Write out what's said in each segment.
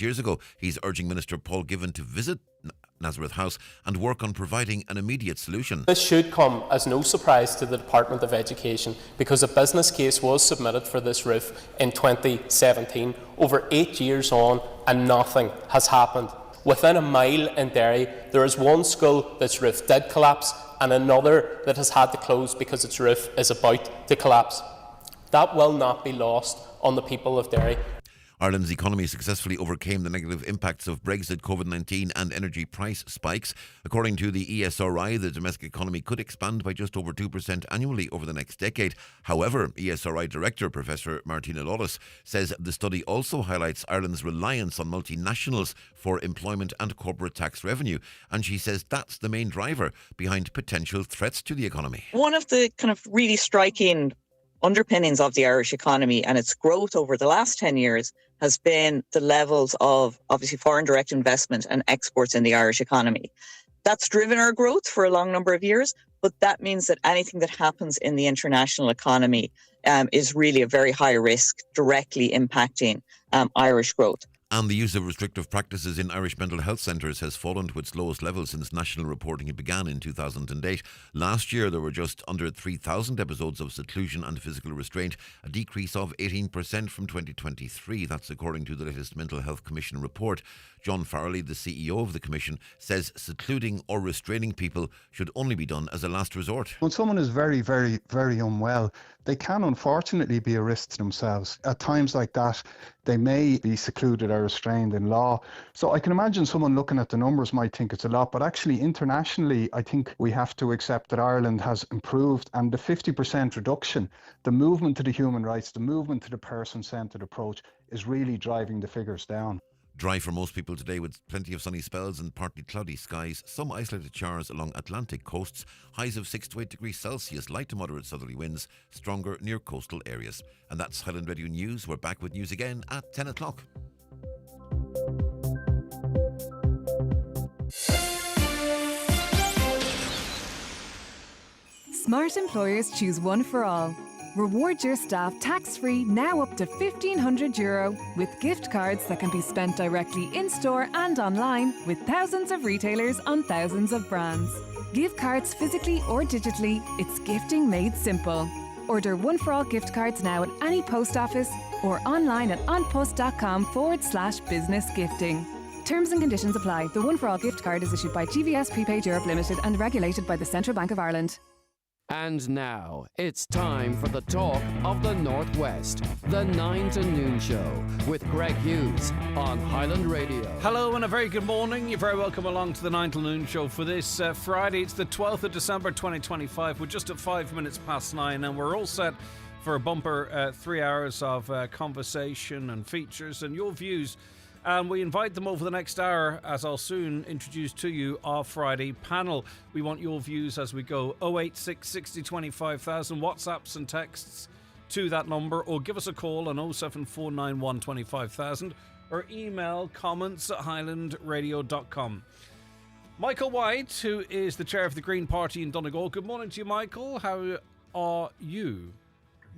Years ago, he's urging Minister Paul Givan to visit Nazareth House and work on providing an immediate solution. This should come as no surprise to the Department of Education because a business case was submitted for this roof in 2017, over 8 years on, and nothing has happened. Within a mile in Derry, there is one school that's roof did collapse and another that has had to close because its roof is about to collapse. That will not be lost on the people of Derry. Ireland's economy successfully overcame the negative impacts of Brexit, COVID-19 and energy price spikes. According to the ESRI, the domestic economy could expand by just over 2% annually over the next decade. However, ESRI Director Professor Martina Lawless says the study also highlights Ireland's reliance on multinationals for employment and corporate tax revenue. And she says that's the main driver behind potential threats to the economy. One of the kind of really striking underpinnings of the Irish economy and its growth over the last 10 years has been the levels of, obviously, foreign direct investment and exports in the Irish economy. That's driven our growth for a long number of years, but that means that anything that happens in the international economy is really a very high risk, directly impacting Irish growth. And the use of restrictive practices in Irish mental health centres has fallen to its lowest level since national reporting began in 2008. Last year, there were just under 3,000 episodes of seclusion and physical restraint, a decrease of 18% from 2023. That's according to the latest Mental Health Commission report. John Farrelly, the CEO of the Commission, says secluding or restraining people should only be done as a last resort. When someone is very, very, very unwell, they can unfortunately be a risk to themselves. At times like that, they may be secluded or restrained in law. So I can imagine someone looking at the numbers might think it's a lot, but actually internationally, I think we have to accept that Ireland has improved, and the 50% reduction, the movement to the human rights, the movement to the person-centred approach is really driving the figures down. Dry for most people today with plenty of sunny spells and partly cloudy skies. Some isolated showers along Atlantic coasts. Highs of 6 to 8 degrees Celsius. Light to moderate southerly winds. Stronger near coastal areas. And that's Highland Radio News. We're back with news again at 10 o'clock. Smart employers choose One for All. Reward your staff tax-free now up to €1,500 with gift cards that can be spent directly in-store and online with thousands of retailers on thousands of brands. Give cards physically or digitally. It's gifting made simple. Order One for All gift cards now at any post office or online at onpost.com/business gifting. Terms and conditions apply. The One for All gift card is issued by GVS Prepaid Europe Limited and regulated by the Central Bank of Ireland. And now, it's time for the talk of the Northwest, the 9 to Noon Show, with Greg Hughes on Highland Radio. Hello and a very good morning. You're very welcome along to the 9 to Noon Show for this Friday. It's the 12th of December 2025. We're just at 5 minutes past 9 and we're all set for a bumper 3 hours of conversation and features and your views. And we invite them over the next hour, as I'll soon introduce to you our Friday panel. We want your views as we go. 086 60 25,000 WhatsApps and texts to that number, or give us a call on 07491 25,000 or email comments@highlandradio.com. Michael White, who is the chair of the Green Party in Donegal. Good morning to you, Michael. How are you?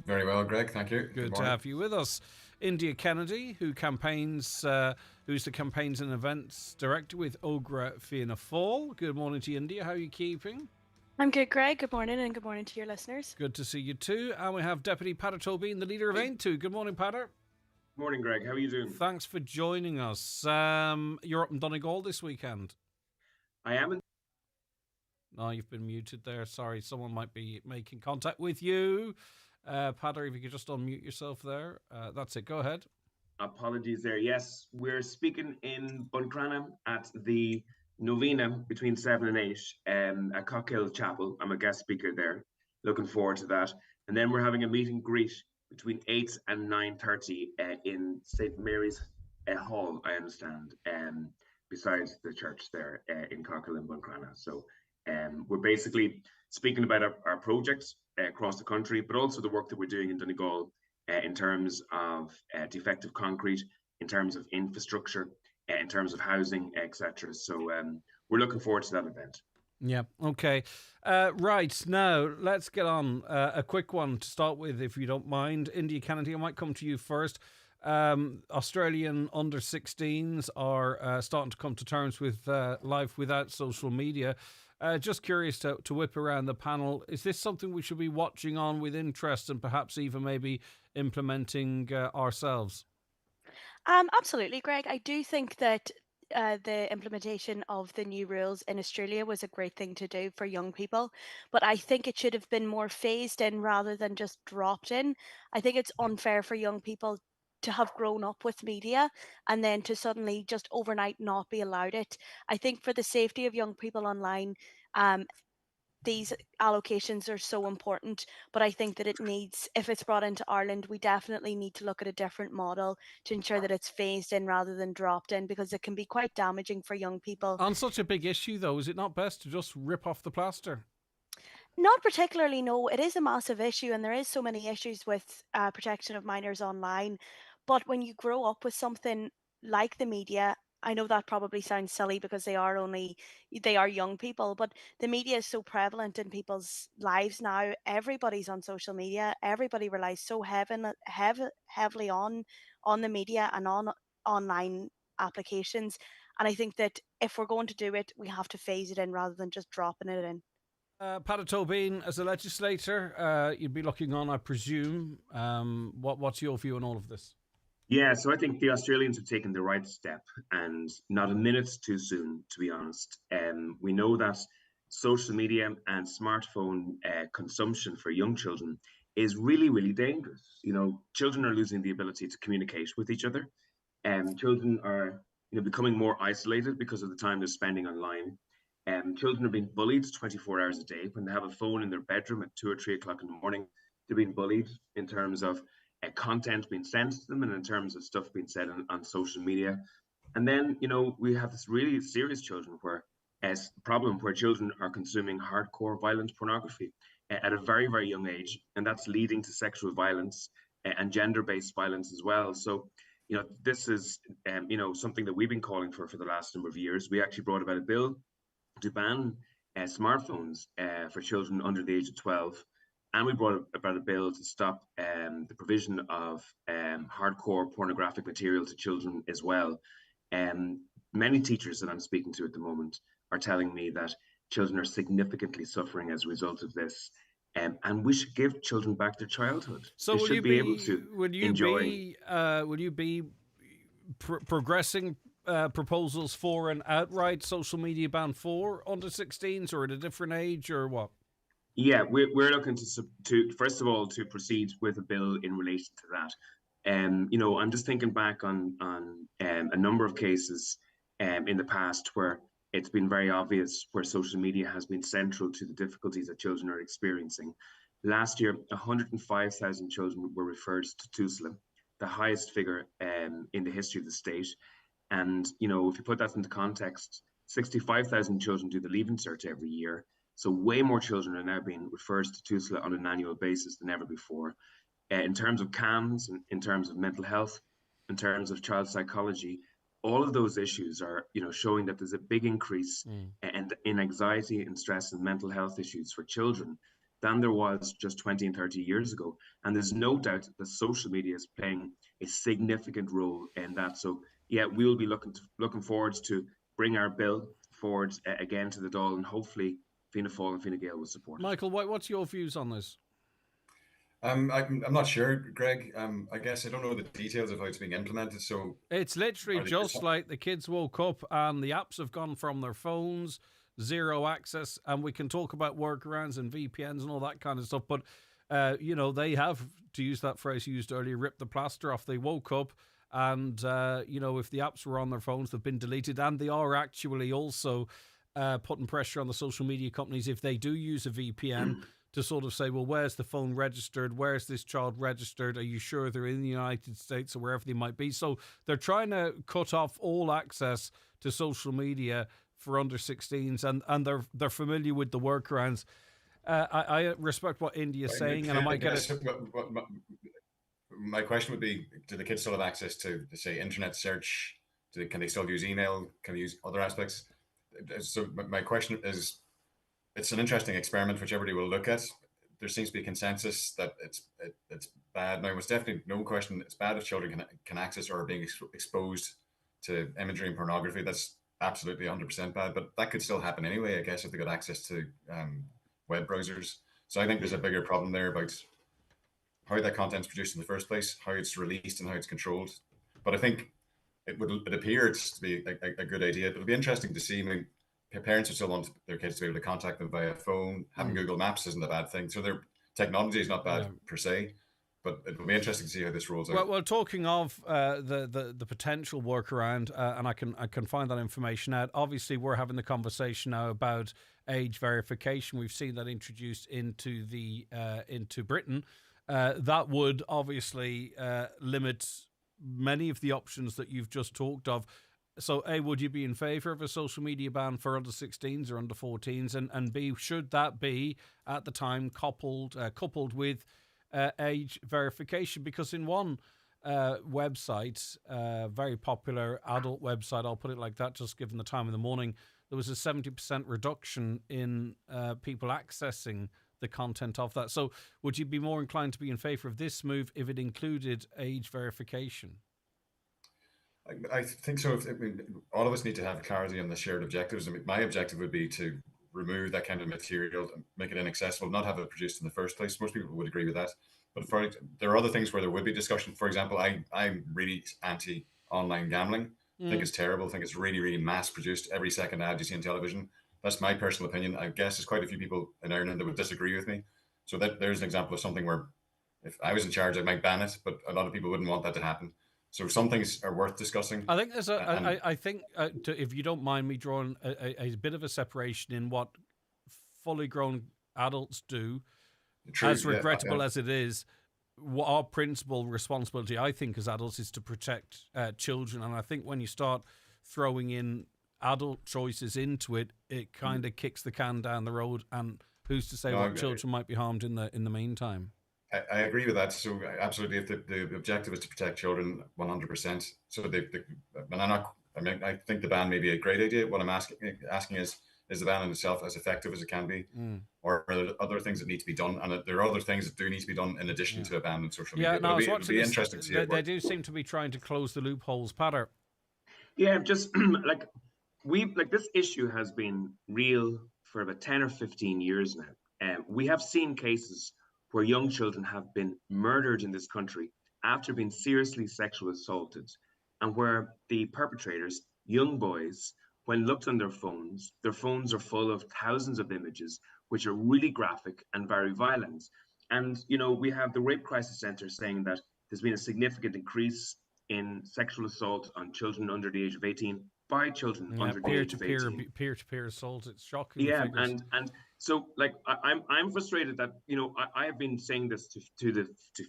Very well, Greg. Thank you. Good to have you with us. India Kennedy, who's the campaigns and events director with Ogra Fianna Fáil. Good morning to you, India. How are you keeping? I'm good, Greg. Good morning, and good morning to your listeners. Good to see you too. And we have Deputy Pater Tobin, the leader of Aintu. Good morning, Pater. Morning, Greg. How are you doing? Thanks for joining us. You're up in Donegal this weekend. I am. No, you've been muted there. Sorry, someone might be making contact with you. Pater, if you could just unmute yourself there. That's it. Go ahead. Apologies there. Yes, we're speaking in Buncrana at the novena between 7 and 8 at Cockhill Chapel. I'm a guest speaker there. Looking forward to that. And then we're having a meet and greet between 8 and 9:30 in St. Mary's Hall, I understand, beside the church there in Cockhill and Buncrana. So we're basically speaking about our projects across the country, but also the work that we're doing in Donegal in terms of defective concrete, in terms of infrastructure, in terms of housing, etc. So we're looking forward to that event. Yeah, okay. Right, now let's get on. A quick one to start with, if you don't mind. India Kennedy, I might come to you first. Australian under-16s are starting to come to terms with life without social media. Just curious to whip around the panel. Is this something we should be watching on with interest and perhaps even maybe implementing ourselves? Absolutely, Greg. I do think that the implementation of the new rules in Australia was a great thing to do for young people, but I think it should have been more phased in rather than just dropped in. I think it's unfair for young people to have grown up with media and then to suddenly just overnight not be allowed it. I think for the safety of young people online, um, these allocations are so important, but I think that it needs, if it's brought into Ireland, we definitely need to look at a different model to ensure that it's phased in rather than dropped in, because it can be quite damaging for young people. On such a big issue, though, is it not best to just rip off the plaster? Not particularly, no. It is a massive issue, and there is so many issues with protection of minors online. But when you grow up with something like the media, I know that probably sounds silly because they are young people, but the media is so prevalent in people's lives now. Everybody's on social media. Everybody relies so heavily on the media and on online applications. And I think that if we're going to do it, we have to phase it in rather than just dropping it in. Paddy Tobin, as a legislator, you'd be looking on, I presume. What's your view on all of this? Yeah, so I think the Australians have taken the right step, and not a minute too soon, to be honest. We know that social media and smartphone consumption for young children is really, really dangerous. You know, children are losing the ability to communicate with each other, and children are, becoming more isolated because of the time they're spending online. Children are being bullied 24 hours a day. When they have a phone in their bedroom at 2 or 3 o'clock in the morning, they're being bullied in terms of content being sent to them and in terms of stuff being said on social media. And then, we have this really serious problem where children are consuming hardcore violent pornography at a very, very young age. And that's leading to sexual violence and gender-based violence as well. So, this is, something that we've been calling for the last number of years. We actually brought about a bill to ban smartphones for children under the age of 12. And we brought about a bill to stop the provision of hardcore pornographic material to children as well. Many teachers that I'm speaking to at the moment are telling me that children are significantly suffering as a result of this. And we should give children back their childhood. So they should be able to enjoy. Will you be progressing proposals for an outright social media ban for under 16s, or at a different age, or what? Yeah, we're looking to first of all to proceed with a bill in relation to that. I'm just thinking back on a number of cases in the past where it's been very obvious where social media has been central to the difficulties that children are experiencing. Last year, 105,000 children were referred to TUSLA, the highest figure in the history of the state. And if you put that into context, 65,000 children do the Leaving Cert every year. So way more children are now being referred to TUSLA on an annual basis than ever before. In terms of CAMHS, in terms of mental health, in terms of child psychology, all of those issues are, showing that there's a big increase in anxiety and stress and mental health issues for children than there was just 20 and 30 years ago. And there's no doubt that social media is playing a significant role in that. So yeah, we'll be looking forward to bring our bill forward again to the Dáil, and hopefully Fianna Fáil and Fine Gael will support it. Michael, what's your views on this? I'm not sure, Greg. I guess I don't know the details of how it's being implemented. So it's literally just like the kids woke up and the apps have gone from their phones, zero access, and we can talk about workarounds and VPNs and all that kind of stuff. But they have, to use that phrase you used earlier, ripped the plaster off. They woke up, and if the apps were on their phones, they've been deleted, and they are actually also putting pressure on the social media companies if they do use a VPN. To sort of say, well, where's the phone registered? Where's this child registered? Are you sure they're in the United States or wherever they might be? So they're trying to cut off all access to social media for under 16s, and they're familiar with the workarounds. I respect what India's saying, and I might get it. My question would be, do the kids still have access to, say, internet search? Can they still use email? Can they use other aspects? So my question is, it's an interesting experiment which everybody will look at. There seems to be a consensus that it's bad. Now, it's definitely no question it's bad if children can access or are being exposed to imagery and pornography. That's absolutely 100% bad, but that could still happen anyway, I guess, if they got access to web browsers. So I think there's a bigger problem there about how that content's produced in the first place, how it's released, and how it's controlled. But I think it appears to be a good idea. But it'll be interesting to see. I mean, parents would still want their kids to be able to contact them via phone. Having Google Maps isn't a bad thing. So their technology is not bad per se. But it will be interesting to see how this rolls out. Well, talking of the potential workaround, and I can find that information out. Obviously, we're having the conversation now about age verification. We've seen that introduced into Britain. That would obviously limit many of the options that you've just talked of. So, A, would you be in favour of a social media ban for under 16s or under 14s? And B, should that be at the time coupled with age verification? Because in one website, very popular adult website, I'll put it like that, just given the time of the morning, there was a 70% reduction in people accessing the content of that. So would you be more inclined to be in favour of this move if it included age verification? I think so. I mean, all of us need to have clarity on the shared objectives. I mean, my objective would be to remove that kind of material, make it inaccessible, not have it produced in the first place. Most people would agree with that. But there are other things where there would be discussion. For example, I'm really anti-online gambling. I think it's terrible. I think it's really, really mass-produced. Every second ad you see on television. That's my personal opinion. I guess there's quite a few people in Ireland that would disagree with me. So there's an example of something where if I was in charge, I might ban it, but a lot of people wouldn't want that to happen. So some things are worth discussing. I think I think if you don't mind me drawing a bit of a separation in what fully grown adults do, as regrettable as it is, our principal responsibility, I think, as adults is to protect children. And I think when you start throwing in adult choices into it, it kind of kicks the can down the road. And who's to say what children might be harmed in the meantime? I agree with that. So absolutely, if the objective is to protect children, 100%. So I think the ban may be a great idea. What I'm asking is the ban in itself as effective as it can be, or are there other things that need to be done? And there are other things that do need to be done in addition to a ban on social media. Yeah, it'll be interesting to see. They do seem to be trying to close the loopholes, Patter. Yeah, just this issue has been real for about 10 or 15 years now. We have seen cases where young children have been murdered in this country after being seriously sexually assaulted, and where the perpetrators, young boys, when looked on their phones are full of thousands of images, which are really graphic and very violent. And, we have the Rape Crisis Centre saying that there's been a significant increase in sexual assault on children under the age of 18 by children under the age of 18. Peer-to-peer assault, it's shocking. Yeah, and so I'm frustrated that I have been saying this to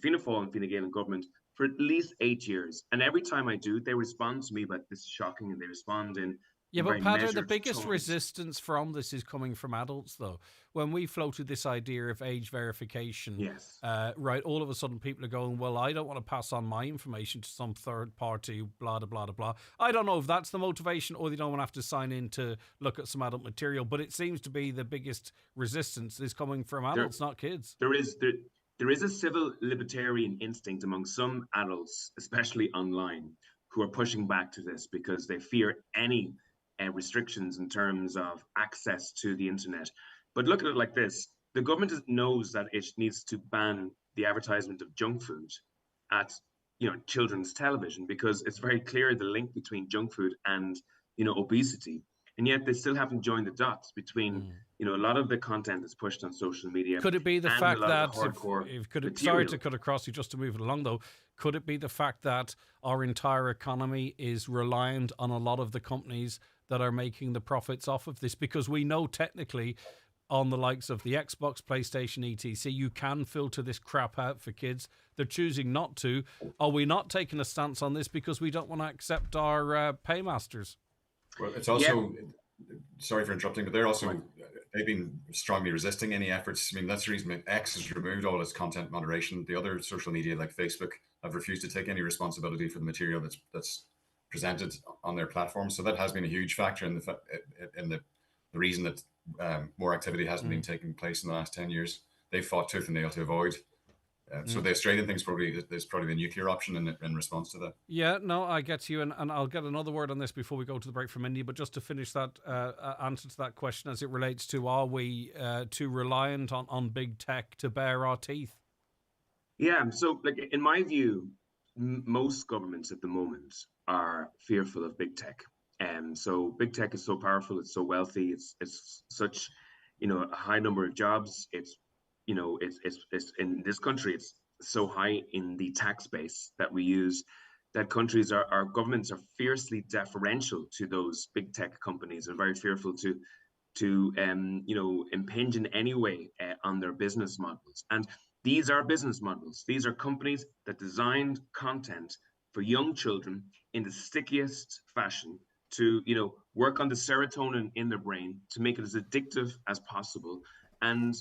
Fianna Fáil and Fine Gael and government for at least 8 years, and every time I do, they respond to me about this is shocking, and they respond in but Patter, the biggest resistance from this is coming from adults, though. When we floated this idea of age verification, yes, all of a sudden people are going, well, I don't want to pass on my information to some third party, blah, blah, blah, blah. I don't know if that's the motivation or they don't want to have to sign in to look at some adult material, but it seems to be the biggest resistance is coming from adults, not kids. There is a civil libertarian instinct among some adults, especially online, who are pushing back to this because they fear any restrictions in terms of access to the internet. But look at it like this. The government knows that it needs to ban the advertisement of junk food at children's television, because it's very clear the link between junk food and obesity. And yet they still haven't joined the dots between a lot of the content that's pushed on social media. Could it be the fact that sorry to cut across you, just to move it along though, could it be the fact that our entire economy is reliant on a lot of the companies that are making the profits off of this? Because we know technically on the likes of the Xbox, PlayStation, etc., you can filter this crap out for kids. They're choosing not to. Are we not taking a stance on this because we don't want to accept our paymasters? Well, it's also, sorry for interrupting, but they've been strongly resisting any efforts. I mean, that's the reason X has removed all its content moderation. The other social media like Facebook have refused to take any responsibility for the material that's presented on their platform. So that has been a huge factor in the reason that more activity hasn't been taking place in the last 10 years. They've fought tooth and nail to avoid So the Australian thing's probably the nuclear option in response to that. Yeah, no, I get you, and I'll get another word on this before we go to the break from India. But just to finish that answer to that question, as it relates to, are we too reliant on big tech to bare our teeth? Yeah. So, like, in my view, most governments at the moment are fearful of big tech. So big tech is so powerful, it's so wealthy, it's such, a high number of jobs. It's in this country, it's so high in the tax base that we use that our governments are fiercely deferential to those big tech companies and very fearful to impinge in any way on their business models. And these are business models. These are companies that designed content for young children in the stickiest fashion to, work on the serotonin in their brain to make it as addictive as possible. And,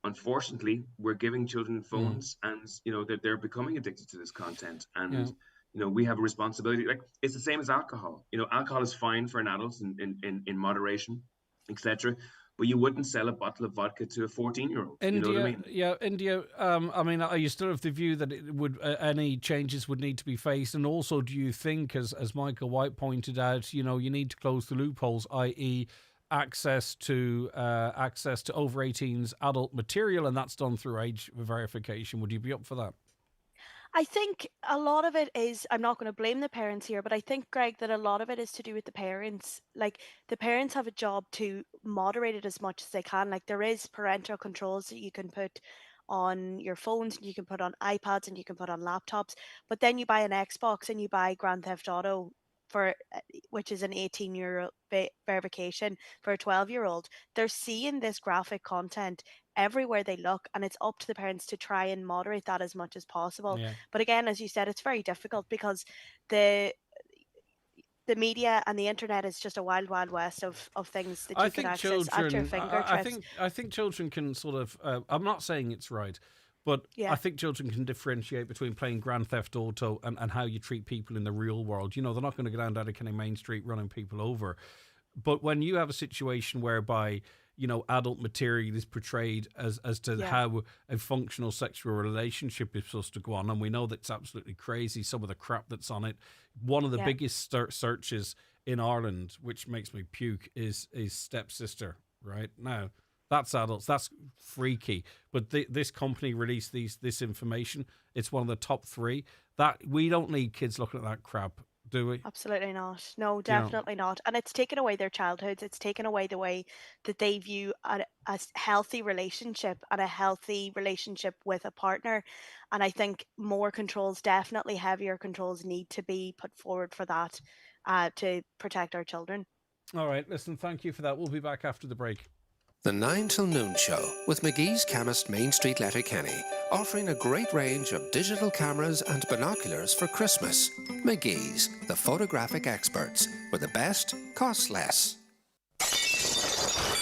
unfortunately, we're giving children phones and, they're becoming addicted to this content. And, we have a responsibility. Like, it's the same as alcohol. Alcohol is fine for an adult in moderation, etc. But you wouldn't sell a bottle of vodka to a 14-year-old. India, you know what I mean? Yeah, India. Are you still of the view that it would any changes would need to be faced? And also, do you think, as Michael White pointed out, you need to close the loopholes, i.e., access to over 18s adult material, and that's done through age verification? Would you be up for that? I think a lot of it is, I'm not going to blame the parents here, but I think, Greg, that a lot of it is to do with the parents. Like, the parents have a job to moderate it as much as they can. Like, there is parental controls that you can put on your phones, and you can put on iPads, and you can put on laptops. But then you buy an Xbox and you buy Grand Theft Auto, which is an 18-year verification for a 12-year-old. They're seeing this graphic content everywhere they look, and it's up to the parents to try and moderate that as much as possible. Yeah. But again, as you said, it's very difficult because the media and the internet is just a wild west of things that you can access at your fingertips. I think children can sort of I'm not saying it's right, but I think children can differentiate between playing Grand Theft Auto and how you treat people in the real world. They're not going to go down Letterkenny Main Street running people over. But when you have a situation whereby adult material is portrayed as to how a functional sexual relationship is supposed to go on, and we know that's absolutely crazy, some of the crap that's on it. One of the biggest searches in Ireland, which makes me puke, is stepsister, right? Now, that's adults, that's freaky. But this company released this information. It's one of the top 3. That we don't need kids looking at that crap, do we? Absolutely not. No, definitely not. And it's taken away their childhoods. It's taken away the way that they view a healthy relationship and a healthy relationship with a partner. And I think more controls, definitely heavier controls, need to be put forward for that to protect our children. All right. Listen, thank you for that. We'll be back after the break. The 9 till Noon Show with McGee's Chemist, Main Street, Letterkenny, offering a great range of digital cameras and binoculars for Christmas. McGee's, the photographic experts, where the best costs less.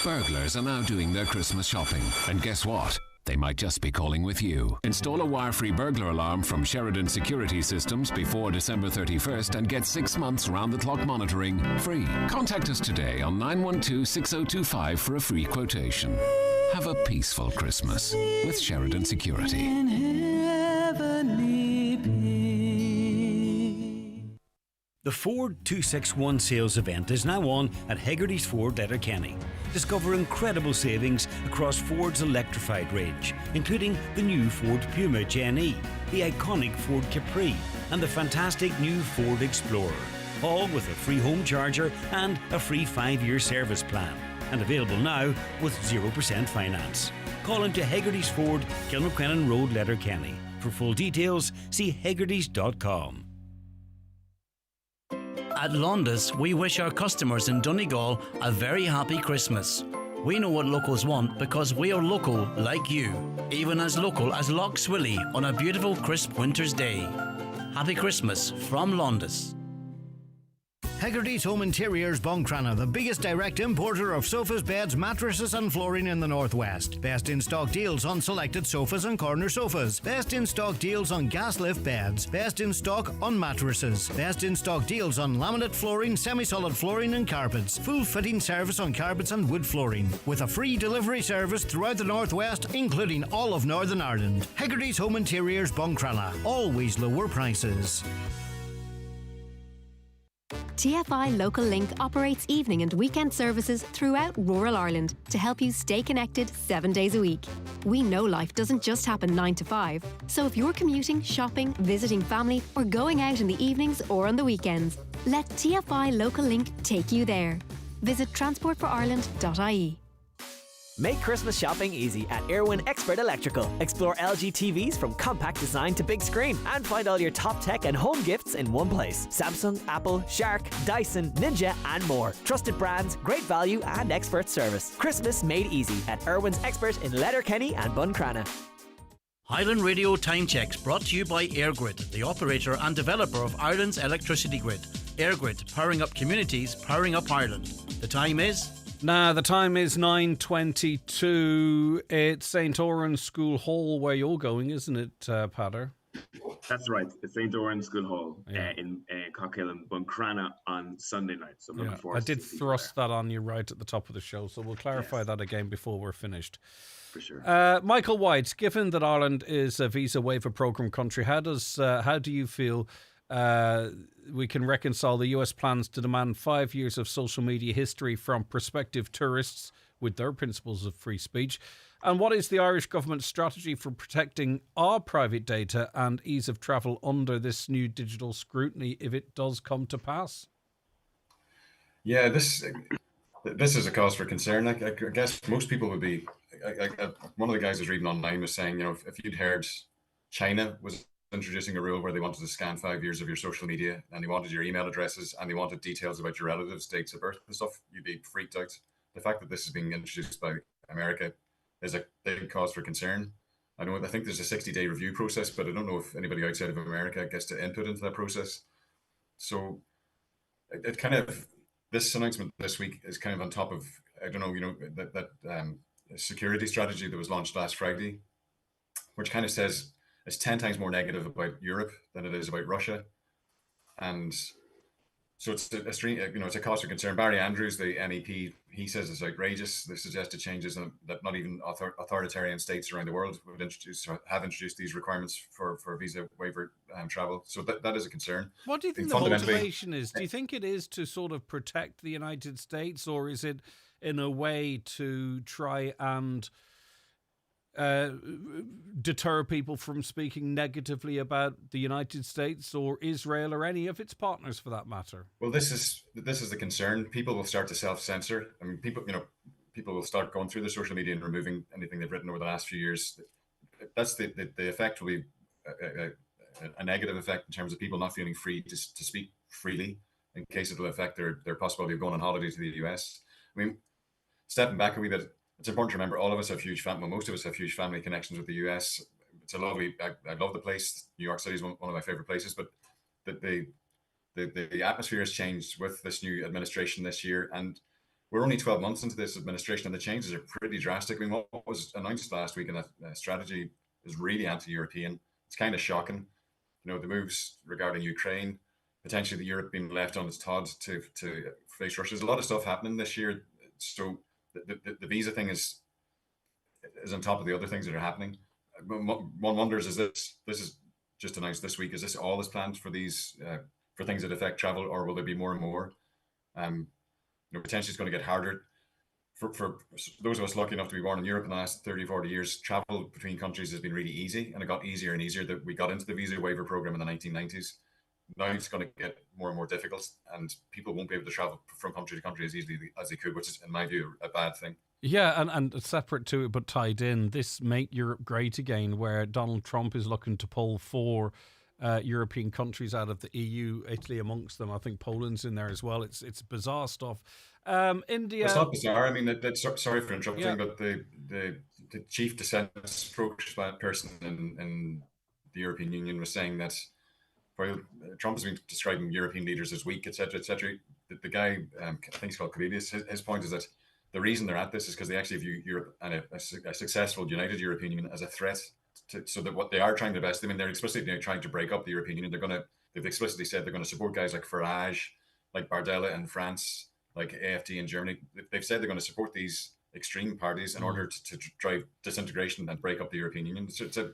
Burglars are now doing their Christmas shopping, and guess what? They might just be calling with you. Install a wire-free burglar alarm from Sheridan Security Systems before December 31st and get 6 months round-the-clock monitoring free. Contact us today on 912-6025 for a free quotation. Have a peaceful Christmas with Sheridan Security. The Ford 261 sales event is now on at Hegarty's Ford Letterkenny. Discover incredible savings across Ford's electrified range, including the new Ford Puma Gen-E, the iconic Ford Capri, and the fantastic new Ford Explorer. All with a free home charger and a free 5-year service plan. And available now with 0% finance. Call into Hegarty's Ford, Kilmacrennan Road, Letterkenny. For full details, see hegartys.com. At Londis, we wish our customers in Donegal a very happy Christmas. We know what locals want because we are local like you, even as local as Lough Swilly on a beautiful crisp winter's day. Happy Christmas from Londis. Hegarty's Home Interiors Buncrana, the biggest direct importer of sofas, beds, mattresses and flooring in the Northwest. Best in stock deals on selected sofas and corner sofas. Best in stock deals on gas lift beds. Best in stock on mattresses. Best in stock deals on laminate flooring, semi-solid flooring and carpets. Full fitting service on carpets and wood flooring. With a free delivery service throughout the Northwest, including all of Northern Ireland. Hegarty's Home Interiors Buncrana. Always lower prices. TFI Local Link operates evening and weekend services throughout rural Ireland to help you stay connected 7 days a week. We know life doesn't just happen 9 to 5, so if you're commuting, shopping, visiting family, or going out in the evenings or on the weekends, let TFI Local Link take you there. Visit transportforireland.ie. Make Christmas shopping easy at Irwin Expert Electrical. Explore LG TVs from compact design to big screen and find all your top tech and home gifts in one place. Samsung, Apple, Shark, Dyson, Ninja and more. Trusted brands, great value and expert service. Christmas made easy at Irwin's Expert in Letterkenny and Buncrana. Highland Radio Time Checks brought to you by EirGrid, the operator and developer of Ireland's electricity grid. EirGrid, powering up communities, powering up Ireland. The time is... Now, the time is 9:22. It's St. Oran's School Hall where you're going, isn't it, Patter? That's right. It's St. Oran's School Hall in Cockhill and Buncrana on Sunday night. So I'm looking forward I did thrust that on you right at the top of the show, so we'll clarify that again before we're finished. For sure. Michael White, given that Ireland is a visa waiver program country, how do you feel we can reconcile the US plans to demand 5 years of social media history from prospective tourists with their principles of free speech? And what is the Irish government's strategy for protecting our private data and ease of travel under this new digital scrutiny if it does come to pass? Yeah, this is a cause for concern. I guess most people would be. One of the guys I was reading online was saying, if you'd heard China was introducing a rule where they wanted to scan 5 years of your social media and they wanted your email addresses and they wanted details about your relatives, dates of birth and stuff, you'd be freaked out. The fact that this is being introduced by America is a big cause for concern. I think there's a 60-day review process, but I don't know if anybody outside of America gets to input into that process. So it kind of, this announcement this week is kind of on top of, that security strategy that was launched last Friday, which kind of says it's 10 times more negative about Europe than it is about Russia. And so it's a cause for concern. Barry Andrews, the NEP, he says it's outrageous. The suggested changes that not even authoritarian states around the world would have introduced these requirements for visa waiver travel. So that is a concern. What do you think the motivation is? Do you think it is to sort of protect the United States, or is it in a way to try and deter people from speaking negatively about the United States or Israel or any of its partners for that matter? Well, this is the concern. People will start to self-censor. I mean, people will start going through their social media and removing anything they've written over the last few years. That's the effect will be a negative effect in terms of people not feeling free to speak freely, in case it'll affect their possibility of going on holiday to the US. I mean, stepping back a wee bit, it's important to remember all of us have most of us have huge family connections with the US. It's a lovely, I love the place. New York City is one of my favorite places, but the atmosphere has changed with this new administration this year. And we're only 12 months into this administration and the changes are pretty drastic. I mean, what was announced last week in that strategy is really anti-European. It's kind of shocking. The moves regarding Ukraine, potentially the Europe being left on its Todd to face Russia. There's a lot of stuff happening this year. So the visa thing is on top of the other things that are happening. One wonders, is this is just announced this week, is this all is planned for these for things that affect travel, or will there be more and more? Potentially it's going to get harder for those of us lucky enough to be born in Europe in the last 30, 40 years. Travel between countries has been really easy, and it got easier and easier. That we got into the visa waiver program in the 1990s. Now it's going to get more and more difficult, and people won't be able to travel from country to country as easily as they could, which is, in my view, a bad thing. Yeah, and separate to it but tied in, this Make Europe Great Again, where Donald Trump is looking to pull 4 European countries out of the EU, Italy amongst them. I think Poland's in there as well. It's bizarre stuff. India. It's not bizarre. I mean, sorry for interrupting, but the chief dissent spokesperson in the European Union was saying that while Trump has been describing European leaders as weak, etc., etc., the guy, I think he's called Kubilius, his point is that the reason they're at this is because they actually view Europe and a successful united European Union as a threat so that what they are trying to best, I mean, they're explicitly trying to break up the European Union. They've explicitly said they're going to support guys like Farage, like Bardella in France, like AfD in Germany. They've said they're going to support these extreme parties in order to drive disintegration and break up the European Union. It's a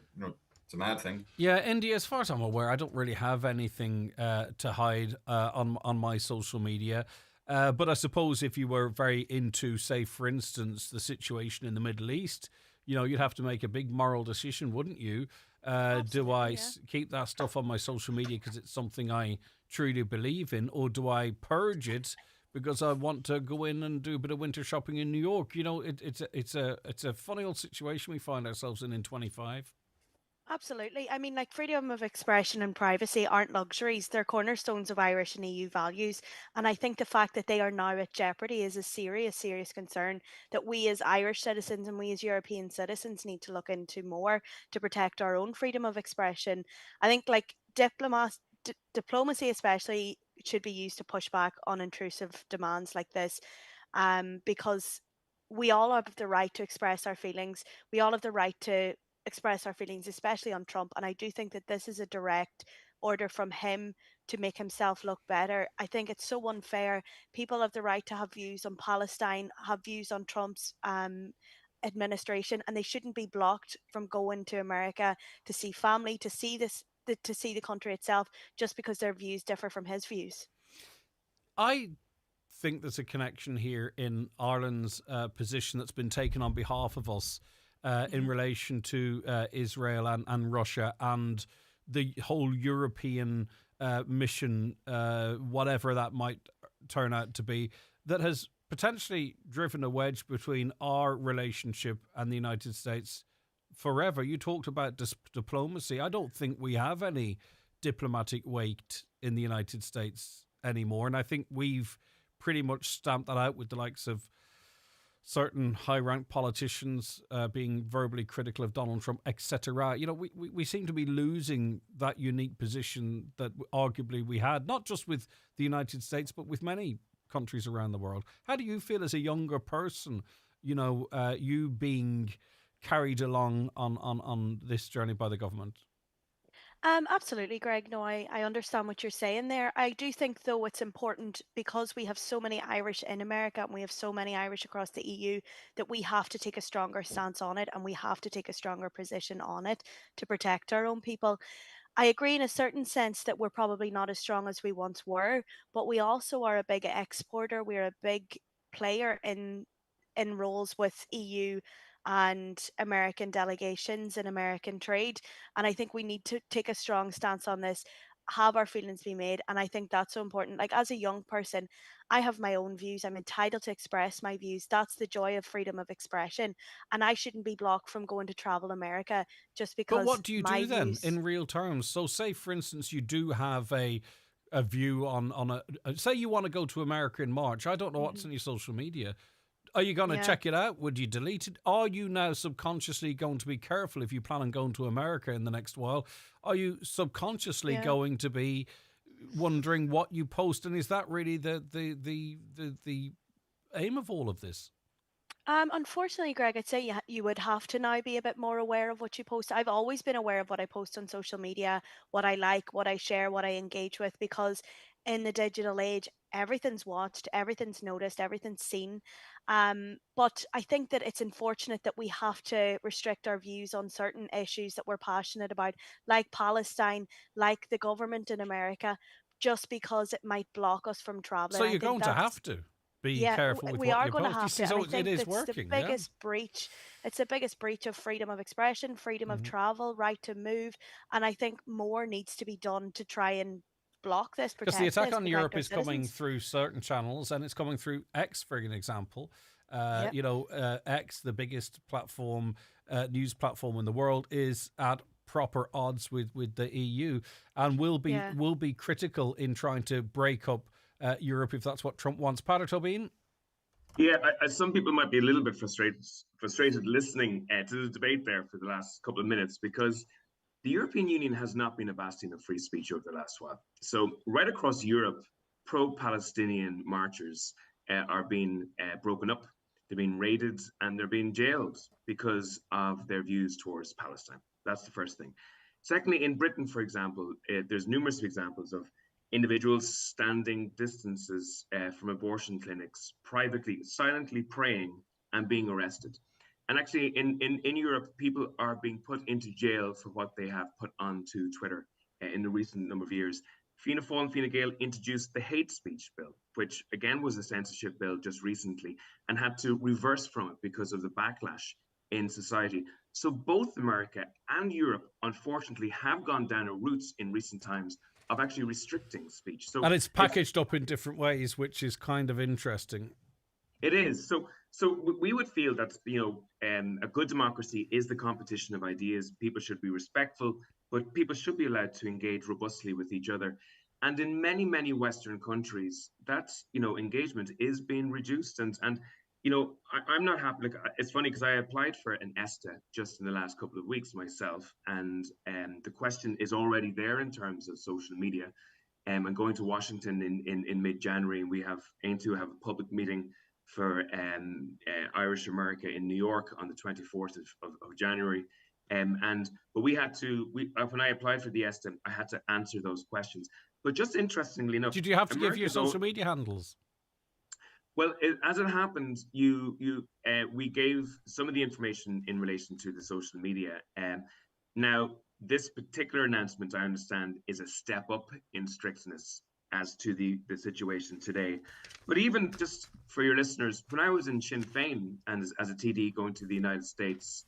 mad thing. Yeah, India, as far as I'm aware, I don't really have anything to hide on my social media. But I suppose if you were very into, say, for instance, the situation in the Middle East, you'd have to make a big moral decision, wouldn't you? Do I keep that stuff on my social media because it's something I truly believe in, or do I purge it because I want to go in and do a bit of winter shopping in New York? It's a funny old situation we find ourselves in 25. Absolutely. I mean, like, freedom of expression and privacy aren't luxuries. They're cornerstones of Irish and EU values. And I think the fact that they are now at jeopardy is a serious, serious concern that we as Irish citizens and we as European citizens need to look into more to protect our own freedom of expression. I think, like, diplomacy especially should be used to push back on intrusive demands like this, because we all have the right to express our feelings. We all have the right to express our feelings, especially on Trump. And I do think that this is a direct order from him to make himself look better. I think it's so unfair. People have the right to have views on Palestine, have views on Trump's administration, and they shouldn't be blocked from going to America to see family, to see the country itself, just because their views differ from his views. I think there's a connection here in Ireland's position that's been taken on behalf of us in relation to Israel and Russia and the whole European mission, whatever that might turn out to be, that has potentially driven a wedge between our relationship and the United States forever. You talked about diplomacy. I don't think we have any diplomatic weight in the United States anymore, and I think we've pretty much stamped that out with the likes of certain high-ranked politicians being verbally critical of Donald Trump, etc. We seem to be losing that unique position that arguably we had, not just with the United States, but with many countries around the world. How do you feel as a younger person, you being carried along on this journey by the government? Absolutely, Greg. No, I understand what you're saying there. I do think, though, it's important because we have so many Irish in America and we have so many Irish across the EU that we have to take a stronger stance on it and we have to take a stronger position on it to protect our own people. I agree in a certain sense that we're probably not as strong as we once were, but we also are a big exporter. We're a big player in roles with EU and American delegations and American trade. And I think we need to take a strong stance on this, have our feelings be made. And I think that's so important. Like, as a young person, I have my own views. I'm entitled to express my views. That's the joy of freedom of expression. And I shouldn't be blocked from going to travel America just because. But what do you do then views... in real terms? So say, for instance, you do have a view on say you want to go to America in March. I don't know what's on your social media. Are you going to check it out? Would you delete it? Are you now subconsciously going to be careful if you plan on going to America in the next while? Are you subconsciously going to be wondering what you post? And is that really the aim of all of this? Unfortunately, Greg, I'd say you would have to now be a bit more aware of what you post. I've always been aware of what I post on social media, what I like, what I share, what I engage with, because in the digital age, everything's watched, everything's noticed, everything's seen. But I think that it's unfortunate that we have to restrict our views on certain issues that we're passionate about, like Palestine, like the government in America, just because it might block us from traveling. So you're going to have to be careful with what you post. We are going to have to. So and I think it is it's working. The biggest breach. It's the biggest breach of freedom of expression, freedom of travel, right to move. And I think more needs to be done to try and block this, because the attack on Europe is coming through certain channels, and it's coming through X, for an example. X, the biggest platform, news platform in the world, is at proper odds with the EU, and will be critical in trying to break up Europe if that's what Trump wants. Pater Tobin? Yeah, some people might be a little bit frustrated listening to the debate there for the last couple of minutes, because the European Union has not been a bastion of free speech over the last while. So right across Europe, pro-Palestinian marchers are being broken up, they're being raided, and they're being jailed because of their views towards Palestine. That's the first thing. Secondly, in Britain, for example, there's numerous examples of individuals standing distances from abortion clinics, privately, silently praying and being arrested. And actually, in Europe, people are being put into jail for what they have put onto Twitter in the recent number of years. Fianna Fáil and Fine Gael introduced the hate speech bill, which again was a censorship bill just recently, and had to reverse from it because of the backlash in society. So both America and Europe, unfortunately, have gone down a route in recent times of actually restricting speech. So and it's packaged up in different ways, which is kind of interesting. It is. So we would feel that, a good democracy is the competition of ideas. People should be respectful, but people should be allowed to engage robustly with each other. And in many, many Western countries, that, engagement is being reduced. And I'm not happy. Like, it's funny because I applied for an ESTA just in the last couple of weeks myself. And the question is already there in terms of social media. I'm going to Washington in mid-January, and we aim to have a public meeting for Irish America in New York on the 24th of January. But we had to, when I applied for the ESTA, I had to answer those questions. But just interestingly enough, did you have to give your social media handles? Well, as it happened, we gave some of the information in relation to the social media. Now, this particular announcement, I understand, is a step up in strictness as to the situation today. But even just for your listeners, when I was in Sinn Féin and as a TD going to the United States,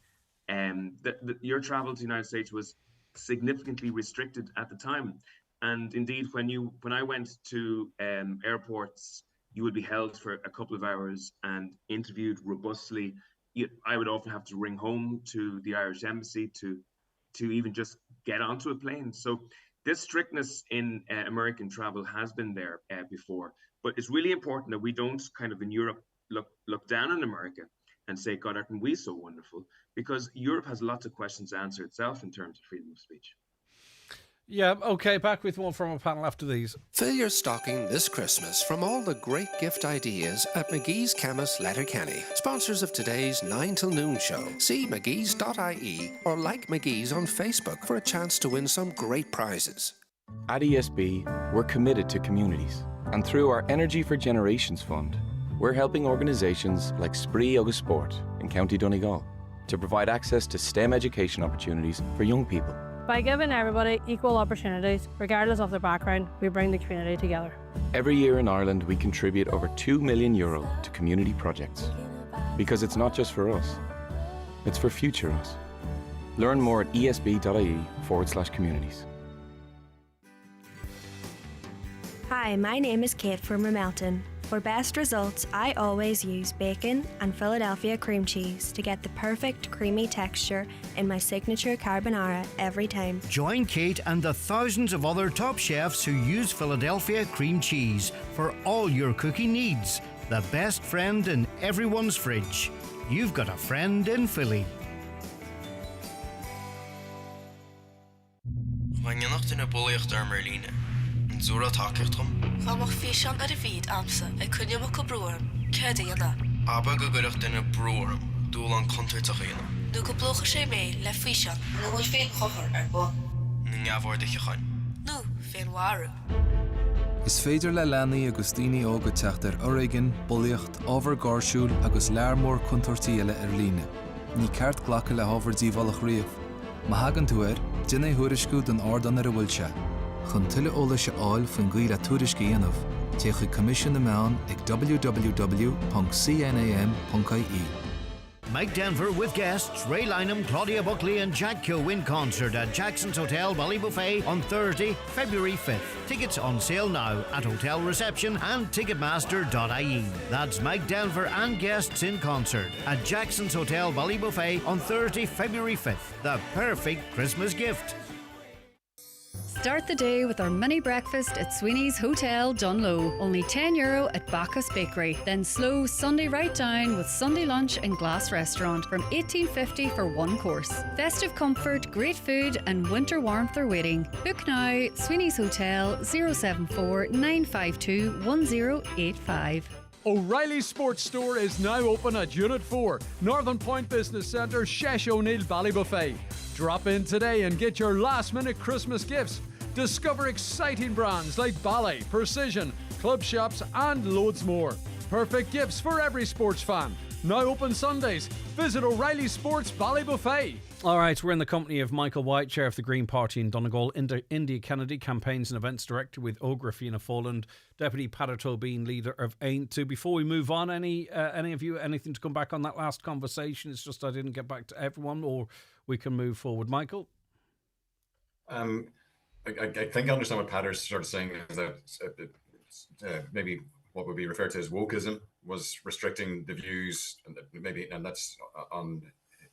your travel to the United States was significantly restricted at the time. And indeed, when I went to airports, you would be held for a couple of hours and interviewed robustly. I would often have to ring home to the Irish embassy to even just get onto a plane. So this strictness in American travel has been there before, but it's really important that we don't kind of in Europe look down on America and say, God, aren't we so wonderful? Because Europe has lots of questions to answer itself in terms of freedom of speech. Yeah, okay, back with more from a panel after these. Fill your stocking this Christmas from all the great gift ideas at McGee's Chemist Letterkenny, sponsors of today's 9 till noon show. See mcgees.ie or like McGee's on Facebook for a chance to win some great prizes. At ESB, we're committed to communities, and through our Energy for Generations Fund, we're helping organisations like Spree Agus Sport in County Donegal to provide access to STEM education opportunities for young people. By giving everybody equal opportunities, regardless of their background, we bring the community together. Every year in Ireland, we contribute over €2 million to community projects. Because it's not just for us, it's for future us. Learn more at esb.ie/communities. Hi, my name is Kate from Ramelton. For best results, I always use bacon and Philadelphia cream cheese to get the perfect creamy texture in my signature carbonara every time. Join Kate and the thousands of other top chefs who use Philadelphia cream cheese for all your cooking needs. The best friend in everyone's fridge. You've got a friend in Philly. Wanneer nog in een boljacht daar Merline. En zo dat hakkertrom. Ga mag fischan ar vid amsa. Ik kun je mag broerm. Kede je da. Aber gegerig in een broerm. Doel aan contract zag je. Du ko bloge sé mee le fischan. Nu wordt veel gocher er bo. Nu ja wordt je gaan. Nu veel waru. Is féidir le leanaí agus daoine óga teacht ar Oregon, Bullacht, Ábhar Gársúil agus learmór contortaíile ar líne. Ní ceart ghlacha le hábhardí bhallach riamh. Má hagann tú duine thuairisciú don ardan ar a bhfuil se. Chun tuile óla se áil faoin gcaoile tuairiscí anamh, téigh commission na meán ag www.cnam.ie. Mike Denver with guests Ray Lynham, Claudia Buckley and Jack Keogh in concert at Jackson's Hotel Ballybuffet on Thursday, February 5th. Tickets on sale now at hotel reception and ticketmaster.ie. That's Mike Denver and guests in concert at Jackson's Hotel Ballybuffet on Thursday, February 5th. The perfect Christmas gift. Start the day with our mini breakfast at Sweeney's Hotel Dunlow. Only €10 at Bacchus Bakery. Then slow Sunday right down with Sunday lunch and glass restaurant from $18.50 for one course. Festive comfort, great food and winter warmth are waiting. Book now. Sweeney's Hotel 074 952 1085. O'Reilly's Sports Store is now open at Unit 4, Northern Point Business Centre, Shesh O'Neill Ballybuffet. Drop in today and get your last-minute Christmas gifts. Discover exciting brands like Ballet, Precision, Club Shops and loads more. Perfect gifts for every sports fan. Now open Sundays. Visit O'Reilly's Sports Ballybuffet. All right, we're in the company of Michael White, Chair of the Green Party in Donegal, India Kennedy, Campaigns and Events Director with Ógra Fianna Fáil, Deputy Peadar Tóibín, Leader of Aontú. Before we move on, any of you, anything to come back on that last conversation? It's just I didn't get back to everyone, or we can move forward. Michael? I think I understand what Peadar's sort of saying is that maybe what would be referred to as wokeism was restricting the views, and that's on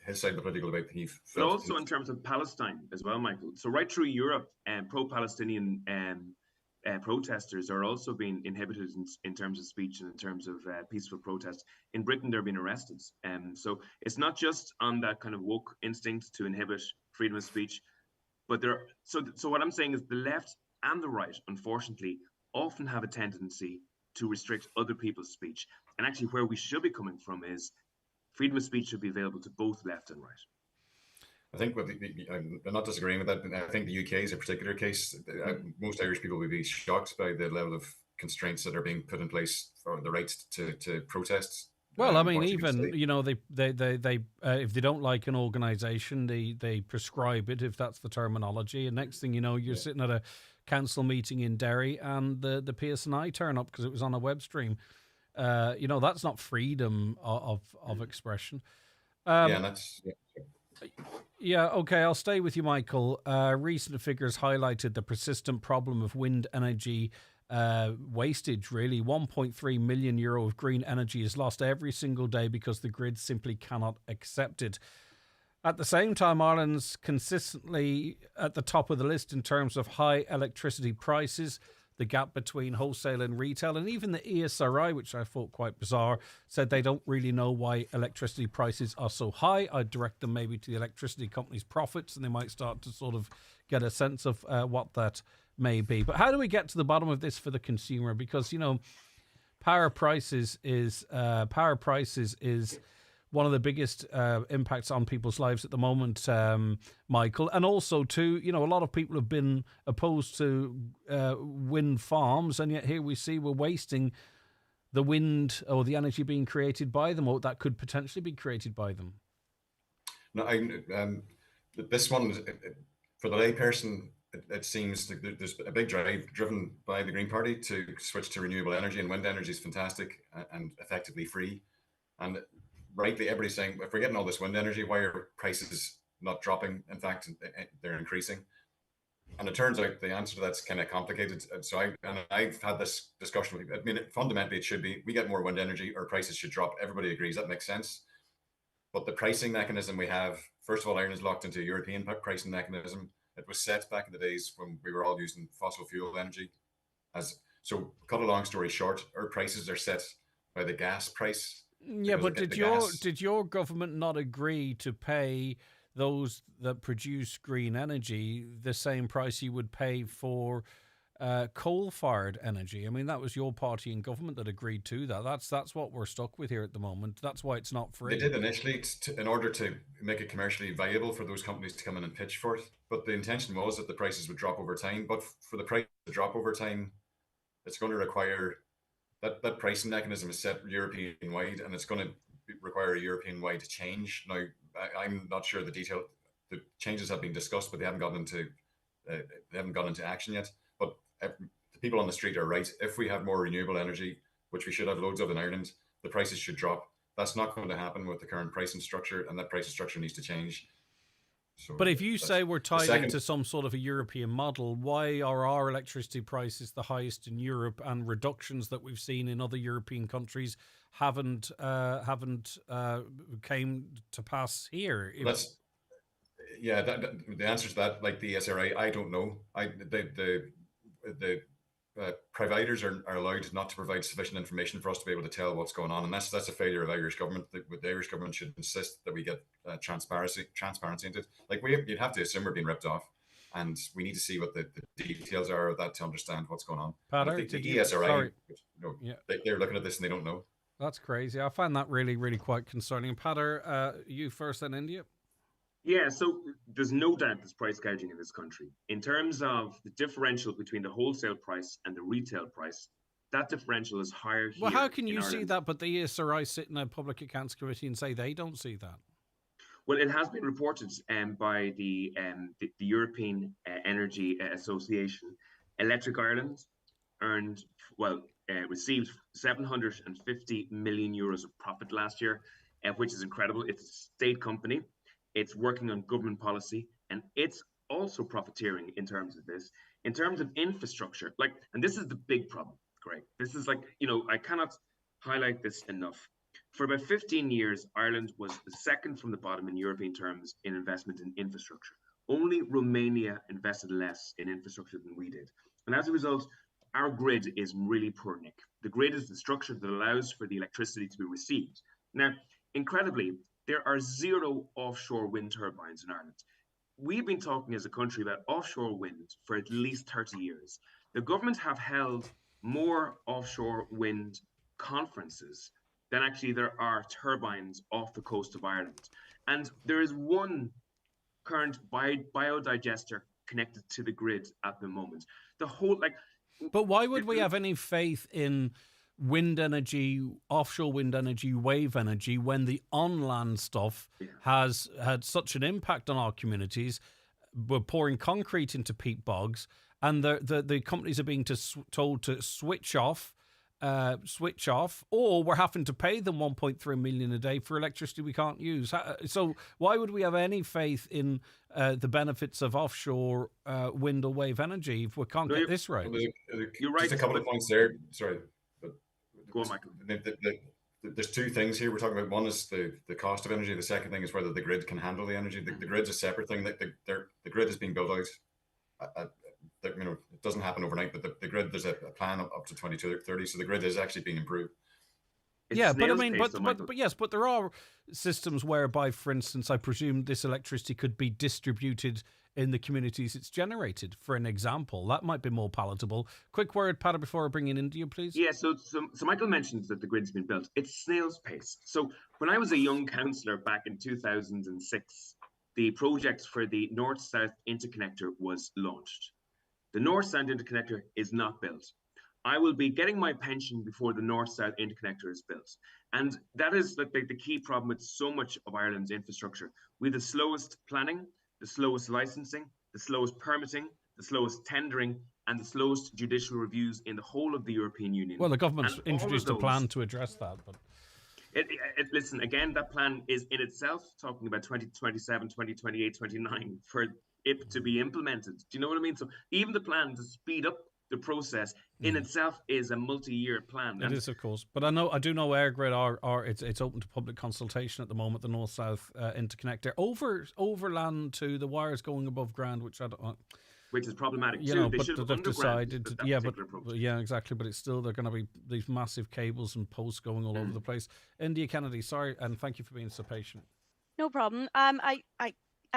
his side of the political debate. But also in terms of Palestine as well, Michael. So right through Europe, pro-Palestinian protesters are also being inhibited in terms of speech and in terms of peaceful protest. In Britain, they're being arrested. So it's not just on that kind of woke instinct to inhibit freedom of speech, but so what I'm saying is the left and the right, unfortunately, often have a tendency to restrict other people's speech. And actually where we should be coming from is freedom of speech should be available to both left and right. I think I'm not disagreeing with that. I think the UK is a particular case. Most Irish people would be shocked by the level of constraints that are being put in place for the right to protest. Well, I mean, even they if they don't like an organisation, they prescribe it, if that's the terminology. And next thing you know, you're sitting at a council meeting in Derry, and the PSNI turn up because it was on a web stream. That's not freedom of expression. Yeah, okay, I'll stay with you, Michael. Recent figures highlighted the persistent problem of wind energy wastage, really. €1.3 million of green energy is lost every single day because the grid simply cannot accept it. At the same time, Ireland's consistently at the top of the list in terms of high electricity prices. The gap between wholesale and retail, and even the ESRI, which I thought quite bizarre, said they don't really know why electricity prices are so high. I'd direct them maybe to the electricity company's profits, and they might start to sort of get a sense of what that may be. But how do we get to the bottom of this for the consumer? Because, power prices is one of the biggest impacts on people's lives at the moment, Michael. And also, too, a lot of people have been opposed to wind farms, and yet here we see we're wasting the wind or the energy being created by them, or that could potentially be created by them. No, this one, for the layperson, it seems like there's a big drive driven by the Green Party to switch to renewable energy, and wind energy is fantastic and effectively free. And rightly, everybody's saying, if we're getting all this wind energy, why are prices not dropping? In fact, they're increasing. And it turns out the answer to that's kind of complicated. So I've had this discussion. I mean, fundamentally, it should be, we get more wind energy, our prices should drop. Everybody agrees that makes sense. But the pricing mechanism we have, first of all, Ireland is locked into a European pricing mechanism. It was set back in the days when we were all using fossil fuel energy. So cut a long story short, our prices are set by the gas price. Yeah, but did your government not agree to pay those that produce green energy the same price you would pay for coal-fired energy? I mean, that was your party in government that agreed to that. That's what we're stuck with here at the moment. That's why it's not free. They did initially in order to make it commercially viable for those companies to come in and pitch for it. But the intention was that the prices would drop over time. But for the price to drop over time, it's going to require that pricing mechanism is set European-wide, and it's going to require a European-wide change. Now, I'm not sure the detail. The changes have been discussed, but they haven't gone into action yet. But the people on the street are right. If we have more renewable energy, which we should have loads of in Ireland, the prices should drop. That's not going to happen with the current pricing structure, and that pricing structure needs to change. So but if you say we're tied into some sort of a European model, why are our electricity prices the highest in Europe, and reductions that we've seen in other European countries haven't came to pass here? Yeah, the answer to that, like the ESRI, I don't know. The providers are allowed not to provide sufficient information for us to be able to tell what's going on, and that's a failure of Irish government. The Irish government should insist that we get transparency into it. Like you'd have to assume we're being ripped off, and we need to see what the details are of that to understand what's going on. Pater, the ESRI, sorry. they're looking at this and they don't know. That's crazy. I find that really, really quite concerning. Pater, you first, then India. Yeah, so there's no doubt there's price gouging in this country. In terms of the differential between the wholesale price and the retail price, that differential is higher here. Well, how can you in see Ireland. that, but the ESRI sit in a Public Accounts Committee and say they don't see that? Well, it has been reported by the European Energy Association. Electric Ireland received 750 million euros of profit last year, which is incredible. It's a state company. It's working on government policy, and it's also profiteering in terms of this. In terms of infrastructure, and this is the big problem, Greg. This is I cannot highlight this enough. For about 15 years, Ireland was the second from the bottom in European terms in investment in infrastructure. Only Romania invested less in infrastructure than we did. And as a result, our grid is really poor, Nick. The grid is the structure that allows for the electricity to be received. Now, incredibly, there are 0 offshore wind turbines in Ireland. We've been talking as a country about offshore wind for at least 30 years. The government have held more offshore wind conferences than actually there are turbines off the coast of Ireland. And there is one current biodigester connected to the grid at the moment. The whole, But why would we have any faith in wind energy, offshore wind energy, wave energy, when the on-land stuff has had such an impact on our communities? We're pouring concrete into peat bogs, and the companies are being told to switch off, or we're having to pay them 1.3 million a day for electricity we can't use. So why would we have any faith in the benefits of offshore wind or wave energy if we can't get this right? You're right. Just a couple of points there. Sorry. Go on, Michael. There's two things here we're talking about. One is the cost of energy. The second thing is whether the grid can handle the energy. The grid's a separate thing. The grid is being built out. It doesn't happen overnight, but the grid, there's a plan up to 2030, so the grid is actually being improved. Yeah, but I mean, but there are systems whereby, for instance, I presume this electricity could be distributed in the communities it's generated. For an example, that might be more palatable. Quick word, Pater, before I bring in India, please. Yeah, so Michael mentions that the grid's been built. It's snail's pace. So when I was a young councillor back in 2006, the project for the North-South Interconnector was launched. The North-South Interconnector is not built. I will be getting my pension before the North-South Interconnector is built. And that is the key problem with so much of Ireland's infrastructure. We have the slowest planning, the slowest licensing, the slowest permitting, the slowest tendering, and the slowest judicial reviews in the whole of the European Union. Well, the government's introduced a plan to address that, but... Listen, again, that plan is in itself talking about 2027, 2028, 2029 for it to be implemented. Do you know what I mean? So even the plan to speed up the process in itself is a multi-year plan. It is, of course. But I do know EirGrid it's open to public consultation at the moment, the North-South Interconnector. Overland to the wires going above ground, which I don't... Which is problematic you too. know, They but should have they've decided, approach. yeah, exactly. But it's still, they're going to be these massive cables and posts going all over the place. India Kennedy, sorry, and thank you for being so patient. No problem. I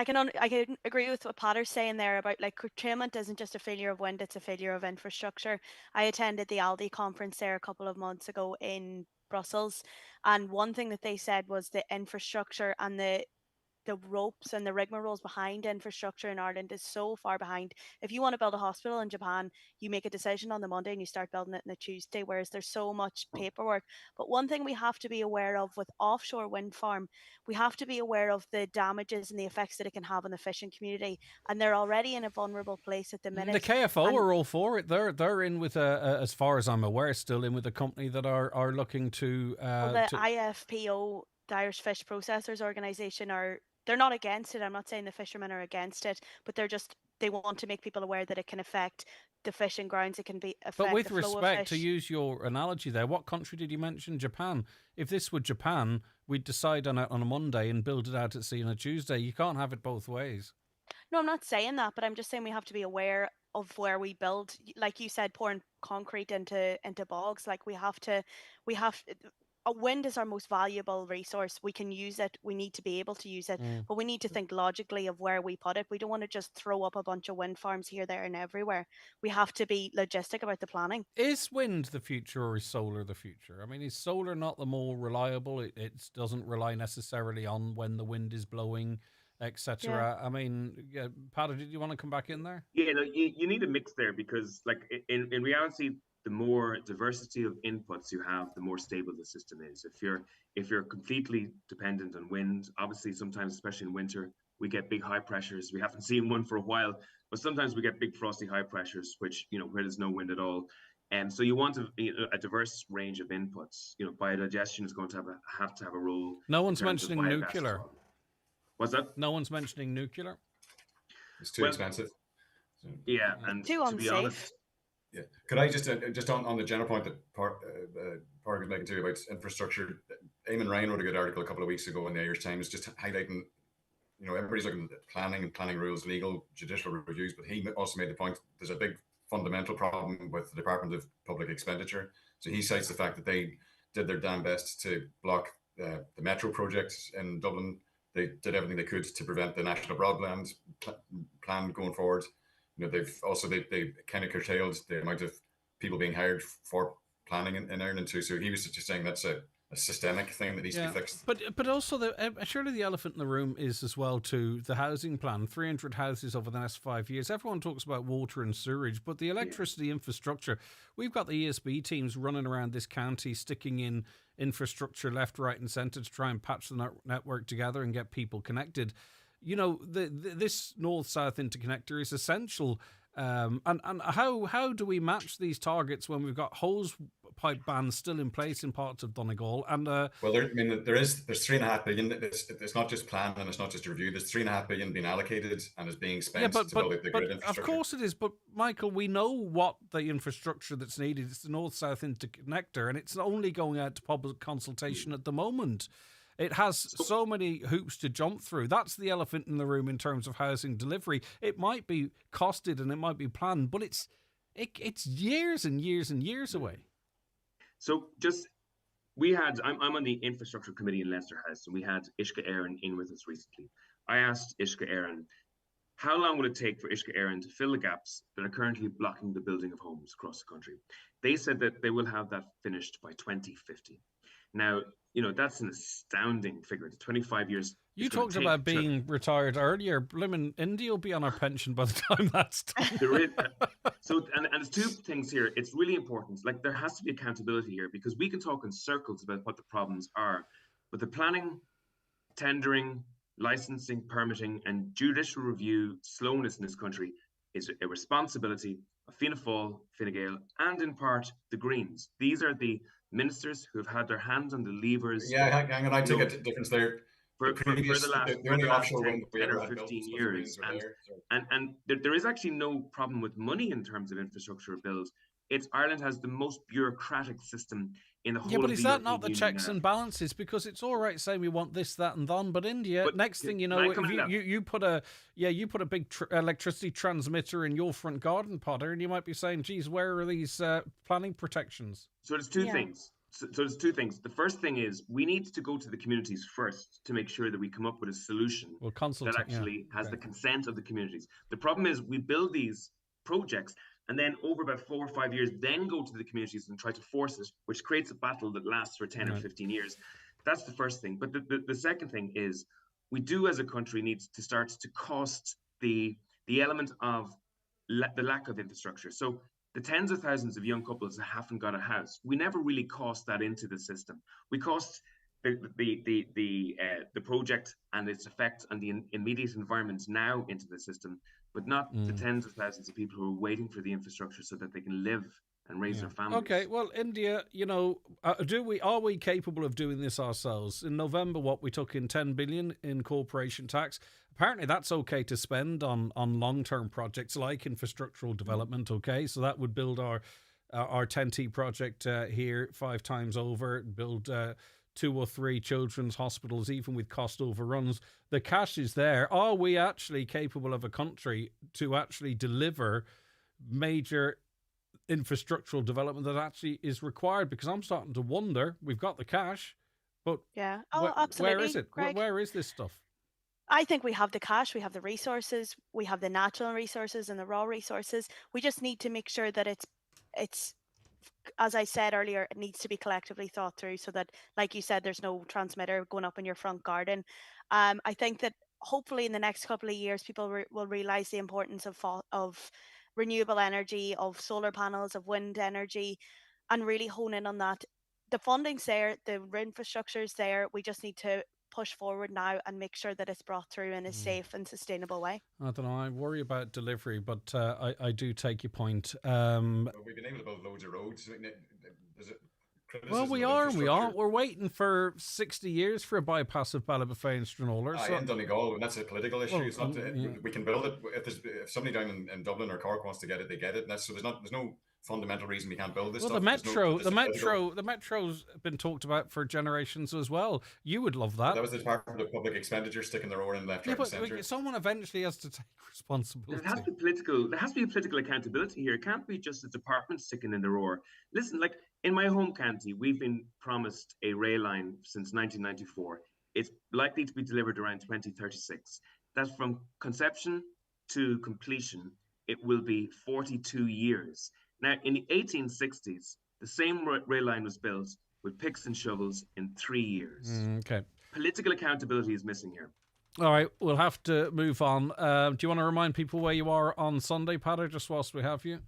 can agree with what Pater's saying there about curtailment isn't just a failure of wind, it's a failure of infrastructure. I attended the ALDI conference there a couple of months ago in Brussels, and one thing that they said was the infrastructure and the ropes and the rigmaroles behind infrastructure in Ireland is so far behind. If you want to build a hospital in Japan, you make a decision on the Monday and you start building it on the Tuesday, whereas there's so much paperwork. But one thing we have to be aware of with offshore wind farm, we have to be aware of the damages and the effects that it can have on the fishing community. And they're already in a vulnerable place at the minute. The KFO are all for it. They're in with, as far as I'm aware, still in with a company that are looking to... IFPO, the Irish Fish Processors Organisation, they're not against it. I'm not saying the fishermen are against it, but they're just they want to make people aware that it can affect the fishing grounds. It can affect But with the flow of respect, to fish. use your analogy there, what country did you mention? Japan. If this were Japan, we'd decide on a Monday and build it out at sea on a Tuesday. You can't have it both ways. No, I'm not saying that, but I'm just saying we have to be aware of where we build. Like you said, pouring concrete into bogs. Like we have. A wind is our most valuable resource. We can use it. We need to be able to use it, but we need to think logically of where we put it. We don't want to just throw up a bunch of wind farms here, there, and everywhere. We have to be logistic about the planning. Is wind the future or is solar the future? I mean, is solar not the more reliable? It doesn't rely necessarily on when the wind is blowing, etc. I mean, Paddy, did you want to come back in there? Yeah, no, you need a mix there because, like, in reality, the more diversity of inputs you have, the more stable the system is. If you're completely dependent on wind, obviously sometimes, especially in winter, we get big high pressures. We haven't seen one for a while, but sometimes we get big frosty high pressures, which, where there's no wind at all. And so you want a diverse range of inputs. Biodigestion is going to have to have a role. No one's mentioning nuclear. What's that? No one's mentioning nuclear. It's too expensive. Yeah, and too to be honest, yeah. Could I just on the general point that Park was making too about infrastructure? Eamon Ryan wrote a good article a couple of weeks ago in the Irish Times, just highlighting, everybody's looking at planning rules, legal, judicial reviews, but he also made the point there's a big fundamental problem with the Department of Public Expenditure. So he cites the fact that they did their damn best to block the Metro project in Dublin. They did everything they could to prevent the national broadband plan going forward. They've also they kind of curtailed the amount of people being hired for planning in Ireland too. So he was just saying that's a systemic thing that needs to be fixed. But also, surely the elephant in the room is as well to the housing plan. 300 houses over the next 5 years. Everyone talks about water and sewerage, but the electricity infrastructure, we've got the ESB teams running around this county sticking in infrastructure left, right and centre to try and patch the network together and get people connected. This north-south interconnector is essential. And how do we match these targets when we've got hose pipe bans still in place in parts of Donegal? And there's $3.5 billion. It's not just planned and it's not just reviewed. There's $3.5 billion being allocated and is being spent to build the grid infrastructure. Of course it is. But Michael, we know what the infrastructure that's needed. It's the north-south interconnector, and it's only going out to public consultation at the moment. It has so many hoops to jump through. That's the elephant in the room in terms of housing delivery. It might be costed and it might be planned, but it's years and years and years away. So I'm on the infrastructure committee in Leinster House, and we had Ishka Aaron in with us recently. I asked Ishka Aaron, how long will it take for Ishka Aaron to fill the gaps that are currently blocking the building of homes across the country? They said that they will have that finished by 2050. Now, that's an astounding figure. 25 years. You talked about being retired earlier. Blimmin' India will be on our pension by the time that's done. There is. And there's two things here. It's really important. Like, there has to be accountability here, because we can talk in circles about what the problems are, but the planning, tendering, licensing, permitting, and judicial review slowness in this country is a responsibility of Fianna Fáil, Fine Gael, and in part the Greens. These are the ministers who have had their hands on the levers. Yeah, hang on, I take a difference there. For the last 10 or 15 years. And there is actually no problem with money in terms of infrastructure build. Ireland has the most bureaucratic system in the whole of the but is that not the European checks Union. and balances? Because it's all right saying we want this, that, and then, but India. But next thing you know, if you put a big electricity transmitter in your front garden, Potter, and you might be saying, "Geez, where are these planning protections?" So there's two things. So there's two things. The first thing is we need to go to the communities first to make sure that we come up with a solution that actually has the consent of the communities. The problem is we build these projects and then over about 4 or 5 years, then go to the communities and try to force it, which creates a battle that lasts for 10 or 15 years. That's the first thing. But the second thing is we do as a country need to start to cost the element of the lack of infrastructure. So the tens of thousands of young couples that haven't got a house, we never really cost that into the system. We cost the project and its effect on the immediate environment now into the system, but not the tens of thousands of people who are waiting for the infrastructure so that they can live and raise their families. Okay, well, India, are we capable of doing this ourselves? In November, we took in 10 billion in corporation tax. Apparently, that's okay to spend on long-term projects like infrastructural development. Okay, so that would build our 10T project here 5 times over, build 2 or 3 children's hospitals, even with cost overruns. The cash is there. Are we actually capable of a country to actually deliver major infrastructural development that actually is required? Because I'm starting to wonder, we've got the cash, but absolutely. where is it? Greg. Where is this stuff? I think we have the cash, we have the resources, we have the natural resources and the raw resources. We just need to make sure that it's, as I said earlier, it needs to be collectively thought through so that, like you said, there's no transmitter going up in your front garden. I think that hopefully in the next couple of years, people will realise the importance of renewable energy, of solar panels, of wind energy, and really hone in on that. The funding's there, the infrastructure's there. We just need to push forward now and make sure that it's brought through in a safe and sustainable way. I don't know. I worry about delivery, but I do take your point. We've been able to build loads of roads. Well, we are and we aren't. We're waiting for 60 years for a bypass of Ballybofey and Stranorlar. In Donegal, and that's a political issue. It's not. We can build it. If somebody down in Dublin or Cork wants to get it, they get it. And there's no fundamental reason we can't build this stuff. The metro's been talked about for generations as well. You would love that. That was the Department of Public Expenditure sticking their oar in left, right, and centre. Someone eventually has to take responsibility. There has to be political accountability here. It can't be just the department sticking in their oar. Listen, like in my home county, we've been promised a rail line since 1994. It's likely to be delivered around 2036. That's from conception to completion. It will be 42 years. Now, in the 1860s, the same rail line was built with picks and shovels in 3 years. Okay. Political accountability is missing here. All right, we'll have to move on. Do you want to remind people where you are on Sunday, Patter, just whilst we have you?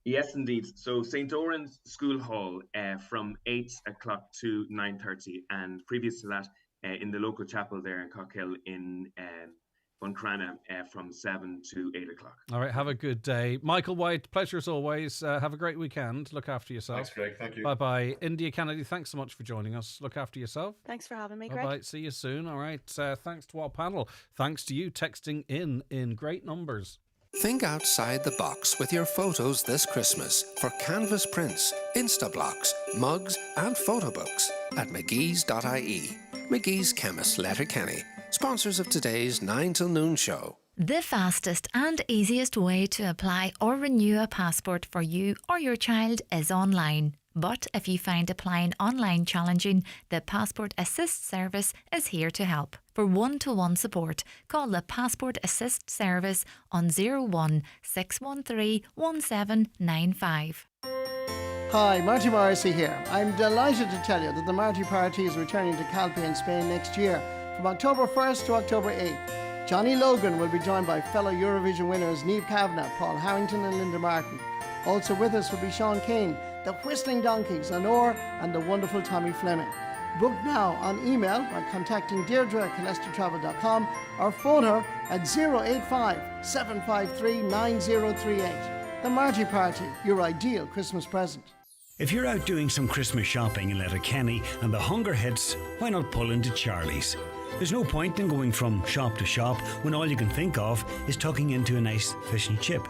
Yes, indeed. So St. Oran's School Hall from 8 o'clock to 9:30, and previous to that, in the local chapel there in Cockhill in Buncrana from 7 to 8 o'clock. All right, have a good day. Michael White, pleasure as always. Have a great weekend. Look after yourself. Thanks, Greg. Thank you. Bye-bye. India Kennedy, thanks so much for joining us. Look after yourself. Thanks for having me, Greg. Bye-bye. See you soon. All right. Thanks to our panel. Thanks to you texting in great numbers. Think outside the box with your photos this Christmas for canvas prints, Instablocks, mugs and photo books at mcgee's.ie. McGee's Chemist Letterkenny, sponsors of today's 9 till noon show. The fastest and easiest way to apply or renew a passport for you or your child is online. But if you find applying online challenging, the Passport Assist service is here to help. For one-to-one support, call the Passport Assist service on 01 613 1795. Hi, Marty Morrissey here. I'm delighted to tell you that the Marty Party is returning to Calpe in Spain next year from October 1st to October 8th. Johnny Logan will be joined by fellow Eurovision winners Niamh Kavanagh, Paul Harrington and Linda Martin. Also with us will be Sean Kane, the Whistling Donkeys, Honor and the wonderful Tommy Fleming. Book now on email by contacting Deirdre at CollesterTravel.com or phone her at 085 753 9038. The Marty Party, your ideal Christmas present. If you're out doing some Christmas shopping in Letterkenny and the hunger hits, why not pull into Charlie's? There's no point in going from shop to shop when all you can think of is tucking into a nice fish and chip,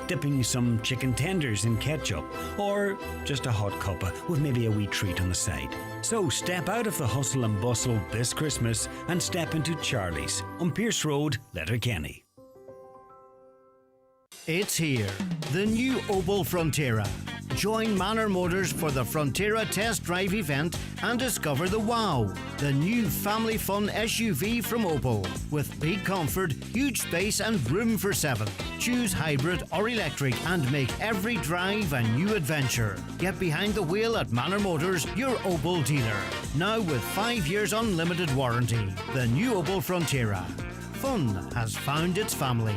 dipping some chicken tenders in ketchup, or just a hot cuppa with maybe a wee treat on the side. So step out of the hustle and bustle this Christmas and step into Charlie's on Pierce Road, Letterkenny. It's here, the new Opel Frontera. Join Manor Motors for the Frontera Test Drive event and discover the wow, the new family fun SUV from Opel. With big comfort, huge space and room for 7. Choose hybrid or electric and make every drive a new adventure. Get behind the wheel at Manor Motors, your Opel dealer. Now with 5 years unlimited warranty. The new Opel Frontera. Fun has found its family.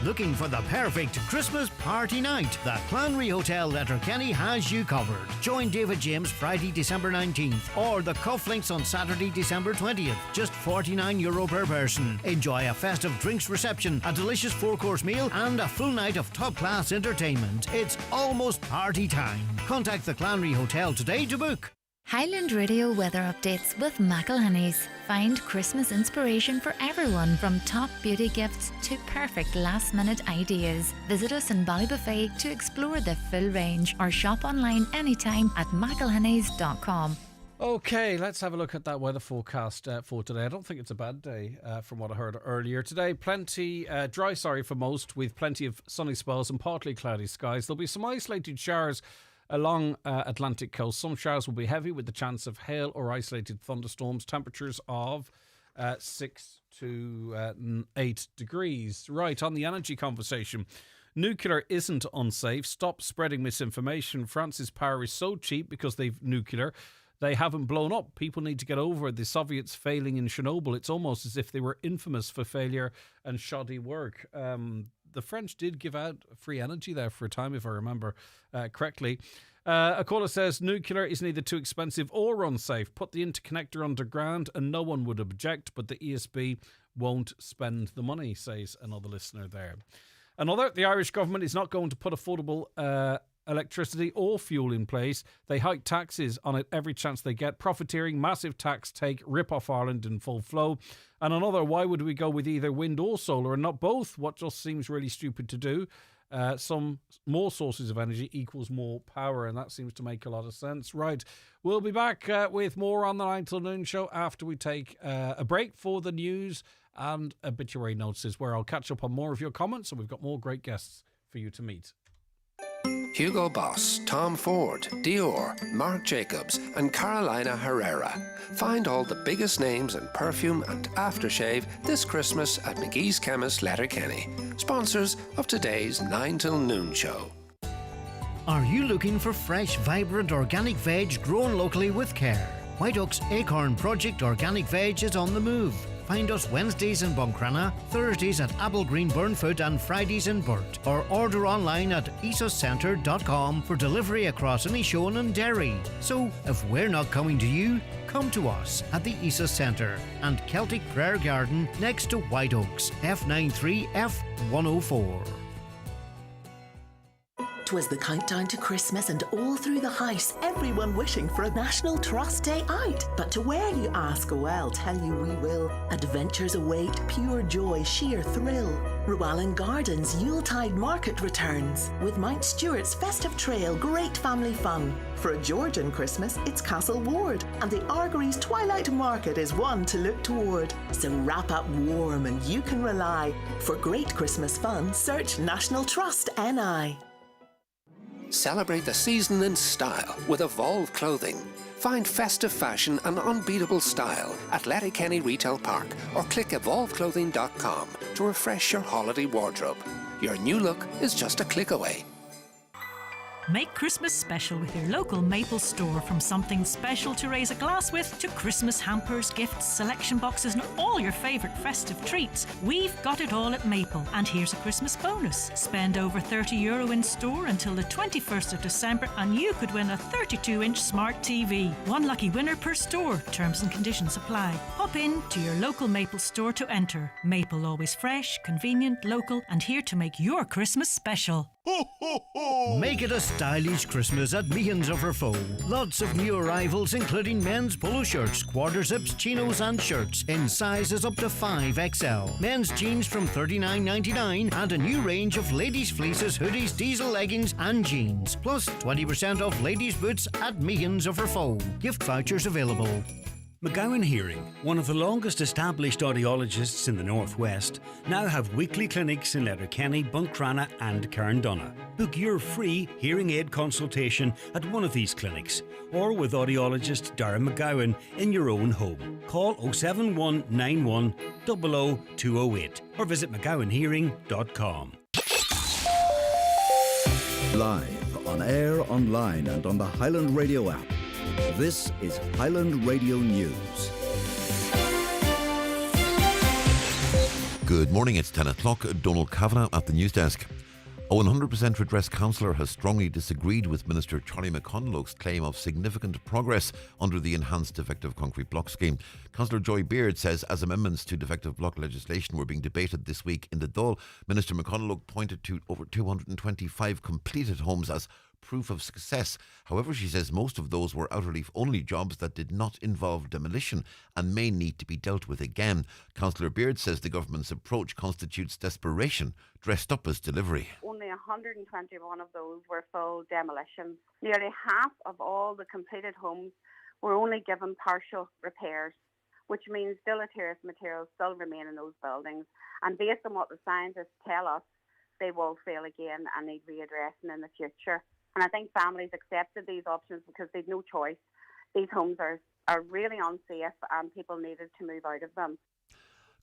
Looking for the perfect Christmas party night? The Clanry Hotel Letterkenny has you covered. Join David James Friday, December 19th, or the Cufflinks on Saturday, December 20th. Just €49 per person. Enjoy a festive drinks reception, a delicious 4-course meal, and a full night of top-class entertainment. It's almost party time. Contact the Clanry Hotel today to book. Highland Radio weather updates with McElhinney's. Find Christmas inspiration for everyone, from top beauty gifts to perfect last-minute ideas. Visit us in Ballybuffet to explore the full range, or shop online anytime at mcelhinneys.com. Okay, let's have a look at that weather forecast for today. I don't think it's a bad day from what I heard earlier today. Plenty dry, for most, with plenty of sunny spells and partly cloudy skies. There'll be some isolated showers along Atlantic coast. Some showers will be heavy with the chance of hail or isolated thunderstorms. Temperatures of 6 to 8 degrees. Right, on the energy conversation. Nuclear isn't unsafe. Stop spreading misinformation. France's power is so cheap because they've nuclear. They haven't blown up. People need to get over the Soviets failing in Chernobyl. It's almost as if they were infamous for failure and shoddy work. The French did give out free energy there for a time, if I remember correctly. A caller says, nuclear is neither too expensive or unsafe. Put the interconnector underground and no one would object, but the ESB won't spend the money, says another listener there. The Irish government is not going to put affordable electricity or fuel in place. They hike taxes on it every chance they get. Profiteering, massive tax take, rip off Ireland in full flow. And another, why would we go with either wind or solar and not both? What just seems really stupid to do. Some more sources of energy equals more power, and that seems to make a lot of sense. Right, we'll be back with more on the 9 till noon show after we take a break for the news and obituary notices, where I'll catch up on more of your comments, and we've got more great guests for you to meet. Hugo Boss, Tom Ford, Dior, Marc Jacobs and Carolina Herrera. Find all the biggest names in perfume and aftershave this Christmas at McGee's Chemist Letterkenny, sponsors of today's 9 till noon show. Are you looking for fresh, vibrant organic veg grown locally with care? White Oak's Acorn Project Organic Veg is on the move. Find us Wednesdays in Buncrana, Thursdays at Applegreen Burnfoot and Fridays in Burt. Or order online at esuscentre.com for delivery across Inishowen and Derry. So if we're not coming to you, come to us at the ESUS Centre and Celtic Prayer Garden next to White Oaks, F93F104. 'Twas the countdown to Christmas, and all through the house, everyone wishing for a National Trust Day out. But to where, you ask? Oh, well, tell you we will. Adventures await, pure joy, sheer thrill. Rowallan Gardens Yuletide Market returns, with Mount Stewart's festive trail, great family fun. For a Georgian Christmas, it's Castle Ward, and the Argery's Twilight Market is one to look toward. So wrap up warm and you can rely. For great Christmas fun, search National Trust NI. Celebrate the season in style with Evolve Clothing. Find festive fashion and unbeatable style at Letterkenny Retail Park, or click evolveclothing.com to refresh your holiday wardrobe. Your new look is just a click away. Make Christmas special with your local Maple store. From something special to raise a glass with, to Christmas hampers, gifts, selection boxes and all your favourite festive treats. We've got it all at Maple. And here's a Christmas bonus. Spend over €30 in store until the 21st of December and you could win a 32-inch smart TV. One lucky winner per store. Terms and conditions apply. Pop in to your local Maple store to enter. Maple, always fresh, convenient, local and here to make your Christmas special. Ho, ho, ho! Make it a stylish Christmas at Meehan's of Foe. Lots of new arrivals, including men's polo shirts, quarter zips, chinos and shirts in sizes up to 5XL. Men's jeans from $39.99 and a new range of ladies' fleeces, hoodies, diesel leggings and jeans. Plus 20% off ladies' boots at Meehan's of Foe. Gift vouchers available. McGowan Hearing, one of the longest established audiologists in the Northwest, now have weekly clinics in Letterkenny, Buncrana and Carndonagh. Book your free hearing aid consultation at one of these clinics, or with audiologist Darren McGowan in your own home. Call 07191 00208 or visit mcgowanhearing.com. Live, on air, online and on the Highland Radio app. This is Highland Radio News. Good morning, it's 10 o'clock. Donald Kavanagh at the news desk. A 100% redress councillor has strongly disagreed with Minister Charlie McConalogue's claim of significant progress under the enhanced defective concrete block scheme. Councillor Joy Beard says as amendments to defective block legislation were being debated this week in the Dáil, Minister McConalogue pointed to over 225 completed homes as proof of success. However, she says most of those were outer leaf only jobs that did not involve demolition and may need to be dealt with again. Councillor Beard says the government's approach constitutes desperation dressed up as delivery. Only 121 of those were full demolitions. Nearly half of all the completed homes were only given partial repairs, which means deleterious materials still remain in those buildings. And based on what the scientists tell us, they will fail again and need readdressing in the future. And I think families accepted these options because they'd no choice. These homes are really unsafe and people needed to move out of them.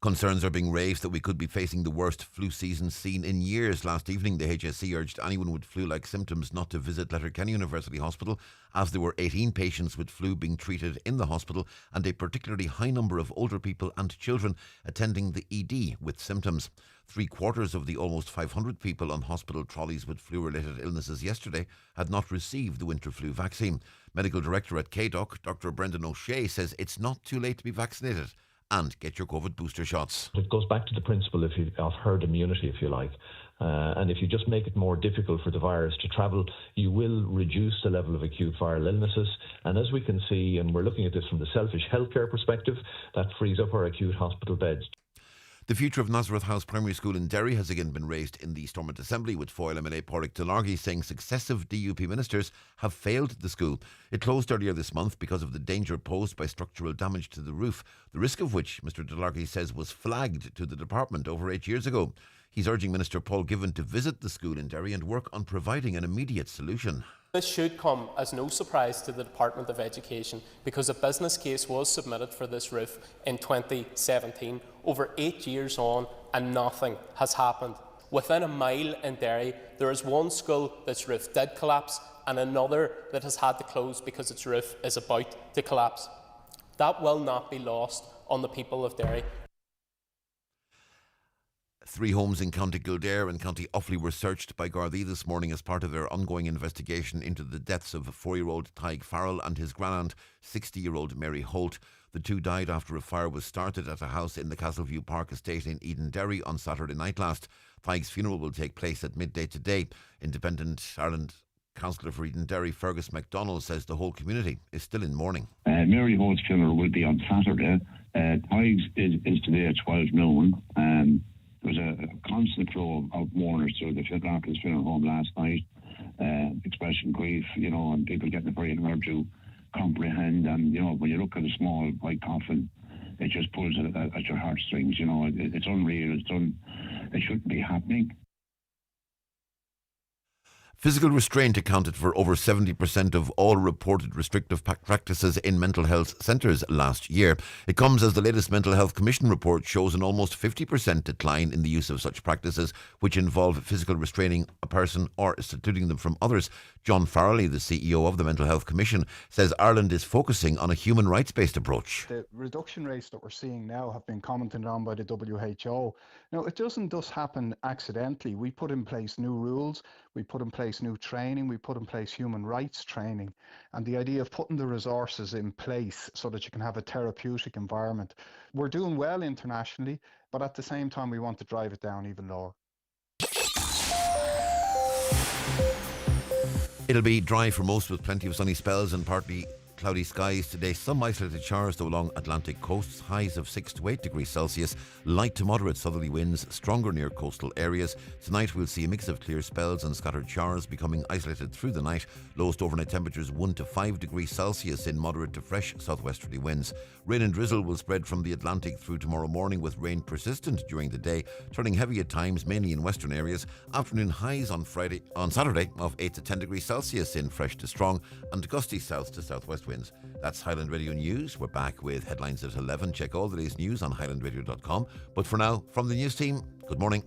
Concerns are being raised that we could be facing the worst flu season seen in years. Last evening, the HSE urged anyone with flu-like symptoms not to visit Letterkenny University Hospital, as there were 18 patients with flu being treated in the hospital and a particularly high number of older people and children attending the ED with symptoms. 3/4 of the almost 500 people on hospital trolleys with flu-related illnesses yesterday had not received the winter flu vaccine. Medical Director at KDOC, Dr. Brendan O'Shea, says it's not too late to be vaccinated and get your COVID booster shots. It goes back to the principle of herd immunity, if you like. And if you just make it more difficult for the virus to travel, you will reduce the level of acute viral illnesses. And as we can see, and we're looking at this from the selfish healthcare perspective, that frees up our acute hospital beds. The future of Nazareth House Primary School in Derry has again been raised in the Stormont Assembly, with Foyle MLA Pádraig Delargy saying successive DUP ministers have failed the school. It closed earlier this month because of the danger posed by structural damage to the roof, the risk of which Mr Delargy says was flagged to the department over 8 years ago. He's urging Minister Paul Givan to visit the school in Derry and work on providing an immediate solution. This should come as no surprise to the Department of Education, because a business case was submitted for this roof in 2017, over 8 years on, and nothing has happened. Within a mile in Derry, there is one school that's roof did collapse and another that has had to close because its roof is about to collapse. That will not be lost on the people of Derry. 3 homes in County Kildare and County Offaly were searched by Gardaí this morning as part of their ongoing investigation into the deaths of 4-year-old Tadhg Farrell and his grandaunt, 60-year-old Mary Holt. The two died after a fire was started at a house in the Castleview Park estate in Eden Derry on Saturday night last. Tadhg's funeral will take place at midday today. Independent Ireland Councillor for Eden Derry, Fergus MacDonald, says the whole community is still in mourning. Mary Holt's funeral will be on Saturday. Tadhg's is today at 12 noon. There was a constant flow of mourners through the Fitzgerald's funeral home last night, expressing grief, and people getting very hard to comprehend. And, when you look at a small white coffin, it just pulls at your heartstrings. It's unreal. It shouldn't be happening. Physical restraint accounted for over 70% of all reported restrictive practices in mental health centres last year. It comes as the latest Mental Health Commission report shows an almost 50% decline in the use of such practices, which involve physical restraining a person or secluding them from others. John Farrelly, the CEO of the Mental Health Commission, says Ireland is focusing on a human rights-based approach. The reduction rates that we're seeing now have been commented on by the WHO. Now, it doesn't just happen accidentally. We put in place new rules, we put in place new training, we put in place human rights training, and the idea of putting the resources in place so that you can have a therapeutic environment. We're doing well internationally, but at the same time we want to drive it down even lower. It'll be dry for most, with plenty of sunny spells and partly cloudy skies today. Some isolated showers though along Atlantic coasts. Highs of 6 to 8 degrees Celsius. Light to moderate southerly winds, stronger near coastal areas. Tonight we'll see a mix of clear spells and scattered showers becoming isolated through the night. Lowest overnight temperatures 1 to 5 degrees Celsius in moderate to fresh southwesterly winds. Rain and drizzle will spread from the Atlantic through tomorrow morning, with rain persistent during the day, turning heavy at times mainly in western areas. Afternoon highs on Saturday of 8 to 10 degrees Celsius in fresh to strong and gusty south to southwest winds. That's Highland Radio News. We're back with headlines at 11. Check all the latest news on highlandradio.com. But for now, from the news team, good morning.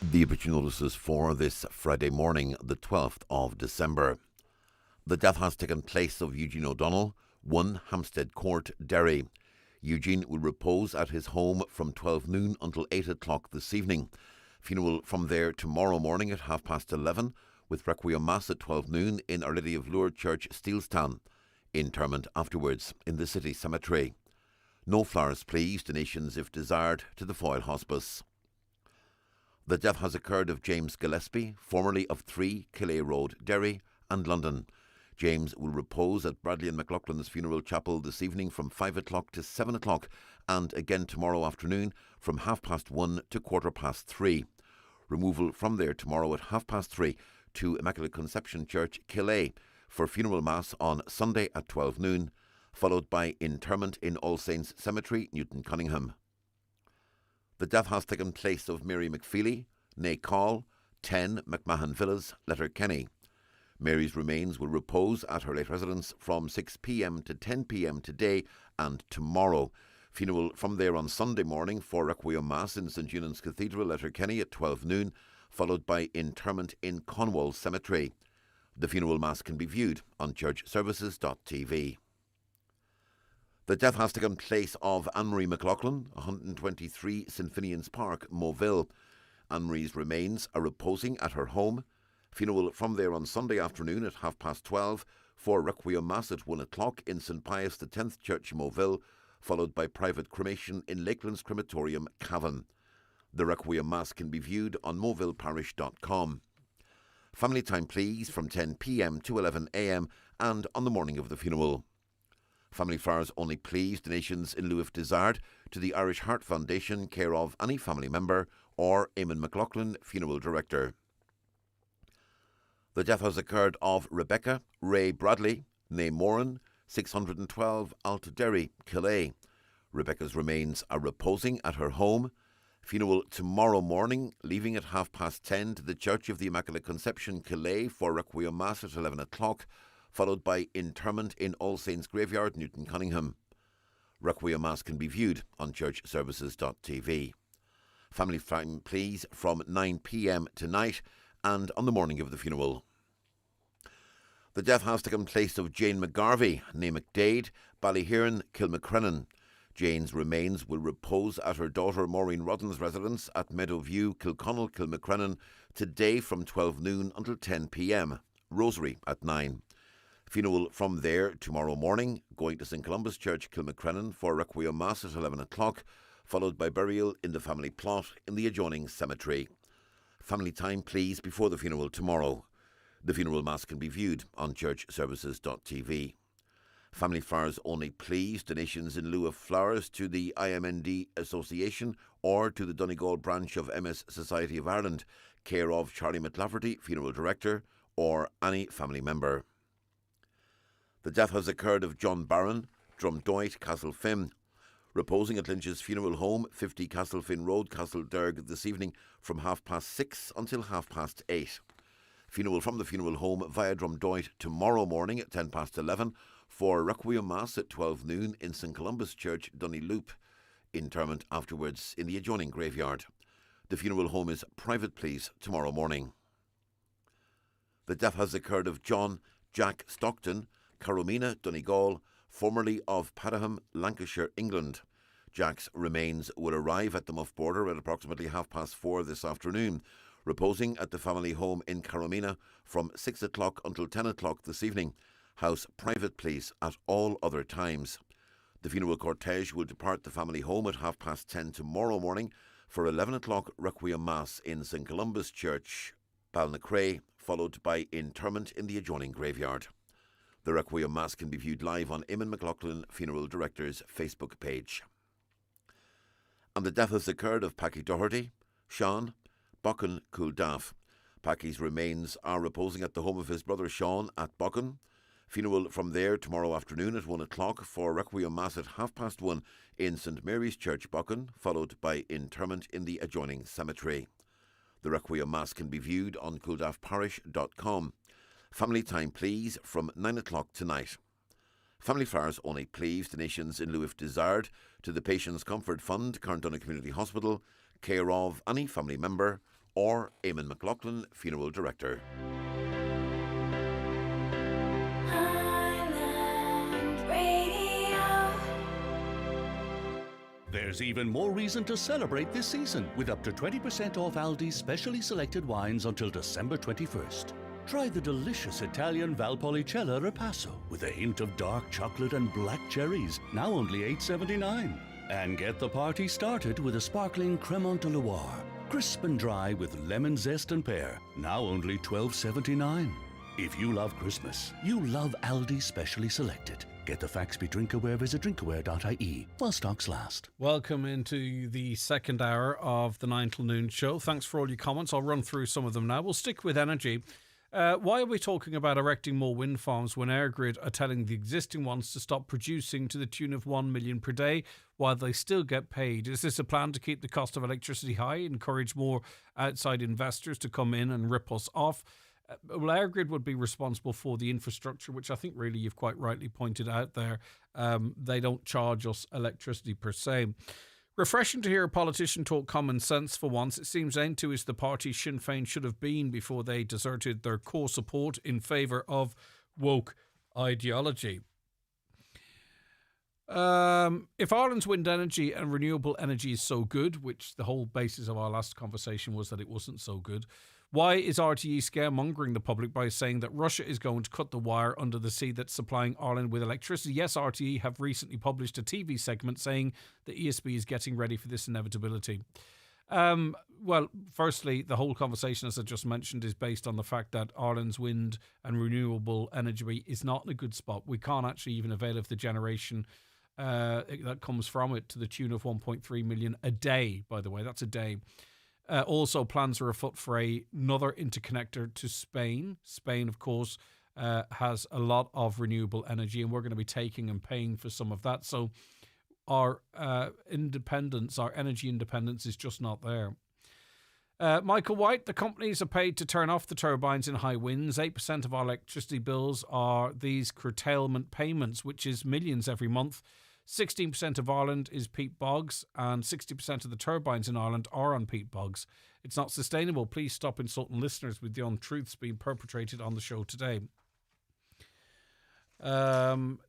The opportunity notices for this Friday morning, the 12th of December. The death has taken place of Eugene O'Donnell, 1 Hampstead Court, Derry. Eugene will repose at his home from 12 noon until 8 o'clock this evening. Funeral from there tomorrow morning at 11:30, with Requiem Mass at 12 noon in Our Lady of Lourdes Church, Steelstown. Interment afterwards in the city cemetery. No flowers, please. Donations, if desired, to the Foyle Hospice. The death has occurred of James Gillespie, formerly of 3 Killay Road, Derry and London. James will repose at Bradley and McLaughlin's funeral chapel this evening from 5 o'clock to 7 o'clock and again tomorrow afternoon from 1:30 to 3:15. Removal from there tomorrow at 3:30 to Immaculate Conception Church, Killay, for funeral mass on Sunday at 12 noon, followed by interment in All Saints Cemetery, Newton Cunningham. The death has taken place of Mary McFeely, née Call, 10 McMahon Villas, Letterkenny. Mary's remains will repose at her late residence from 6 p.m. to 10 p.m. today and tomorrow. Funeral from there on Sunday morning for Requiem Mass in St Eunan's Cathedral, Letterkenny at 12 noon, followed by interment in Conwall Cemetery. The funeral mass can be viewed on churchservices.tv. The death has taken place of Anne-Marie McLaughlin, 123 St Finian's Park, Moville. Anne-Marie's remains are reposing at her home. Funeral from there on Sunday afternoon at 12:30 for Requiem Mass at 1 o'clock in St Pius X Church, Moville, followed by private cremation in Lakelands Crematorium, Cavan. The Requiem Mass can be viewed on movilleparish.com. Family time, please, from 10 p.m. to 11 a.m. and on the morning of the funeral. Family flowers only, please. Donations in lieu if desired to the Irish Heart Foundation, care of any family member or Eamon McLaughlin, funeral director. The death has occurred of Rebecca Ray Bradley, née Moran, 612 Altaderry, Killay. Rebecca's remains are reposing at her home. Funeral tomorrow morning, leaving at 10:30 to the Church of the Immaculate Conception, Killay, for Requiem Mass at 11 o'clock, followed by interment in All Saints Graveyard, Newton Cunningham. Requiem Mass can be viewed on churchservices.tv. Family time, please, from 9 p.m. tonight and on the morning of the funeral. The death has taken place of Jane McGarvey, née McDade, Ballyhearn, Kilmacrennan. Jane's remains will repose at her daughter Maureen Rodden's residence at Meadowview, Kilconnell, Kilmacrennan, today from 12 noon until 10 p.m. Rosary at 9. Funeral from there tomorrow morning, going to St Columbus Church, Kilmacrennan, for Requiem Mass at 11 o'clock, followed by burial in the family plot in the adjoining cemetery. Family time, please, before the funeral tomorrow. The funeral mass can be viewed on churchservices.tv. Family flowers only, please. Donations in lieu of flowers to the IMND Association or to the Donegal branch of MS Society of Ireland, care of Charlie McLafferty, funeral director, or any family member. The death has occurred of John Barron, Drumdoit, Castlefin, reposing at Lynch's funeral home, 50 Castlefin Road, Castlederg, this evening from 6:30 until 8:30. Funeral from the funeral home via Drumdoit tomorrow morning at 11:10 for Requiem Mass at 12 noon in St Columbus Church, Dunnyloop. Interment afterwards in the adjoining graveyard. The funeral home is private, please, tomorrow morning. The death has occurred of John Jack Stockton, Caromina, Donegal, formerly of Padiham, Lancashire, England. Jack's remains will arrive at the Muff border at approximately 4:30 this afternoon, reposing at the family home in Caromina from 6 o'clock until 10 o'clock this evening. House private, please, at all other times. The funeral cortege will depart the family home at 10:30 tomorrow morning for 11 o'clock Requiem Mass in St Columbus Church, Balnacray, followed by interment in the adjoining graveyard. The Requiem Mass can be viewed live on Eamon McLaughlin, Funeral Director's Facebook page. And the death has occurred of Packy Doherty, Sean, Buchan, Cooldaff. Packy's remains are reposing at the home of his brother Sean at Buchan. Funeral from there tomorrow afternoon at 1 o'clock for Requiem Mass at 1:30 in St Mary's Church, Buchan, followed by interment in the adjoining cemetery. The Requiem Mass can be viewed on cooldaffparish.com. Family time, please, from 9 o'clock tonight. Family flowers only, please. Donations in lieu if desired to the Patients Comfort Fund, Carndonagh Community Hospital, care of any family member or Eamon McLaughlin, Funeral Director. Highland Radio. There's even more reason to celebrate this season with up to 20% off Aldi's specially selected wines until December 21st. Try the delicious Italian Valpolicella Ripasso with a hint of dark chocolate and black cherries, now only $8.79. And get the party started with a sparkling Cremant de Loire, crisp and dry with lemon zest and pear, now only $12.79. If you love Christmas, you love Aldi Specially Selected. Get the Faxby Drinkaware, visit drinkaware.ie while stocks last. Welcome into the second hour of the 9 till noon show. Thanks for all your comments. I'll run through some of them now. We'll stick with energy. Why are we talking about erecting more wind farms when EirGrid are telling the existing ones to stop producing to the tune of 1 million per day while they still get paid? Is this a plan to keep the cost of electricity high, encourage more outside investors to come in and rip us off? Well, EirGrid would be responsible for the infrastructure, which I think really you've quite rightly pointed out there. They don't charge us electricity per se. Refreshing to hear a politician talk common sense for once. It seems N2 is the party Sinn Féin should have been before they deserted their core support in favour of woke ideology. If Ireland's wind energy and renewable energy is so good, which the whole basis of our last conversation was that it wasn't so good, why is RTE scaremongering the public by saying that Russia is going to cut the wire under the sea that's supplying Ireland with electricity? Yes, RTE have recently published a TV segment saying the ESB is getting ready for this inevitability. Well, firstly, the whole conversation, as I just mentioned, is based on the fact that Ireland's wind and renewable energy is not in a good spot. We can't actually even avail of the generation that comes from it to the tune of 1.3 million a day, by the way. That's a day. Also, plans are afoot for another interconnector to Spain. Spain, of course, has a lot of renewable energy, and we're going to be taking and paying for some of that. So our independence, our energy independence is just not there. Michael White, the companies are paid to turn off the turbines in high winds. 8% of our electricity bills are these curtailment payments, which is millions every month. 16% of Ireland is peat bogs, and 60% of the turbines in Ireland are on peat bogs. It's not sustainable. Please stop insulting listeners with the untruths being perpetrated on the show today.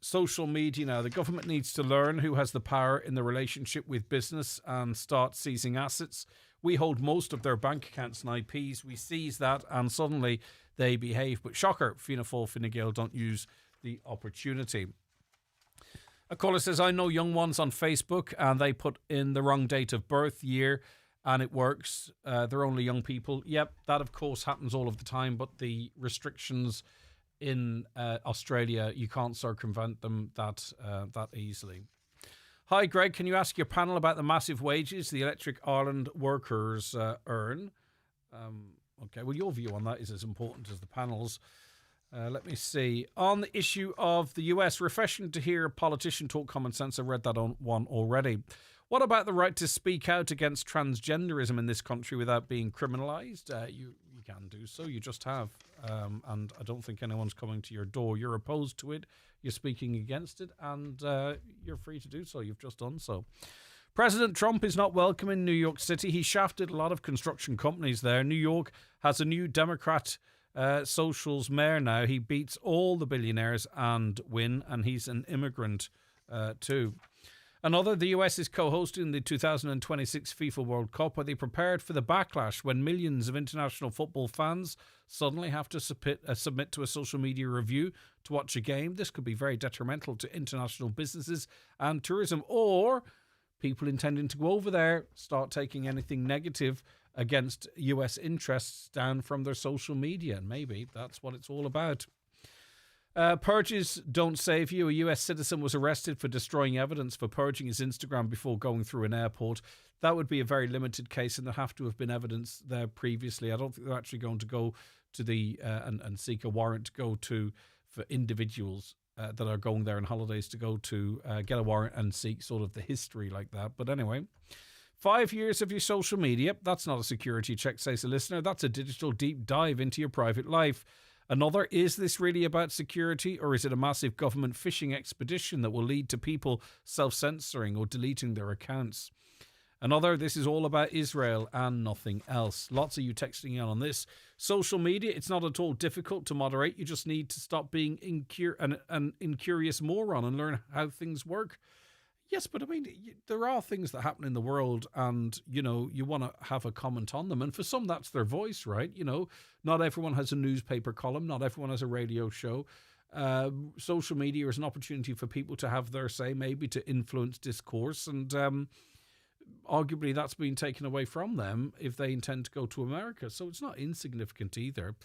Social media now. The government needs to learn who has the power in the relationship with business and start seizing assets. We hold most of their bank accounts and IPs. We seize that and suddenly they behave. But shocker, Fianna Fáil, Fine Gael don't use the opportunity. A caller says, I know young ones on Facebook and they put in the wrong date of birth, year, and it works. They're only young people. Yep, that of course happens all of the time, but the restrictions in Australia, you can't circumvent them that easily. Hi, Greg, can you ask your panel about the massive wages the Electric Ireland workers earn? Okay, well, your view on that is as important as the panel's. Let me see. On the issue of the US, refreshing to hear a politician talk common sense. I read that on one already. What about the right to speak out against transgenderism in this country without being criminalised? You can do so. You just have. And I don't think anyone's coming to your door. You're opposed to it. You're speaking against it. And you're free to do so. You've just done so. President Trump is not welcome in New York City. He shafted a lot of construction companies there. New York has a new Democrat socials mayor now. He beats all the billionaires and win, and he's an immigrant too. Another, the US is co-hosting the 2026 FIFA World Cup. Are they prepared for the backlash when millions of international football fans suddenly have to submit to a social media review to watch a game? This could be very detrimental to international businesses and tourism, or people intending to go over there start taking anything negative against US interests down from their social media. And maybe that's what it's all about. Purges don't save you. A US citizen was arrested for destroying evidence for purging his Instagram before going through an airport. That would be a very limited case, and there have to have been evidence there previously. I don't think they're actually going to go to the and seek a warrant to go to for individuals that are going there on holidays to go to get a warrant and seek sort of the history like that. But anyway, 5 years of your social media, that's not a security check, says a listener. That's a digital deep dive into your private life. Another, is this really about security, or is it a massive government phishing expedition that will lead to people self-censoring or deleting their accounts? Another, this is all about Israel and nothing else. Lots of you texting in on this. Social media, it's not at all difficult to moderate. You just need to stop being an incurious moron and learn how things work. Yes, but I mean, there are things that happen in the world, and you want to have a comment on them. And for some, that's their voice, right? Not everyone has a newspaper column, not everyone has a radio show. Social media is an opportunity for people to have their say, maybe to influence discourse, and arguably that's been taken away from them if they intend to go to America. So it's not insignificant either.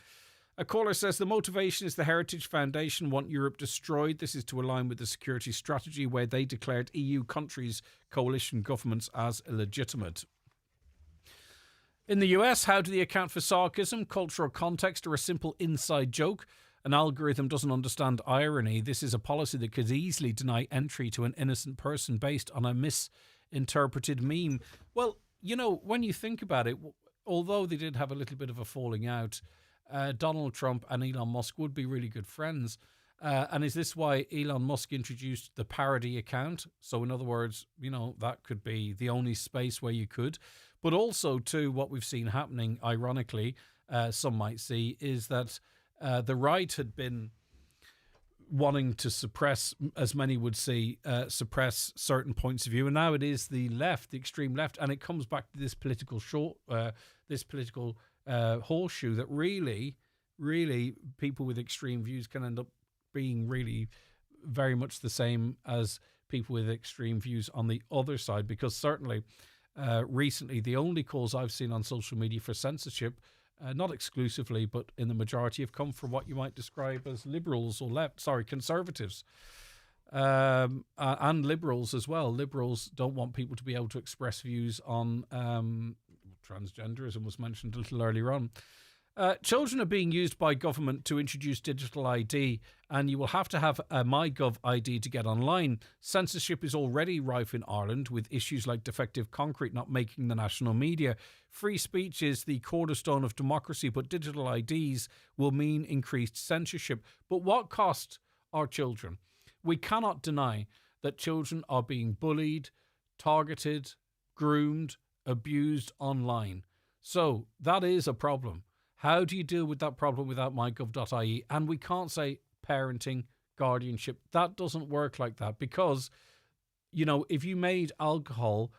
A caller says the motivation is the Heritage Foundation want Europe destroyed. This is to align with the security strategy where they declared EU countries' coalition governments as illegitimate. In the US, how do they account for sarcasm, cultural context, or a simple inside joke? An algorithm doesn't understand irony. This is a policy that could easily deny entry to an innocent person based on a misinterpreted meme. Well, when you think about it, although they did have a little bit of a falling out, Donald Trump and Elon Musk would be really good friends. And is this why Elon Musk introduced the parody account? So in other words, that could be the only space where you could. But also, too, what we've seen happening, ironically, some might see, is that the right had been wanting to suppress, as many would see, suppress certain points of view. And now it is the left, the extreme left. And it comes back to this political horseshoe that really people with extreme views can end up being really very much the same as people with extreme views on the other side, because certainly recently the only calls I've seen on social media for censorship, not exclusively but in the majority, have come from what you might describe as liberals or conservatives, and liberals as well. Liberals don't want people to be able to express views on transgenderism was mentioned a little earlier on. Children are being used by government to introduce digital ID, and you will have to have a MyGov ID to get online. Censorship is already rife in Ireland, with issues like defective concrete not making the national media. Free speech is the cornerstone of democracy, but digital IDs will mean increased censorship. But what cost are children? We cannot deny that children are being bullied, targeted, groomed, abused online. So that is a problem. How do you deal with that problem without mygov.ie? And we can't say parenting, guardianship. That doesn't work like that, because, if you made alcohol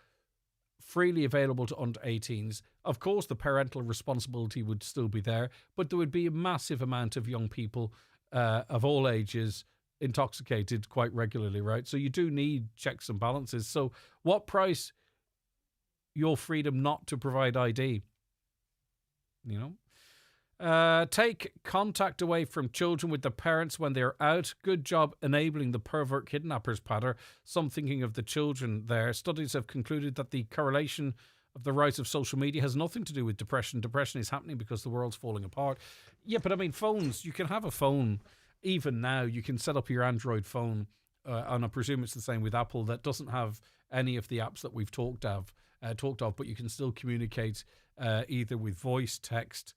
freely available to under 18s, of course the parental responsibility would still be there, but there would be a massive amount of young people of all ages intoxicated quite regularly, right? So you do need checks and balances. So what price your freedom not to provide ID? Take contact away from children with their parents when they're out. Good job enabling the pervert kidnappers patter. Some thinking of the children there. Studies have concluded that the correlation of the rise of social media has nothing to do with depression. Depression is happening because the world's falling apart. Yeah, but I mean, phones, you can have a phone. Even now, you can set up your Android phone, and I presume it's the same with Apple, that doesn't have any of the apps that we've talked of, but you can still communicate either with voice, text,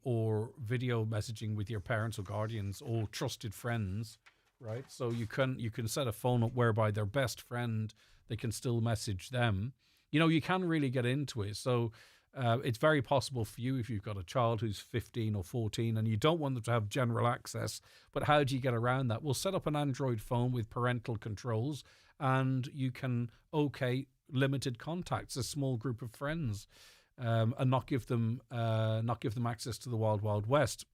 or video messaging with your parents or guardians or trusted friends, right? So you can set a phone up whereby their best friend, they can still message them. You can really get into it. So it's very possible for you, if you've got a child who's 15 or 14 and you don't want them to have general access, but how do you get around that? We'll set up an Android phone with parental controls, and you can limited contacts, a small group of friends, and not give them access to the wild west.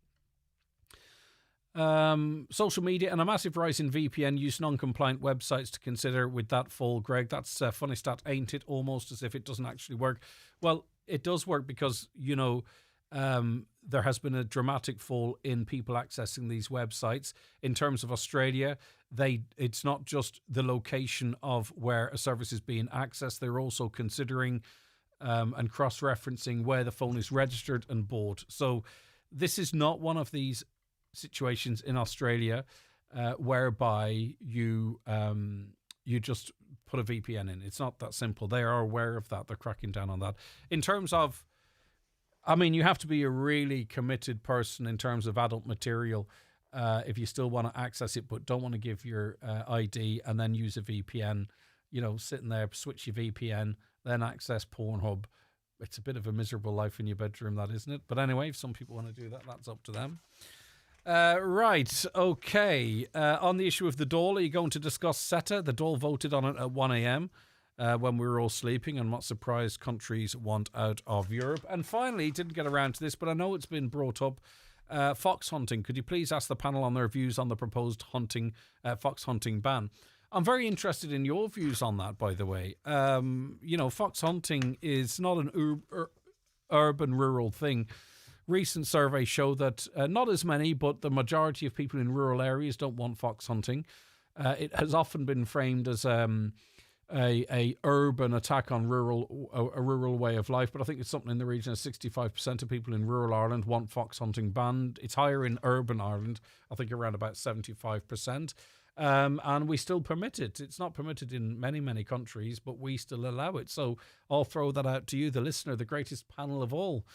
Social media and a massive rise in VPN use, non-compliant websites to consider with that fall, Greg. That's a funny stat, ain't it? Almost as if it doesn't actually work. Well, it does work because, there has been a dramatic fall in people accessing these websites. In terms of Australia, it's not just the location of where a service is being accessed. They're also considering and cross-referencing where the phone is registered and bought. So this is not one of these situations in Australia whereby you just put a VPN in. It's not that simple. They are aware of that. They're cracking down on that. In terms of, you have to be a really committed person in terms of adult material if you still want to access it but don't want to give your ID and then use a VPN. Sitting there, switch your VPN, then access Pornhub. It's a bit of a miserable life in your bedroom, that, isn't it? But anyway, if some people want to do that, that's up to them. Right, okay. On the issue of the Dáil, are you going to discuss CETA? The Dáil voted on it at 1 a.m. When we were all sleeping, and what surprise countries want out of Europe. And finally, didn't get around to this, but I know it's been brought up, fox hunting. Could you please ask the panel on their views on the proposed fox hunting ban? I'm very interested in your views on that, by the way. Fox hunting is not an urban, rural thing. Recent surveys show that not as many, but the majority of people in rural areas don't want fox hunting. It has often been framed as a urban attack on a rural way of life, but I think it's something in the region of 65% of people in rural Ireland want fox hunting banned. It's higher in urban Ireland, I think around about 75%. And we still permit it. It's not permitted in many, many countries, but we still allow it. So I'll throw that out to you, the listener, the greatest panel of all.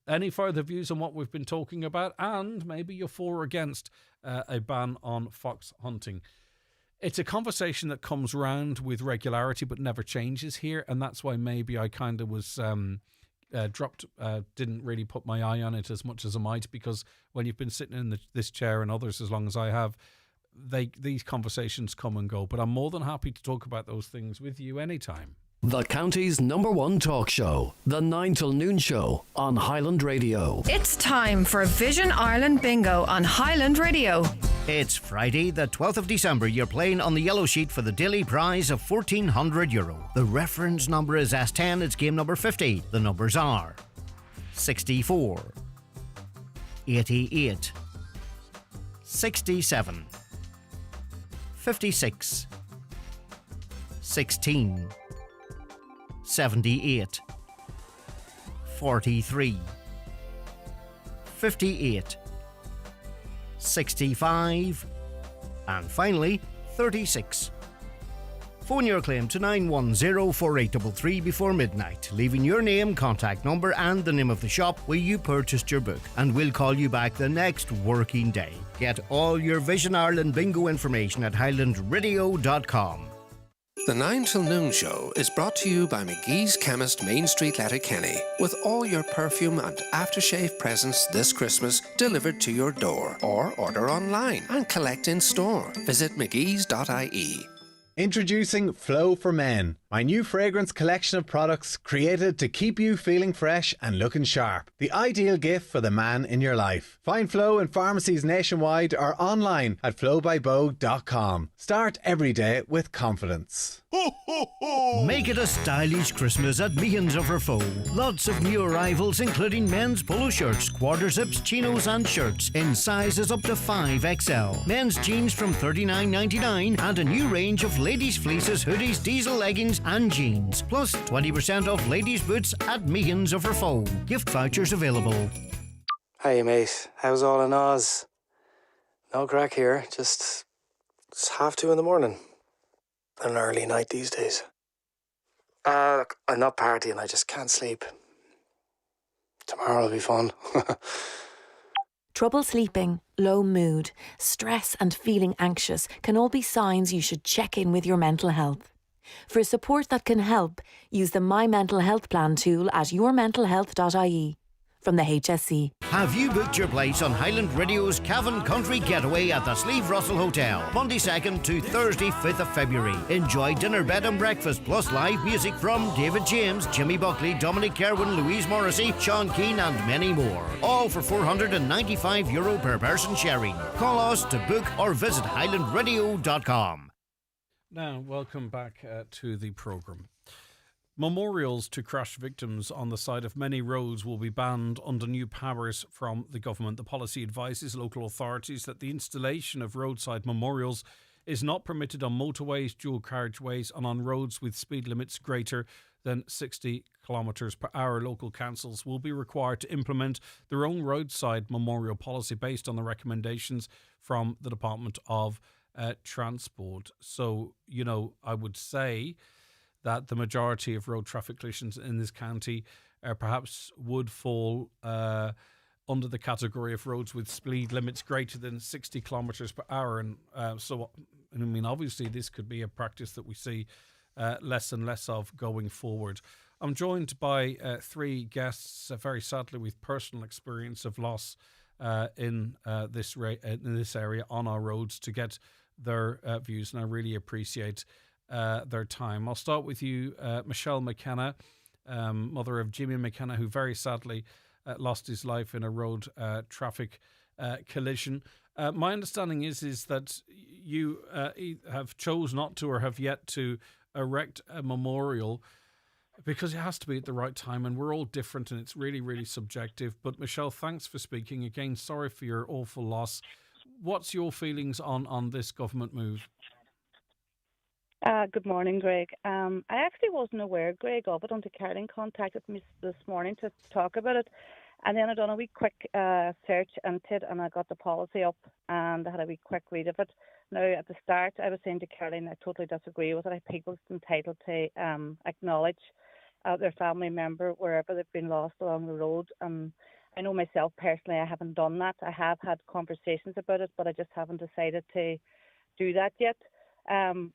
Any further views on what we've been talking about, and maybe you're for or against a ban on fox hunting? It's a conversation that comes round with regularity but never changes here, and that's why maybe I kind of was didn't really put my eye on it as much as I might, because when you've been sitting in this chair and others as long as I have, these conversations come and go. But I'm more than happy to talk about those things with you anytime. The county's #1 talk show, the 9 till noon show on Highland Radio. It's time for Vision Ireland Bingo on Highland Radio. It's Friday, the 12th of December. You're playing on the yellow sheet for the daily prize of €1,400. The reference number is S10. It's game number 50. The numbers are 64, 88, 67, 56, 16, 78, 43, 58, 65, and finally 36. Phone your claim to 910-4833 before midnight, leaving your name, contact number and the name of the shop where you purchased your book, and we'll call you back the next working day. Get all your Vision Ireland bingo information at highlandradio.com. The 9 till noon show is brought to you by McGee's Chemist, Main Street, Letterkenny, with all your perfume and aftershave presents this Christmas delivered to your door, or order online and collect in store. Visit mcgees.ie. Introducing Flow for Men, my new fragrance collection of products created to keep you feeling fresh and looking sharp. The ideal gift for the man in your life. Find Flow in pharmacies nationwide or online at flowbybogue.com. Start every day with confidence. Make it a stylish Christmas at Meehan's of Rafoe. Lots of new arrivals, including men's polo shirts, quarter zips, chinos and shirts in sizes up to 5XL. Men's jeans from $39.99 and a new range of ladies' fleeces, hoodies, diesel leggings and jeans. Plus 20% off ladies' boots at Meehan's of Rafoe. Gift vouchers available. Hey mate, how's all in Oz? No crack here, just it's 2:30 in the morning. An early night these days. Look, I'm not partying, I just can't sleep. Tomorrow will be fun. Trouble sleeping, low mood, stress and feeling anxious can all be signs you should check in with your mental health. For support that can help, use the My Mental Health Plan tool at yourmentalhealth.ie. From the HSC. Have you booked your place on Highland Radio's Cavan Country Getaway at the Sleeve Russell Hotel, Monday 2nd to Thursday 5th of February? Enjoy dinner, bed and breakfast, plus live music from David James, Jimmy Buckley, Dominic Kerwin, Louise Morrissey, Sean Keane and many more. All for €495 per person sharing. Call us to book or visit highlandradio.com. Now, welcome back to the programme. Memorials to crash victims on the side of many roads will be banned under new powers from the government. The policy advises local authorities that the installation of roadside memorials is not permitted on motorways, dual carriageways and on roads with speed limits greater than 60 kilometres per hour. Local councils will be required to implement their own roadside memorial policy based on the recommendations from the Department of Transport. So, I would say that the majority of road traffic collisions in this county perhaps would fall under the category of roads with speed limits greater than 60 kilometres per hour. And obviously this could be a practice that we see less and less of going forward. I'm joined by three guests, very sadly with personal experience of loss in this area on our roads to get their views, and I really appreciate their time. I'll start with you, Michelle McKenna, mother of Jimmy McKenna, who very sadly lost his life in a road traffic collision. My understanding is that you have chose not to or have yet to erect a memorial because it has to be at the right time, and we're all different and it's really, really subjective. But Michelle, thanks for speaking. Again, sorry for your awful loss. What's your feelings on this government move? Good morning, Greg. I actually wasn't aware, Greg, of it until Caroline contacted me this morning to talk about it. And then I done a wee quick search into it, and I got the policy up and I had a wee quick read of it. Now, at the start, I was saying to Caroline, I totally disagree with it. I think people's entitled to acknowledge their family member wherever they've been lost along the road. I know myself personally, I haven't done that. I have had conversations about it, but I just haven't decided to do that yet.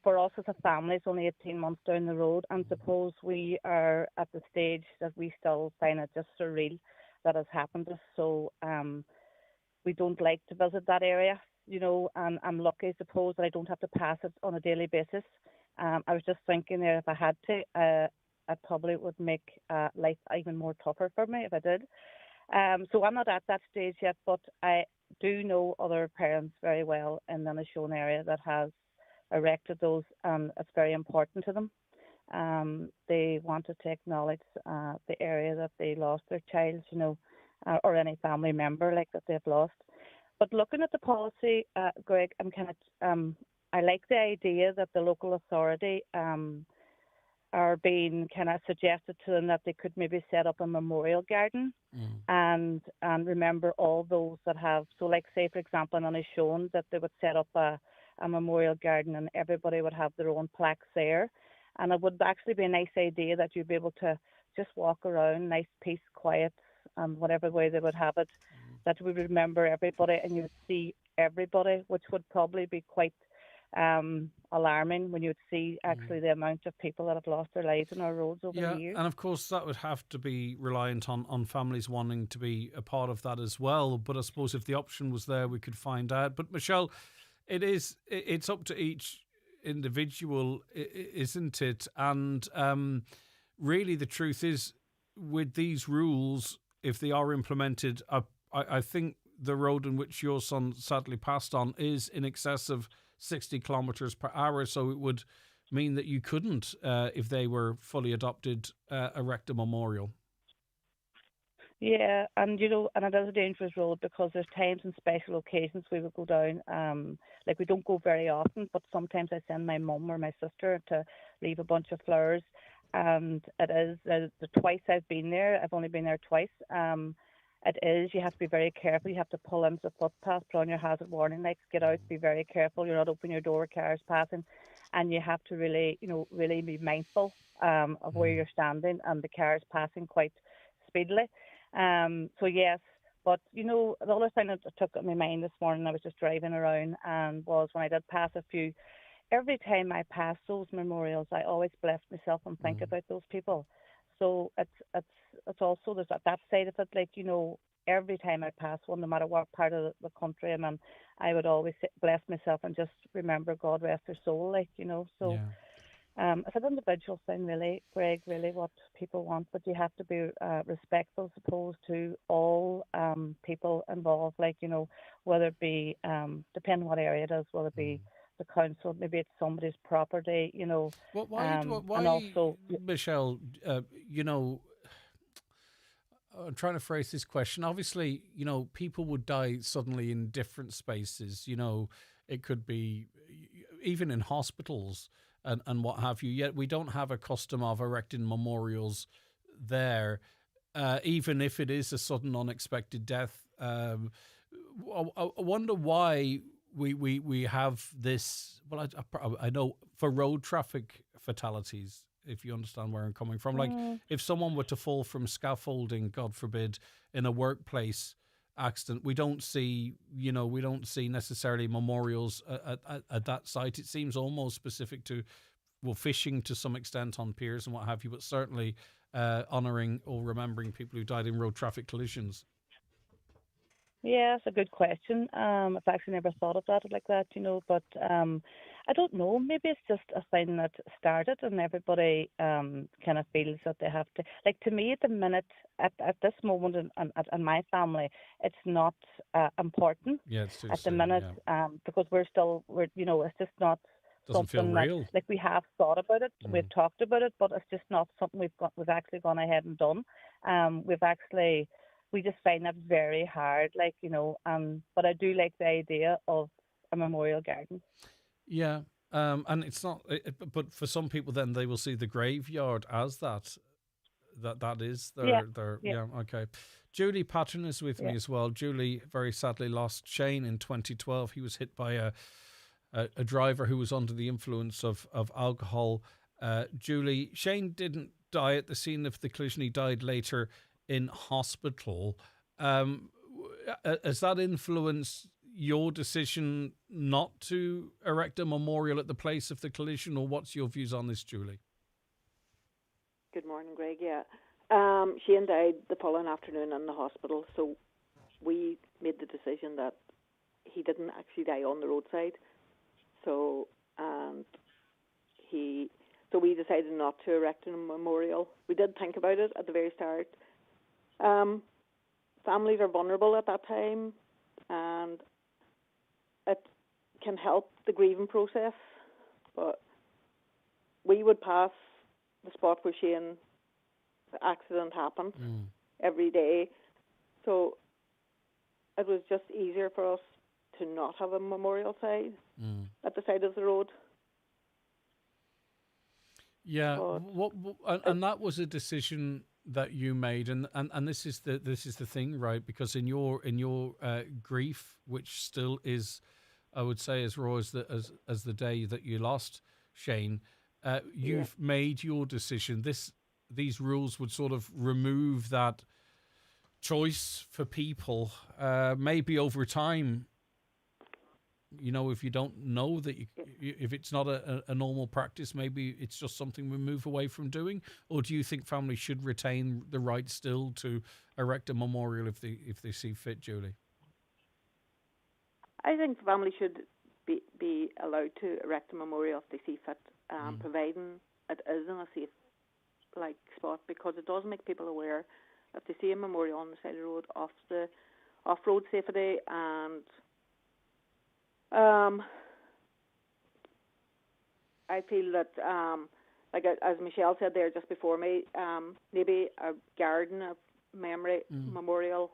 For us as a family, it's only 18 months down the road, and suppose we are at the stage that we still find it just surreal that has happened to us. So we don't like to visit that area, and I'm lucky, I suppose, that I don't have to pass it on a daily basis. I was just thinking there, if I had to, I probably would make life even more tougher for me if I did. So I'm not at that stage yet, but I do know other parents very well in the Inishowen area that has erected those, and it's very important to them. They wanted to acknowledge the area that they lost their child, or any family member like that they've lost. But looking at the policy, Greg, I like the idea that the local authority are being kind of suggested to them that they could maybe set up a memorial garden and remember all those that have. So, like, say, for example, in Inishowen, that they would set up a memorial garden and everybody would have their own plaques there. And it would actually be a nice idea that you'd be able to just walk around, nice, peace, quiet, and whatever way they would have it, that we would remember everybody and you would see everybody, which would probably be quite alarming when you would see actually the amount of people that have lost their lives on our roads over the years. And of course that would have to be reliant on families wanting to be a part of that as well. But I suppose if the option was there, we could find out. But Michelle, it's up to each individual, isn't it? And really the truth is, with these rules, if they are implemented, I think the road in which your son sadly passed on is in excess of 60 kilometres per hour, so it would mean that you couldn't, if they were fully adopted, erect a memorial. Yeah, and it is a dangerous road because there's times and special occasions we would go down. Like, we don't go very often, but sometimes I send my mum or my sister to leave a bunch of flowers. And it is the twice I've been there. I've only been there twice. You have to be very careful. You have to pull into the footpath, put on your hazard warning lights, get out, be very careful. You're not opening your door with cars passing, and you have to really be mindful of where you're standing and the cars passing quite speedily. So yes, but the other thing that took on my mind this morning, I was just driving around, and was when I did pass a few. Every time I pass those memorials, I always bless myself and think about those people. So it's also there's that side of it, like, every time I pass one, no matter what part of the country I'm in, I would always bless myself and just remember God rest their soul, So it's an individual thing, really, Greg, really what people want, but you have to be respectful, suppose, to all people involved, whether it be, depending on what area it is, whether it be the council, maybe it's somebody's property, Why, and also, Michelle, I'm trying to phrase this question. Obviously, people would die suddenly in different spaces. It could be even in hospitals and what have you. Yet we don't have a custom of erecting memorials there, even if it is a sudden unexpected death. I wonder why we have this. Well, I know for road traffic fatalities, if you understand where I'm coming from. Like, if someone were to fall from scaffolding, God forbid, in a workplace accident, we don't see necessarily memorials at that site. It seems almost specific to, fishing to some extent on piers and what have you, but certainly honouring or remembering people who died in road traffic collisions. Yeah, it's a good question. I've actually never thought of that like that, but I don't know. Maybe it's just a thing that started and everybody kind of feels that they have to. Like, to me, at the minute, at this moment in my family, it's not important Yeah, it's too at the soon, minute because we're it's just not Doesn't feel something real. that, like, we have thought about it, we've talked about it, but it's just not something we've actually gone ahead and done. We just find that very hard, but I do like the idea of a memorial garden. Yeah, and it's not. But for some people, then they will see the graveyard as that is their. Yeah. Okay. Julie Patton is with me Yeah. as well. Julie very sadly lost Shane in 2012. He was hit by a driver who was under the influence of alcohol. Julie, Shane didn't die at the scene of the collision. He died later in hospital. Has that influenced your decision not to erect a memorial at the place of the collision, or what's your views on this, Julie? Good morning, Greg. Yeah. Shane died the following afternoon in the hospital, so we made the decision that he didn't actually die on the roadside. So we decided not to erect a memorial. We did think about it at the very start. Families are vulnerable at that time, and it can help the grieving process. But we would pass the spot where Shane, the accident happened every day. So it was just easier for us to not have a memorial side at the side of the road. Yeah, and that was a decision that you made, and this is the thing, right? Because in your grief, which still is, I would say, as raw as the day that you lost Shane, you've made your decision. These rules would sort of remove that choice for people. Maybe over time, if you don't know that if it's not a normal practice, maybe it's just something we move away from doing. Or do you think families should retain the right still to erect a memorial if they see fit, Julie? I think families should be allowed to erect a memorial if they see fit, providing it is in a safe spot, because it does make people aware if they see a memorial on the side of the road off-road safety. And I feel that, as Michelle said there just before me, maybe a garden, a memorial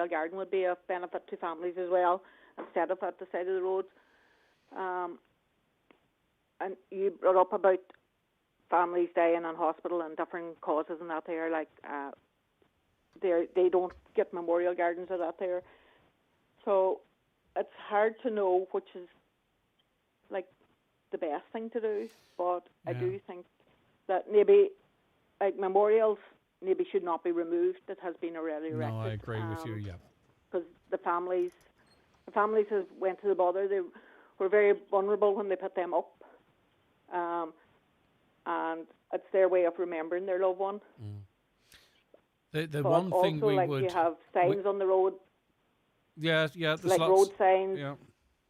garden would be of benefit to families as well, instead of at the side of the road. And you brought up about families dying in hospital and different causes and that there, they don't get memorial gardens or that there. So it's hard to know which is the best thing to do, but I do think that maybe memorials maybe should not be removed that has been already erected. No, I agree with you, yeah. Because the families have went to the bother. They were very vulnerable when they put them up. And it's their way of remembering their loved one. The one thing we would... you have signs on the road. Yeah, there's road signs. Yeah.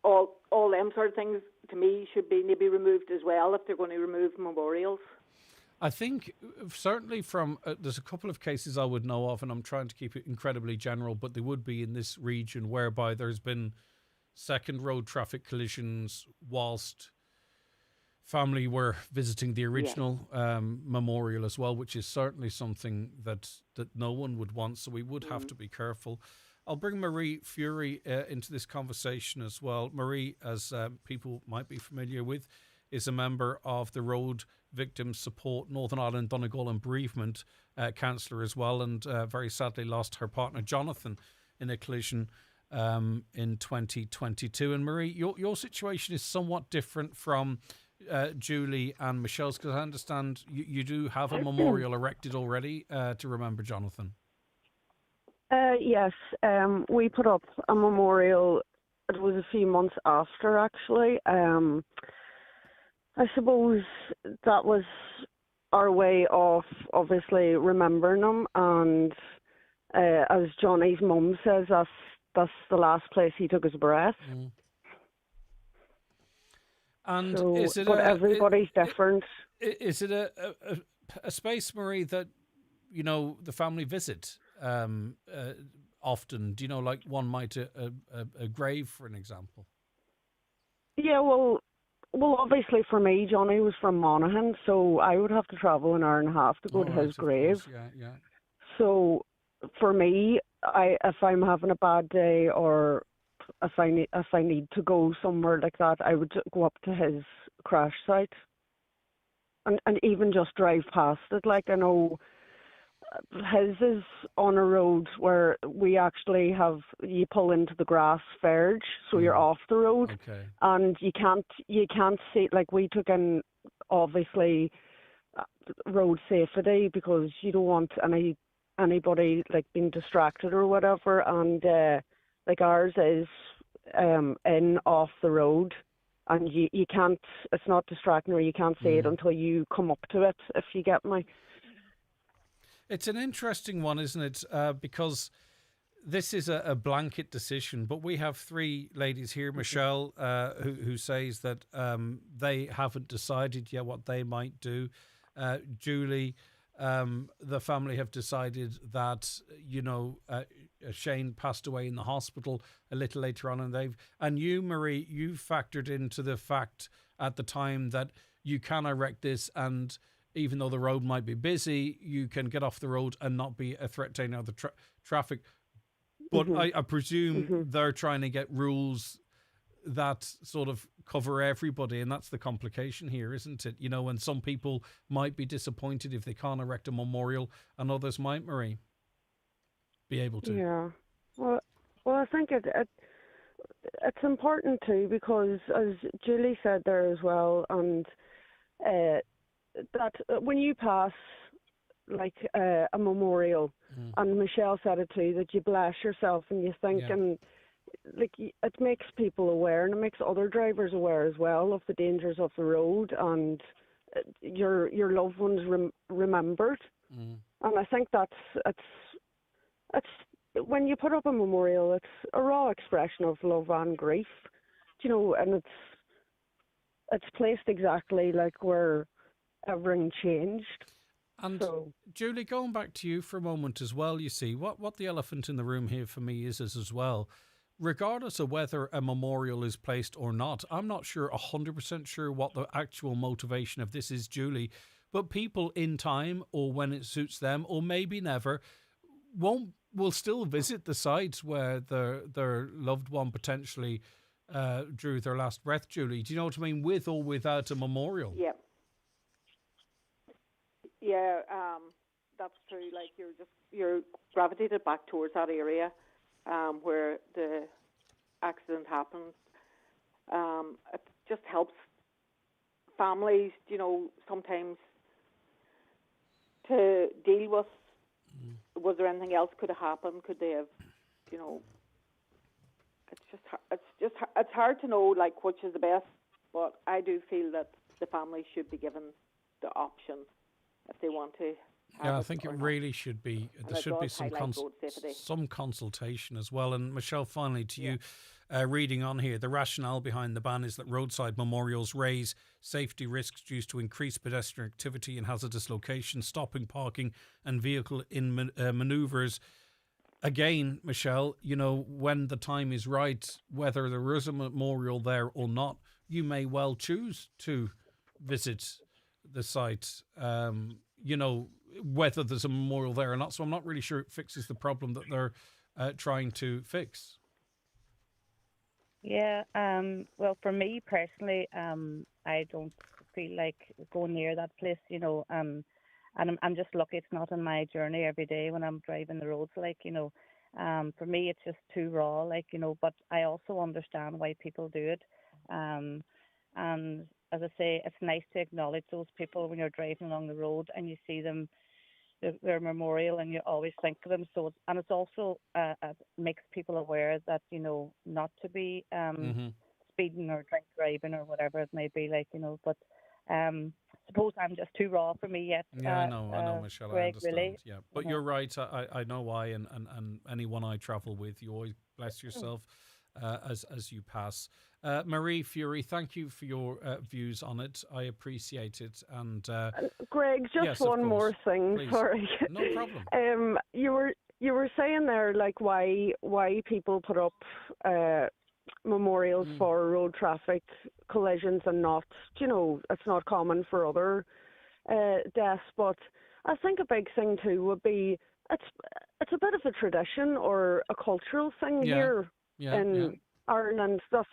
All them sort of things, to me, should be maybe removed as well if they're going to remove memorials. I think certainly from there's a couple of cases I would know of, and I'm trying to keep it incredibly general, but they would be in this region whereby there's been second road traffic collisions whilst family were visiting the original memorial as well, which is certainly something that no one would want. So we would have to be careful. I'll bring Marie Fury into this conversation as well. Marie, as people might be familiar with, is a member of the Road Victims Support Northern Ireland Donegal and Bereavement counsellor as well, and very sadly lost her partner Jonathan in a collision in 2022. And Marie, your situation is somewhat different from Julie and Michelle's, because I understand you do have a memorial erected already to remember Jonathan. Yes, we put up a memorial. It was a few months after, actually. I suppose that was our way of obviously remembering them, and as Johnny's mum says, that's the last place he took his breath. And So, is it but everybody's different. Is it a space, Marie, that the family visit often? Do you know, like one might a grave, for an example? Yeah, well, obviously for me, Johnny was from Monaghan, so I would have to travel an hour and a half to go to his grave. Yeah. So for me, if I'm having a bad day or if I need to go somewhere like that, I would go up to his crash site and even just drive past it. Like, I know his is on a road where we actually you pull into the grass verge, so you're off the road. Okay. And you can't see, like, we took in obviously road safety because you don't want anybody like being distracted or whatever, and like ours is in off the road, and you can't, it's not distracting, or you can't see it until you come up to it, if you get me. It's an interesting one, isn't it? Because this is a blanket decision, but we have three ladies here. Michelle, who says that they haven't decided yet what they might do. Julie, the family have decided that, Shane passed away in the hospital a little later on, and you, Marie, you factored into the fact at the time that you can erect this, and even though the road might be busy, you can get off the road and not be a threat to any other traffic. But I presume they're trying to get rules that sort of cover everybody, and that's the complication here, isn't it? And some people might be disappointed if they can't erect a memorial, and others might, Marie, be able to. Yeah. Well, I think it's important too, because as Julie said there as well, and that when you pass like a memorial, and Michelle said it too, that you bless yourself and you think, and like it makes people aware, and it makes other drivers aware as well of the dangers of the road, and your loved ones remembered. And I think it's when you put up a memorial, it's a raw expression of love and grief, and it's placed exactly like where everything changed. And Julie, going back to you for a moment as well, you see, what the elephant in the room here for me is as well, regardless of whether a memorial is placed or not, I'm not 100% sure what the actual motivation of this is, Julie, but people in time, or when it suits them, or maybe never, will still visit the sites where their loved one potentially drew their last breath, Julie. Do you know what I mean? With or without a memorial. Yeah. Yeah, that's true. Like, you're gravitated back towards that area where the accident happened. It just helps families, sometimes to deal with. Was there anything else could have happened? Could they have, it's hard to know, like, which is the best. But I do feel that the family should be given the option if they want to. Yeah, I think it really should be. There should be some consultation as well. And Michelle, finally to you, reading on here, the rationale behind the ban is that roadside memorials raise safety risks due to increased pedestrian activity in hazardous locations, stopping, parking and vehicle in manoeuvres. Again, Michelle, when the time is right, whether there is a memorial there or not, you may well choose to visit the site, whether there's a memorial there or not. So I'm not really sure it fixes the problem that they're trying to fix. Yeah, well, for me personally, I don't feel like going near that place, and I'm just lucky it's not on my journey every day when I'm driving the roads, for me it's just too raw, but I also understand why people do it, and as I say, it's nice to acknowledge those people when you're driving along the road and you see them, their memorial, and you always think of them. So, and it's also makes people aware that not to be speeding or drink driving or whatever it may be, But suppose I'm just too raw for me yet. Yeah, I know, Michelle. Greg, I understand. really. Yeah, but you're right. I know why, and anyone I travel with, you always bless yourself as you pass. Marie Fury, thank you for your views on it. I appreciate it. And Greg, just yes, one more thing. Please. Sorry. No problem. You were saying there, like, why people put up memorials for road traffic collisions and not, it's not common for other deaths. But I think a big thing too would be it's a bit of a tradition or a cultural thing here in Ireland. That's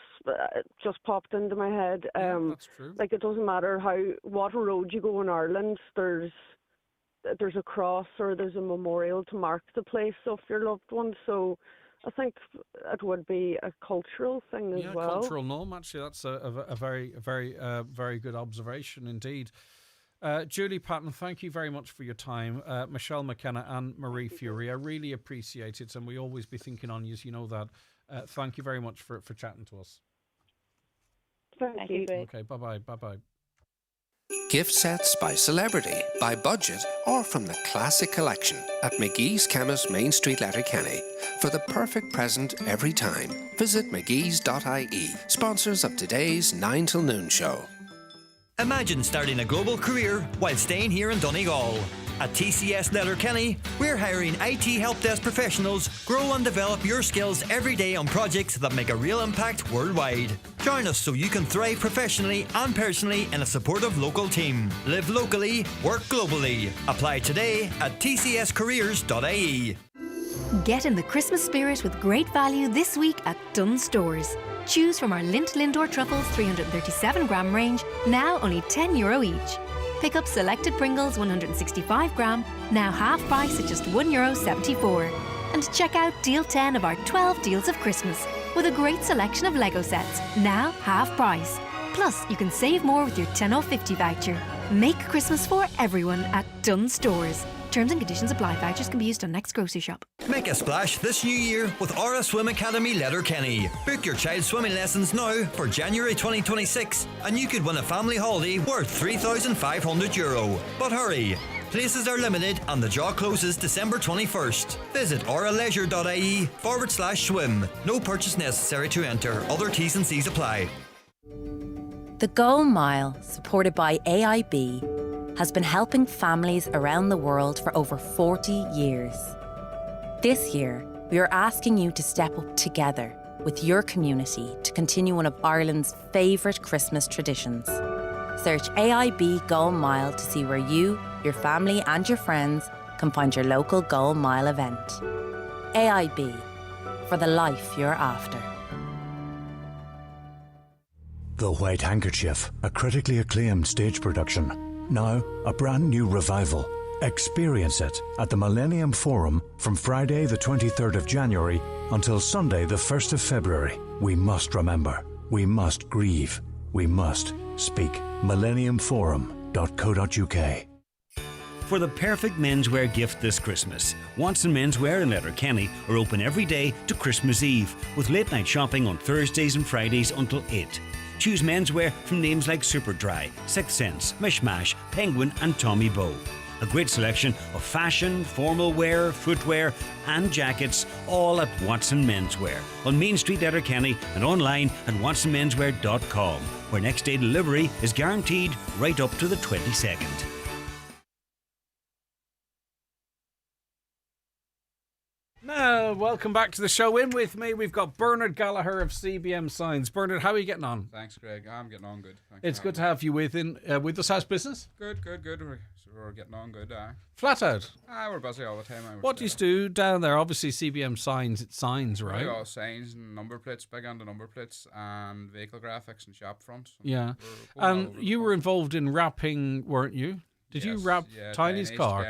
just popped into my head. That's true. Like, it doesn't matter what road you go in Ireland, there's a cross or there's a memorial to mark the place of your loved one. So I think it would be a cultural thing as well. Cultural norm. Actually, that's a very good observation indeed. Julie Patton, thank you very much for your time. Michelle McKenna and Marie Fury, I really appreciate it, and we always be thinking on you, you know that. Thank you very much for chatting to us. Thank you. Okay, bye-bye. Gift sets by celebrity, by budget, or from the classic collection at McGee's Chemist, Main Street, Letterkenny. For the perfect present every time, visit mcgees.ie, sponsors of today's 9 till noon show. Imagine starting a global career while staying here in Donegal. At TCS Letterkenny, we're hiring IT help desk professionals. Grow and develop your skills every day on projects that make a real impact worldwide. Join us so you can thrive professionally and personally in a supportive local team. Live locally, work globally. Apply today at tcscareers.ie. Get in the Christmas spirit with great value this week at Dunnes Stores. Choose from our Lindt Lindor Truffles 337 gram range, now only €10 each. Pick up selected Pringles 165 gram, now half price at just €1.74. And check out Deal 10 of our 12 deals of Christmas, with a great selection of Lego sets, now half price. Plus, you can save more with your 10 off 50 voucher. Make Christmas for everyone at Dunnes Stores. Terms and conditions apply. Vouchers can be used on next grocery shop. Make a splash this new year with Aura Swim Academy Letterkenny. Book your child's swimming lessons now for January 2026 and you could win a family holiday worth €3,500. But hurry! Places are limited and the draw closes December 21st. Visit auraleisure.ie/swim. No purchase necessary to enter. Other T's and C's apply. The Goal Mile, supported by AIB, has been helping families around the world for over 40 years. This year, we are asking you to step up together with your community to continue one of Ireland's favourite Christmas traditions. Search AIB Goal Mile to see where you, your family and your friends can find your local Goal Mile event. AIB, for the life you're after. The White Handkerchief, a critically acclaimed stage production. Now, a brand new revival. Experience it at the Millennium Forum from Friday the 23rd of January until Sunday the 1st of February. We must remember. We must grieve. We must speak. millenniumforum.co.uk. For the perfect menswear gift this Christmas, Watson Menswear in Letterkenny are open every day to Christmas Eve, with late night shopping on Thursdays and Fridays until 8. Choose menswear from names like Superdry, Sixth Sense, Mishmash, Penguin and Tommy Bow. A great selection of fashion, formal wear, footwear and jackets, all at Watson Menswear on Main Street, Letterkenny, and online at watsonmenswear.com, where next day delivery is guaranteed right up to the 22nd. Now, welcome back to the show. In with me, we've got Bernard Gallagher of CBM Signs. Bernard, how are you getting on? Thanks, Greg. I'm getting on good. Thanks it's good to have you with us. How's business? Good. We're getting on good. Flat out? We're busy all the time. What do you do down there? Obviously, CBM Signs, it's signs, right? All signs and number plates, big on the number plates, and vehicle graphics and shop fronts. Yeah. And you were involved in wrapping, weren't you? Did you wrap Tiny's car?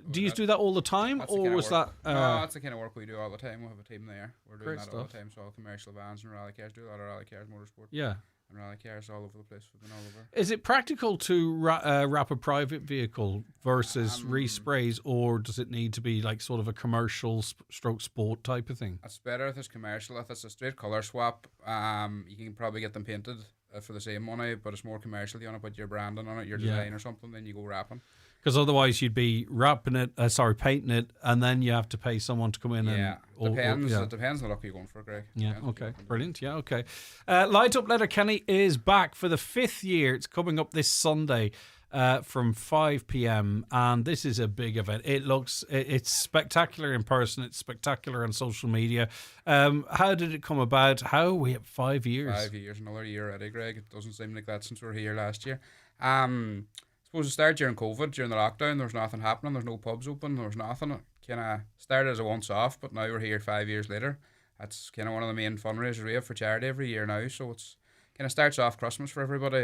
Do you do that all the time, or was that? No, that's the kind of work we do all the time. We have a team there. We're doing that all the time. So all commercial vans and rally cars, do a lot of rally cars, motorsport. Yeah. And rally cars all over the place. We've been all over. Is it practical to wrap a private vehicle versus resprays, or does it need to be like sort of a commercial stroke sport type of thing? It's better if it's commercial. If it's a straight colour swap, you can probably get them painted. for the same money, but it's more commercial. You want to put your branding on it, your design or something, then you go wrapping. Because otherwise you'd be painting it, and then you have to pay someone to come in. Yeah, and it depends on the look you're going for, Greg. Yeah, okay, brilliant. Yeah, okay. Light Up Letterkenny is back for the 5th year. It's coming up this Sunday from 5 p.m. and this is a big event. It's spectacular in person. It's spectacular on social media. How did it come about? How are we at 5 years? 5 years, another year already, Greg. It doesn't seem like that since we were here last year. Suppose it started during COVID, during the lockdown. There was nothing happening. There's no pubs open. There was nothing. It kind of started as a once-off, but now we're here 5 years later. That's kind of one of the main fundraisers we have for charity every year now. So it's kind of starts off Christmas for everybody.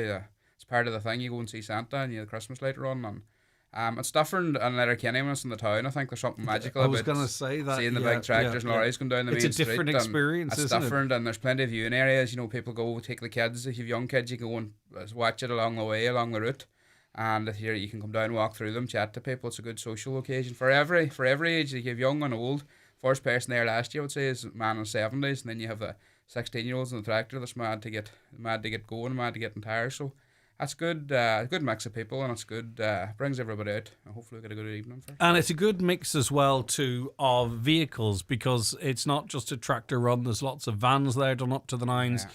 It's part of the thing. You go and see Santa and you have Christmas later on. And it's different in Letterkenny when it's in the town. I think there's something magical about say that, seeing the big tractors and lorries going down the main street. It's a different experience, it's different, and there's plenty of viewing areas. People go take the kids. If you have young kids, you can go and watch it along the way, along the route. And here you can come down, walk through them, chat to people. It's a good social occasion for every age. You have young and old. First person there last year, I would say, is a man in the 70s, and then you have the 16-year-olds in the tractor that's mad to get going, mad to get in tires. So that's good. Good mix of people, and it's good. Brings everybody out, and hopefully we get a good evening for it. And it's a good mix as well too of vehicles, because it's not just a tractor run. There's lots of vans there done up to the nines,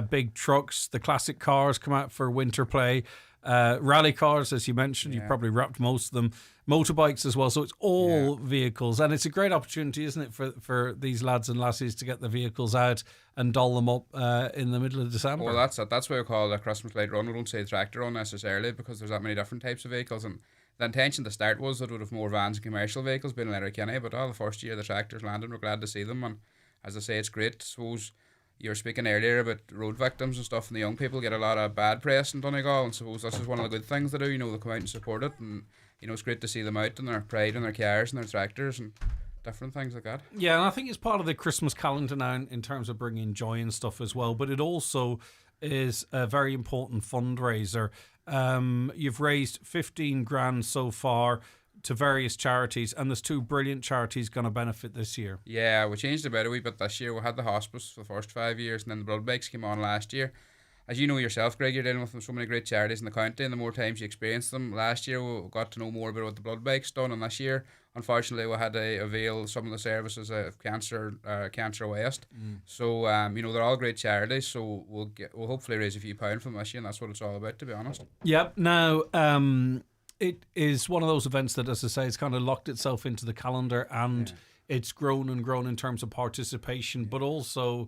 big trucks. The classic cars come out for winter play. Rally cars, as you mentioned, you probably wrapped most of them. Motorbikes as well, so it's all vehicles, and it's a great opportunity, isn't it, for these lads and lassies to get the vehicles out and doll them up in the middle of December. Well, that's it. That's why we call it a Christmas light run. We don't say tractor run necessarily, because there's that many different types of vehicles, and the intention to start was that we would have more vans and commercial vehicles being in Letterkenny, but the first year the tractors landed, we're glad to see them, and as I say, it's great. I suppose you were speaking earlier about road victims and stuff, and the young people get a lot of bad press in Donegal, and suppose this is one of the good things they do. They come out and support it, and it's great to see them out in their pride in their cars and their tractors and different things like that. Yeah, and I think it's part of the Christmas calendar now in terms of bringing joy and stuff as well, but it also is a very important fundraiser. You've raised 15 grand so far to various charities, and there's 2 brilliant charities going to benefit this year. Yeah, we changed about a wee bit this year. We had the hospice for the first 5 years, and then the blood banks came on last year. As you know yourself, Greg, you're dealing with so many great charities in the county, and the more times you experience them. Last year we got to know more about what the blood bank's done, and this year, unfortunately, we had to avail some of the services of Cancer West. So they're all great charities. So we'll hopefully raise a few pounds from this year, and that's what it's all about, to be honest. Yep. Now, it is one of those events that, as I say, it's kind of locked itself into the calendar, and it's grown and grown in terms of participation, but also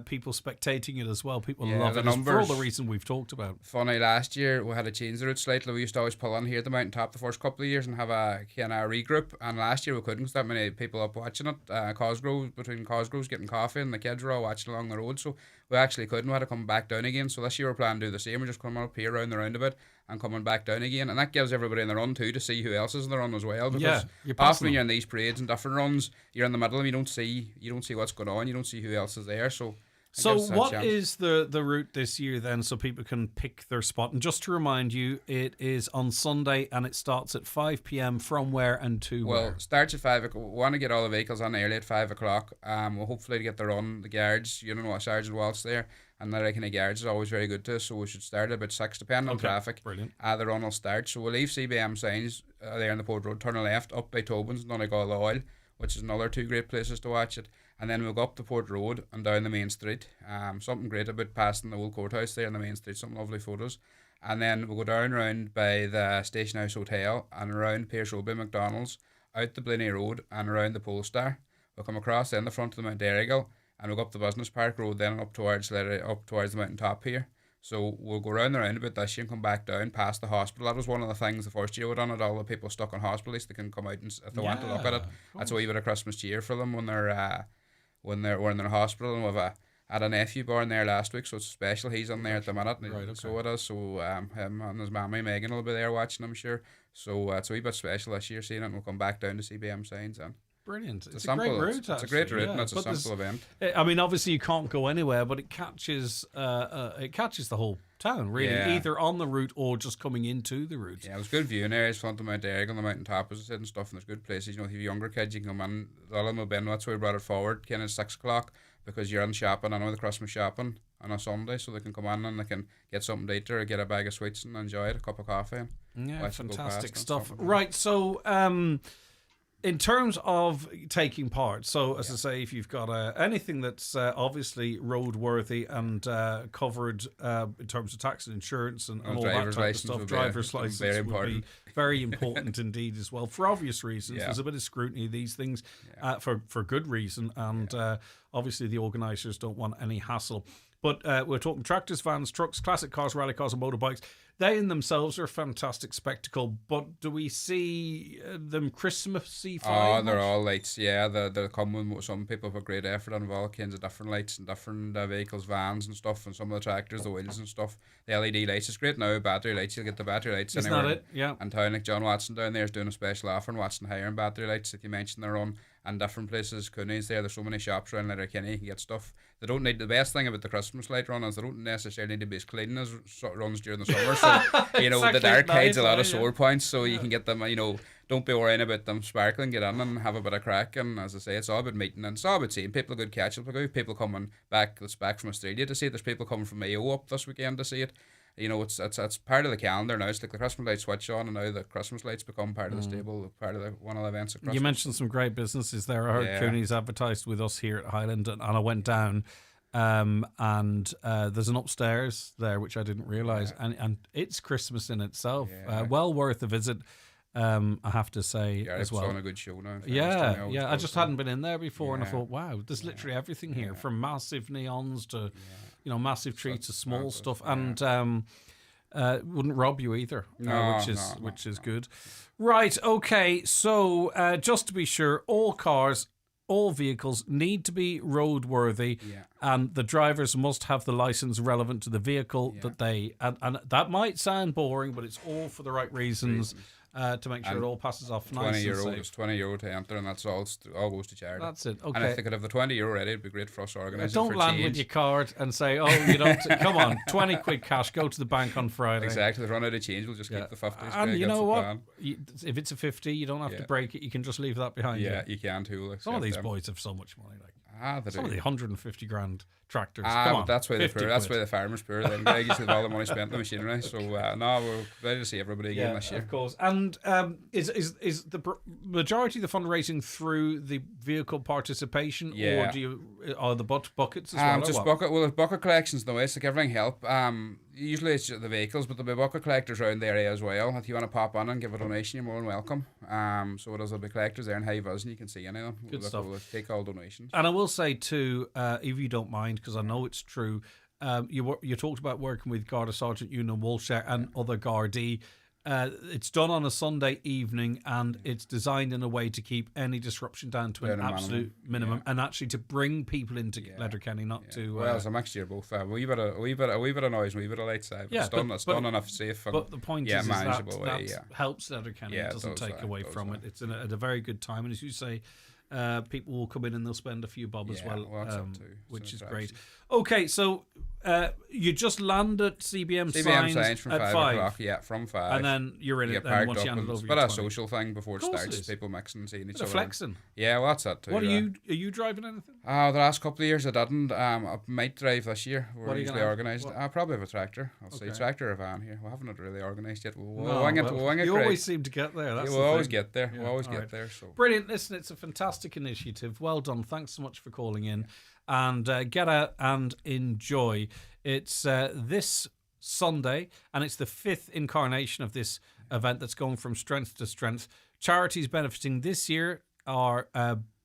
people spectating it as well. People love it for all the reasons we've talked about. Funny, last year we had to change the route slightly. We used to always pull in here at the mountain top the first couple of years and have a kind of regroup, and last year we couldn't. That many people up watching it. Between Cosgroves getting coffee, and the kids were all watching along the road, so we actually couldn't. We had to come back down again. So this year we're planning to do the same. We're just coming up here around the roundabout and coming back down again, and that gives everybody in the run too to see who else is in the run as well, because often when you're in these parades and different runs, you're in the middle and you don't see what's going on, you don't see who else is there. So what is the route this year then, so people can pick their spot? And just to remind you, it is on Sunday and it starts at 5 p.m. from where and to where? Well, it starts at 5 o'clock. We want to get all the vehicles on early at 5 o'clock. We'll hopefully get the run, the guards, Sergeant Walsh there, and the kind of guards is always very good to us, so we should start at about 6, depending on traffic. Brilliant. The run will start. So we'll leave CBM signs there in the Port Road, turn left, up by Tobin's, Donegal Oil, which is another 2 great places to watch it. And then we'll go up the Port Road and down the main street. Something great about passing the old courthouse there in the main street, some lovely photos. And then we'll go down round by the Station House Hotel and around Pierce Road by McDonald's, out the Blinny Road and around the Polestar. We'll come across then the front of the Mount Errigal, and we'll go up the Business Park Road then up towards the mountain top here. So we'll go round the roundabout this year and come back down past the hospital. That was one of the things the first year we done it. All the people stuck in hospital, at least they can come out and if they want to look at it. That's a wee bit of Christmas cheer for them when they're in their hospital. And we've had a nephew born there last week, so it's special. He's in there at the minute, so it is. So him and his mammy Megan will be there watching, I'm sure. So it's a wee bit special this year seeing it, and we'll come back down to CBM signs and. Brilliant. It's a great route. It's a great route, and it's a simple event. I mean, obviously you can't go anywhere, but it catches the whole town, really, either on the route or just coming into the route. Yeah, it was good viewing areas, front of Mount Errigal on the mountain top, as I said, and stuff, and there's good places. If you have younger kids, you can come in. A lot of them have been, that's why we brought it forward, kind of 6 o'clock, because you're in shopping, I know the Christmas shopping, on a Sunday, so they can come in and they can get something to eat or get a bag of sweets and enjoy it, a cup of coffee. And Yeah, watch it go fantastic past stuff. and Right, so in terms of taking part, so as I say, if you've got anything that's obviously roadworthy and covered in terms of tax and insurance and all that driver's type of license stuff, would be driver's license very would be important. very important indeed as well, for obvious reasons. Yeah. There's a bit of scrutiny of these things for good reason, and obviously the organisers don't want any hassle. But we're talking tractors, vans, trucks, classic cars, rally cars and motorbikes. They in themselves are a fantastic spectacle, but do we see them Christmassy? Oh, they're all lights, yeah. They're coming with some people put great effort on all kinds of different lights and different vehicles, vans and stuff, and some of the tractors, the wheels and stuff. The LED lights, it's great now, battery lights, you'll get the battery lights Isn't anywhere. that it? Yeah. And town, like John Watson down there is doing a special offer on Watson Hire and battery lights that you mentioned they're on, and different places, Cooney's there's so many shops around Letterkenny, you can get stuff. They don't need, the best thing about the Christmas light run is they don't necessarily need to be as clean as runs during the summer, so, you know, Exactly, the dark hides a lot of nice, sore points, so you can get them, you know, don't be worrying about them sparkling, get in and have a bit of crack. And as I say, it's all about meeting and it's all about seeing people. Good catch up, people coming back from Australia to see it. There's people coming from Mayo up this weekend to see it. You know, it's part of the calendar now. It's like the Christmas lights switch on, and now the Christmas lights become part of the stable, part of one of the events at Christmas. You mentioned some great businesses there. I heard Cooney's advertised with us here at Highland, and I went down, and there's an upstairs there which I didn't realise, and it's Christmas in itself. Well worth a visit. I have to say as well. It's on a good show now. I just hadn't been in there before, and I thought, wow, there's literally everything here, from massive neons to, you know, massive trees to small stuff, and wouldn't rob you either, which is good. Right, okay, so just to be sure, all cars, all vehicles need to be roadworthy, and the drivers must have the license relevant to the vehicle that they. And that might sound boring, but it's all for the right reasons. To make sure it all passes off nice and safe. It's €20 to enter, and that's all goes to charity. That's it. Okay. And if they could have the €20 ready, it'd be great for us to organise. Don't land with your card and say, "Oh, you don't." Come on, 20 quid cash. Go to the bank on Friday. Exactly. If they run out of change, we'll just keep the 50. And you know what? If it's a 50, you don't have to break it. You can just leave that behind you. Yeah, you can too. Some of these boys have so much money. They some do. of the 150 grand tractors. Come on, but that's why they're poor. That's why the farmers poor. Then Greg used to have all the money spent on the machinery. So no, we're ready to see everybody again this year. Of course. And is the majority of the fundraising through the vehicle participation, or are the buckets as well? Just bucket. Well, there's bucket collections in the way. It's like everything help. Usually it's the vehicles, but there'll be bucket collectors around the area as well. If you want to pop on and give a donation, you're more than welcome. So there'll be collectors there in High Vis, and you can see any of them. Good stuff. We'll take all donations. And I will say too, if you don't mind, because I know it's true, you talked about working with Garda Sergeant Una Walsh and other Gardaí. It's done on a Sunday evening, and it's designed in a way to keep any disruption down to an absolute minimum, and actually to bring people into Letterkenny, not to. Well, it's a mixture of both. A wee bit of noise, and a wee bit of lights. It's done enough safe. And, but the point is manageable that helps Letterkenny. It doesn't take away from it. It's at a very good time, and as you say, people will come in and they'll spend a few bob as well, which is great. Okay, so you just land at CBM Signs from at 5 o'clock. Yeah, from 5. And then you're in it then once you hand it over. But a social thing before it starts. People mixing and seeing each other. Flexing. Yeah, well, that's that too. What are you driving anything? The last couple of years I didn't. I might drive this year. We're usually organised. I'll probably have a tractor. I'll say tractor or a van here. We haven't really organised yet. We'll wing it. You always seem to get there. We'll always get there. We'll always get there. So brilliant. Listen, it's a fantastic initiative. Well done. Thanks so much for calling in. And get out and enjoy. It's this Sunday, and it's the 5th incarnation of this event that's going from strength to strength. Charities benefiting this year are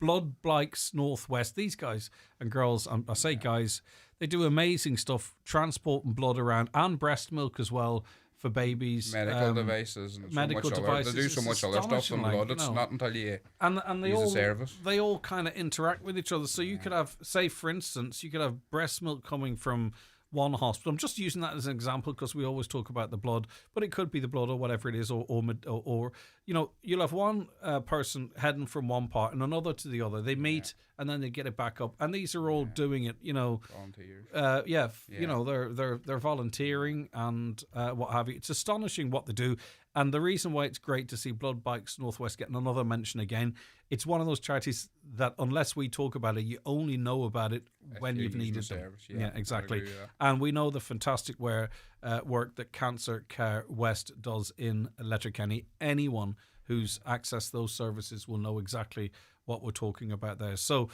Blood Bikes Northwest. These guys and girls, I say guys, they do amazing stuff, transporting blood around, and breast milk as well for babies. Medical devices and medical so much devices. They do so much other stuff than blood. It's not until you and they use all, the service. They all kind of interact with each other. So you could have, say for instance, you could have breast milk coming from one hospital. I'm just using that as an example because we always talk about the blood, but it could be the blood or whatever it is, or you know, you'll have one person heading from one part and another to the other. They meet and then they get it back up, and these are all doing it. You know, volunteers. You know, they're volunteering and what have you. It's astonishing what they do. And the reason why it's great to see Blood Bikes Northwest getting another mention again, it's one of those charities that unless we talk about it, you only know about it when you've needed them. Yeah, exactly. And we know the fantastic work that Cancer Care West does in Letterkenny. Anyone who's accessed those services will know exactly what we're talking about there. So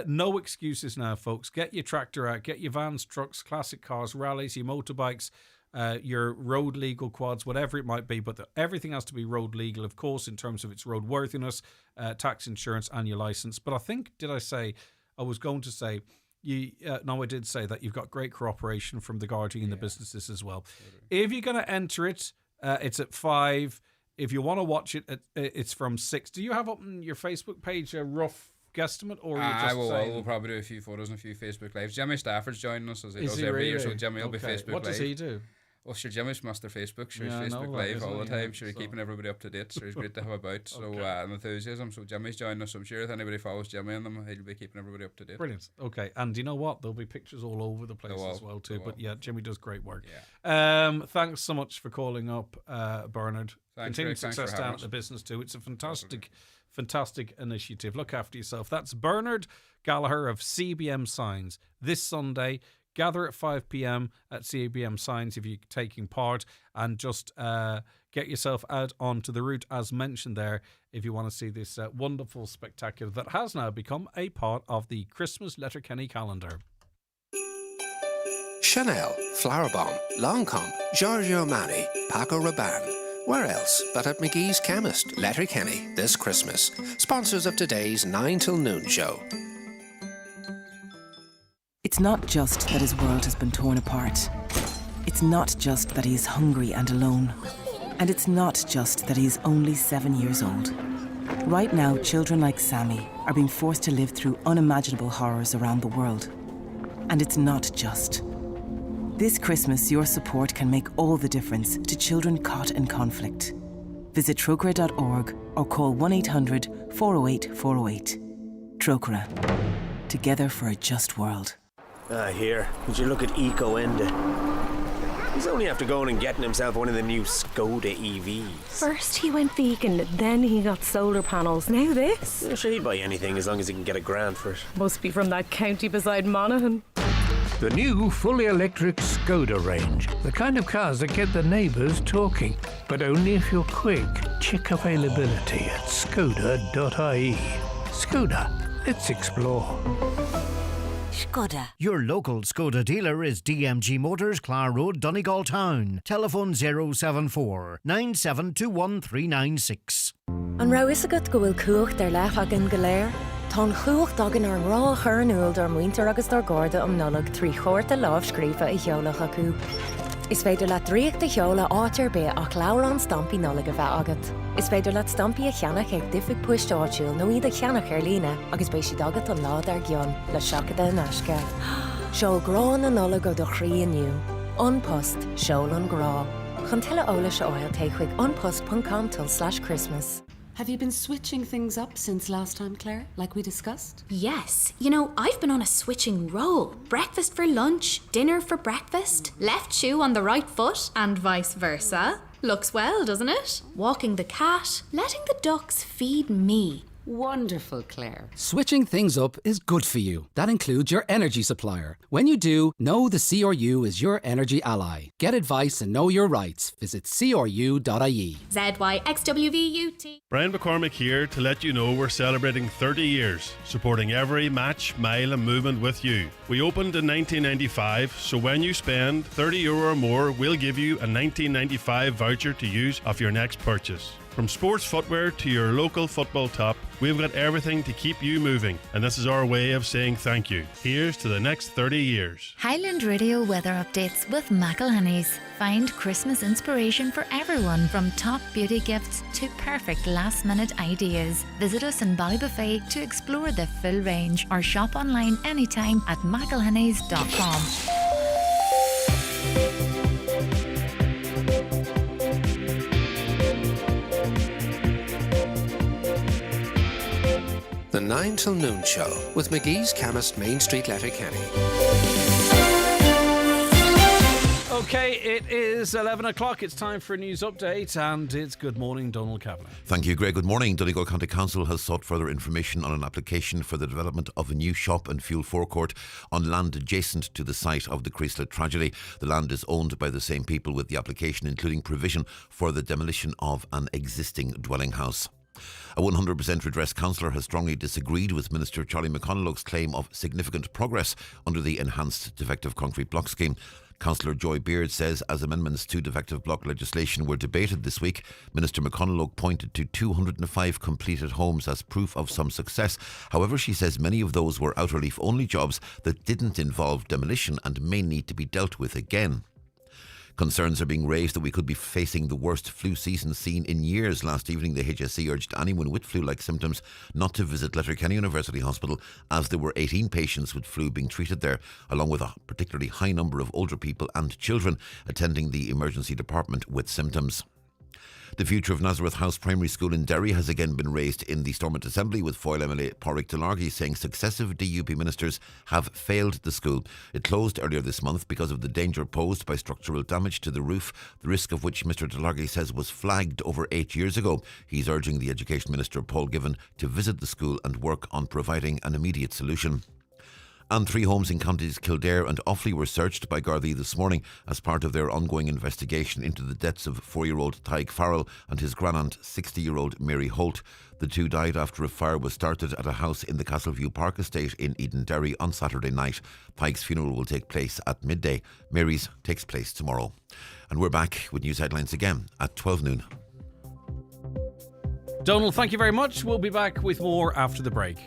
no excuses now, folks. Get your tractor out, get your vans, trucks, classic cars, rallies, your motorbikes, your road legal quads, whatever it might be, but everything has to be road legal, of course, in terms of its roadworthiness, tax, insurance, and your license. But I think, I did say that you've got great cooperation from the Gardaí and the businesses as well. If you're going to enter it, it's at 5. If you want to watch it, it's from 6. Do you have up on your Facebook page a rough guesstimate, or we'll probably do a few photos and a few Facebook lives. Jimmy Stafford's joining us as he does every year, so Jimmy will be Facebook Live. What does he do? Well, sure, Jimmy's Master Facebook. Sure, he's Facebook Live all the time. Sure, he's keeping everybody up to date. So he's great to have about. So an enthusiasm. So Jimmy's joining us. So I'm sure if anybody follows Jimmy and them, he'll be keeping everybody up to date. Brilliant. Okay, and you know what? There'll be pictures all over the place as well too. But yeah, Jimmy does great work. Yeah. Thanks so much for calling up, Bernard. Continued success down at the business too. It's a fantastic initiative. Look after yourself. That's Bernard Gallagher of CBM Signs. This Sunday, gather at 5 p.m. at CBM Signs if you're taking part, and just get yourself out onto the route as mentioned there if you want to see this wonderful spectacular that has now become a part of the Christmas Letterkenny calendar. Chanel, Flowerbomb, Lancôme, Giorgio Armani, Paco Rabanne. Where else but at McGee's Chemist, Letterkenny, this Christmas. Sponsors of today's 9 till noon show. It's not just that his world has been torn apart. It's not just that he is hungry and alone. And it's not just that he is only 7 years old. Right now, children like Sammy are being forced to live through unimaginable horrors around the world. And it's not just. This Christmas, your support can make all the difference to children caught in conflict. Visit Trócaire.org or call 1-800-408-408. Trócaire. Together for a just world. Here, would you look at Eco Enda? He's only after going and getting himself one of the new Skoda EVs. First he went vegan, then he got solar panels, now this. Yeah, sure, he'd buy anything as long as he can get a grant for it. Must be from that county beside Monaghan. The new fully electric Skoda range. The kind of cars that get the neighbours talking. But only if you're quick. Check availability at skoda.ie. Skoda, let's explore. Skoda. Your local Skoda dealer is DMG Motors, Clar Road, Donegal Town. Telephone 074 9721396. An rá is agat go bhfuil cuacht ar leith agin go léir. Tá chuacht agan ar rá churnúil ar muinter agus ar Garda nolog trí chóirta lábhscríofa I cheolach acu. Is féidir le dríocht de cheola átar be ach leabhar an stampí nolog a bheith agat. Is féidir le stampí a cheannach ag difig puist áitiúil nó iad a cheannach ar lína agus béis siad agat an lád ar gcionn le seachada an asca. Seol grá na nolog ó do chrí aniu. An post, seol an grá. Chun tuile óla se áil ta chuig onpost.com/Christmas. Have you been switching things up since last time, Claire, like we discussed? Yes. You know, I've been on a switching roll. Breakfast for lunch, dinner for breakfast, left shoe on the right foot, and vice versa. Looks well, doesn't it? Walking the cat, letting the ducks feed me. Wonderful, Claire. Switching things up is good for you. That includes your energy supplier. When you do, know the CRU is your energy ally. Get advice and know your rights. Visit cru.ie. ZYXWVUT. Brian McCormick here to let you know we're celebrating 30 years, supporting every match, mile and movement with you. We opened in 1995, so when you spend €30 or more, we'll give you a 1995 voucher to use off your next purchase. From sports footwear to your local football top, we've got everything to keep you moving, and this is our way of saying thank you. Here's to the next 30 years. Highland Radio weather updates with McElhenney's. Find Christmas inspiration for everyone, from top beauty gifts to perfect last-minute ideas. Visit us in Ballybuffet to explore the full range, or shop online anytime at mcelhenneys.com. The 9 till noon show with McGee's Chemist, Main Street, Letterkenny. Okay, it is is 11 o'clock. It's time for a news update, and it's Good Morning, Donald Kavanagh. Thank you, Greg. Good morning. Donegal County Council has sought further information on an application for the development of a new shop and fuel forecourt on land adjacent to the site of the Creaslet tragedy. The land is owned by the same people with the application, including provision for the demolition of an existing dwelling house. A 100% redress councillor has strongly disagreed with Minister Charlie McConalogue's claim of significant progress under the enhanced defective concrete block scheme. Councillor Joy Beard says as amendments to defective block legislation were debated this week, Minister McConalogue pointed to 205 completed homes as proof of some success. However, she says many of those were outer leaf only jobs that didn't involve demolition and may need to be dealt with again. Concerns are being raised that we could be facing the worst flu season seen in years. Last evening, the HSE urged anyone with flu-like symptoms not to visit Letterkenny University Hospital, as there were 18 patients with flu being treated there, along with a particularly high number of older people and children attending the emergency department with symptoms. The future of Nazareth House Primary School in Derry has again been raised in the Stormont Assembly, with Foyle MLA Pádraig Delargy saying successive DUP ministers have failed the school. It closed earlier this month because of the danger posed by structural damage to the roof, the risk of which Mr Delargy says was flagged over 8 years ago. He's urging the Education Minister Paul Givan to visit the school and work on providing an immediate solution. And 3 homes in counties Kildare and Offaly were searched by Gardaí this morning as part of their ongoing investigation into the deaths of 4-year-old Tadhg Farrell and his grandaunt 60-year-old Mary Holt. The two died after a fire was started at a house in the Castleview Park estate in Edenderry on Saturday night. Tadhg's funeral will take place at midday. Mary's takes place tomorrow. And we're back with news headlines again at 12 noon. Donald, thank you very much. We'll be back with more after the break.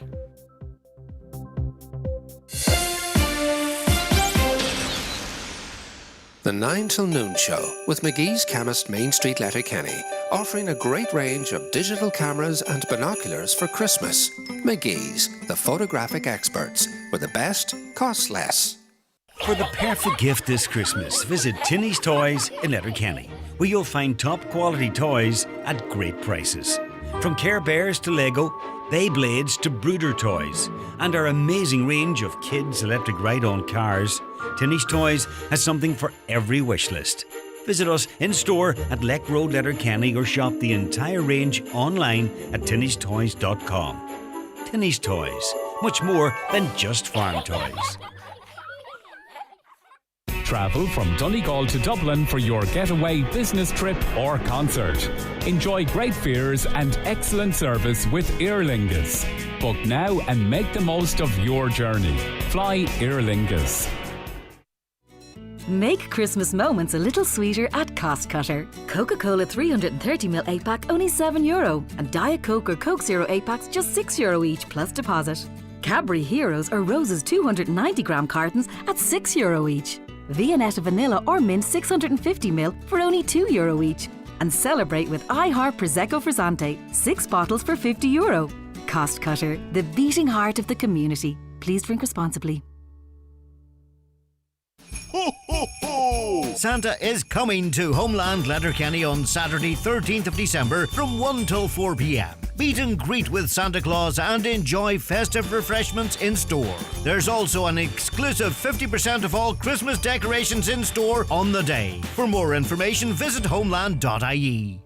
The 9 till noon show with McGee's Chemist, Main Street, Letterkenny, offering a great range of digital cameras and binoculars for Christmas. McGee's, the photographic experts, where the best costs less. For the perfect gift this Christmas, visit Tinny's Toys in Letterkenny, where you'll find top quality toys at great prices. From Care Bears to Lego, Beyblades to Brooder toys, and our amazing range of kids' electric ride-on cars, Tinny's Toys has something for every wish list. Visit us in store at Leck Road, Letterkenny, or shop the entire range online at tinnystoys.com. Tinny's Toys, much more than just farm toys. Travel from Donegal to Dublin for your getaway, business trip or concert. Enjoy great fares and excellent service with Aer Lingus. Book now and make the most of your journey. Fly Aer Lingus. Make Christmas moments a little sweeter at Cost Cutter. Coca-Cola 330ml 8-pack only €7, and Diet Coke or Coke Zero 8-packs just €6 each plus deposit. Cadbury Heroes or Rose's 290-gram cartons at €6 each. Viennetta Vanilla or Mint 650ml for only €2 each. And celebrate with iHeart Prosecco Frizzante, 6 bottles for €50. Cost Cutter, the beating heart of the community. Please drink responsibly. Ho, ho, ho! Santa is coming to Homeland Letterkenny on Saturday 13th of December from 1 till 4 p.m. Meet and greet with Santa Claus and enjoy festive refreshments in store. There's also an exclusive 50% of all Christmas decorations in store on the day. For more information, visit homeland.ie.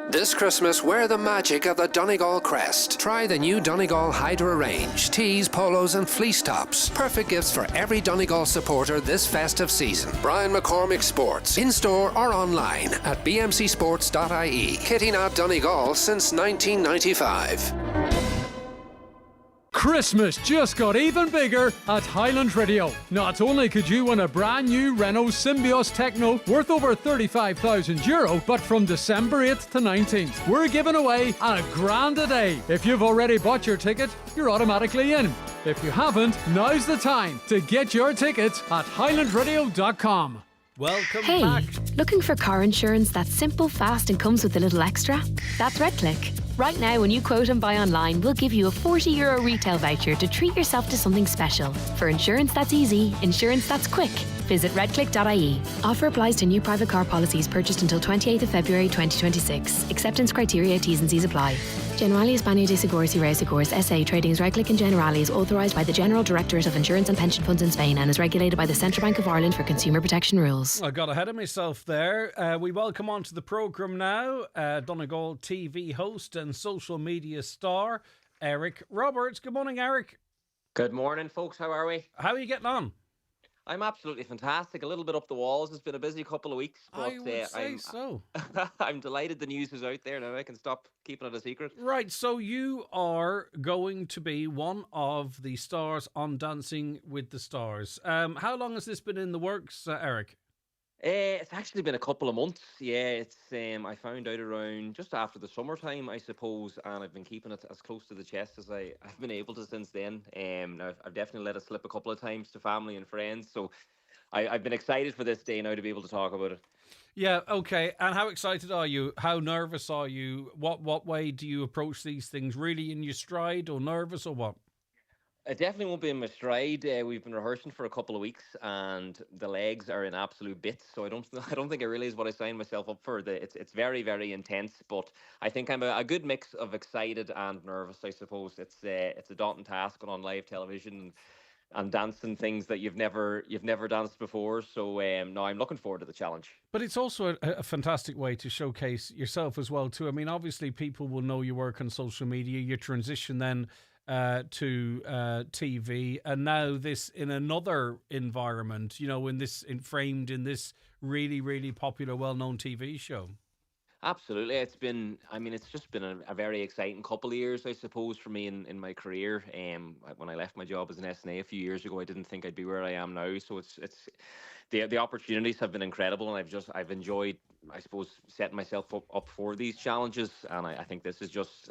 This Christmas, wear the magic of the Donegal crest. Try the new Donegal Hydra range. Tees, polos and fleece tops. Perfect gifts for every Donegal supporter this festive season. Brian McCormick Sports. In-store or online at bmcsports.ie. Kitting out Donegal since 1995. Christmas just got even bigger at Highland Radio. Not only could you win a brand new Renault Symbioz Techno worth over €35,000, but from December 8th to 19th, we're giving away £1,000 a day. If you've already bought your ticket, you're automatically in. If you haven't, now's the time to get your ticket at highlandradio.com. Welcome back. Looking for car insurance that's simple, fast and comes with a little extra? That's RedClick. Right now, when you quote and buy online, we'll give you a €40 retail voucher to treat yourself to something special. For insurance that's easy, insurance that's quick, Visit redclick.ie. Offer applies to new private car policies purchased until 28th of February 2026. Acceptance criteria, T's and C's apply. Generali España de Seguros y Reasegurs S.A. trading as Redclick and Generali is authorised by the General Directorate of Insurance and Pension Funds in Spain and is regulated by the Central Bank of Ireland for consumer protection rules. I got ahead of myself there. We welcome onto the programme now Donegal TV host and social media star, Eric Roberts. Good morning, Eric. Good morning, folks. How are we? How are you getting on? I'm absolutely fantastic. A little bit up the walls. It's been a busy couple of weeks. But, I would say so. I'm delighted the news is out there now. I can stop keeping it a secret. Right, so you are going to be one of the stars on Dancing with the Stars. How long has this been in the works, Eric? It's actually been a couple of months. Yeah, it's I found out around just after the summertime, I suppose, and I've been keeping it as close to the chest as I've been able to since then. Now I've definitely let it slip a couple of times to family and friends, so I've been excited for this day now to be able to talk about it. Yeah, okay. And how excited are you? How nervous are you? What way do you approach these things? Really in your stride, or nervous, or what? I definitely won't be in my stride. We've been rehearsing for a couple of weeks, and the legs are in absolute bits. So I don't think I realize what I signed myself up for. It's very, very intense. But I think I'm a good mix of excited and nervous. I suppose it's a daunting task on live television and dancing things that you've never danced before. So no, I'm looking forward to the challenge. But it's also a fantastic way to showcase yourself as well too. I mean, obviously people will know your work on social media. Your transition then to TV, and now this in another environment, framed in this really, really popular, well-known TV show. Absolutely. It's just been a very exciting couple of years, I suppose, for me in my career. When I left my job as an SNA a few years ago, I didn't think I'd be where I am now. So it's the opportunities have been incredible, and I've enjoyed, I suppose, setting myself up for these challenges. And I think this is just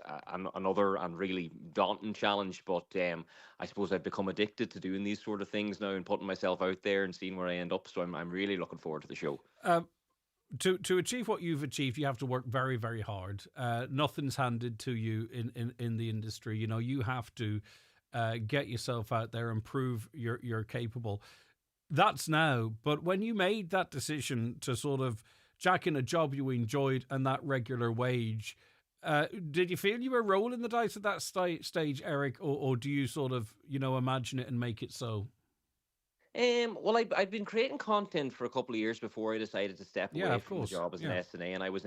another and really daunting challenge. But I suppose I've become addicted to doing these sort of things now and putting myself out there and seeing where I end up. So I'm really looking forward to the show. To achieve what you've achieved, you have to work very, very hard. Nothing's handed to you in the industry. You have to get yourself out there and prove you're capable. That's now. But when you made that decision to sort of jack in a job you enjoyed and that regular wage, did you feel you were rolling the dice at that stage, Eric, or do you sort of imagine it and make it so? Well, I've been creating content for a couple of years before I decided to step away from the job as an SNA, and I was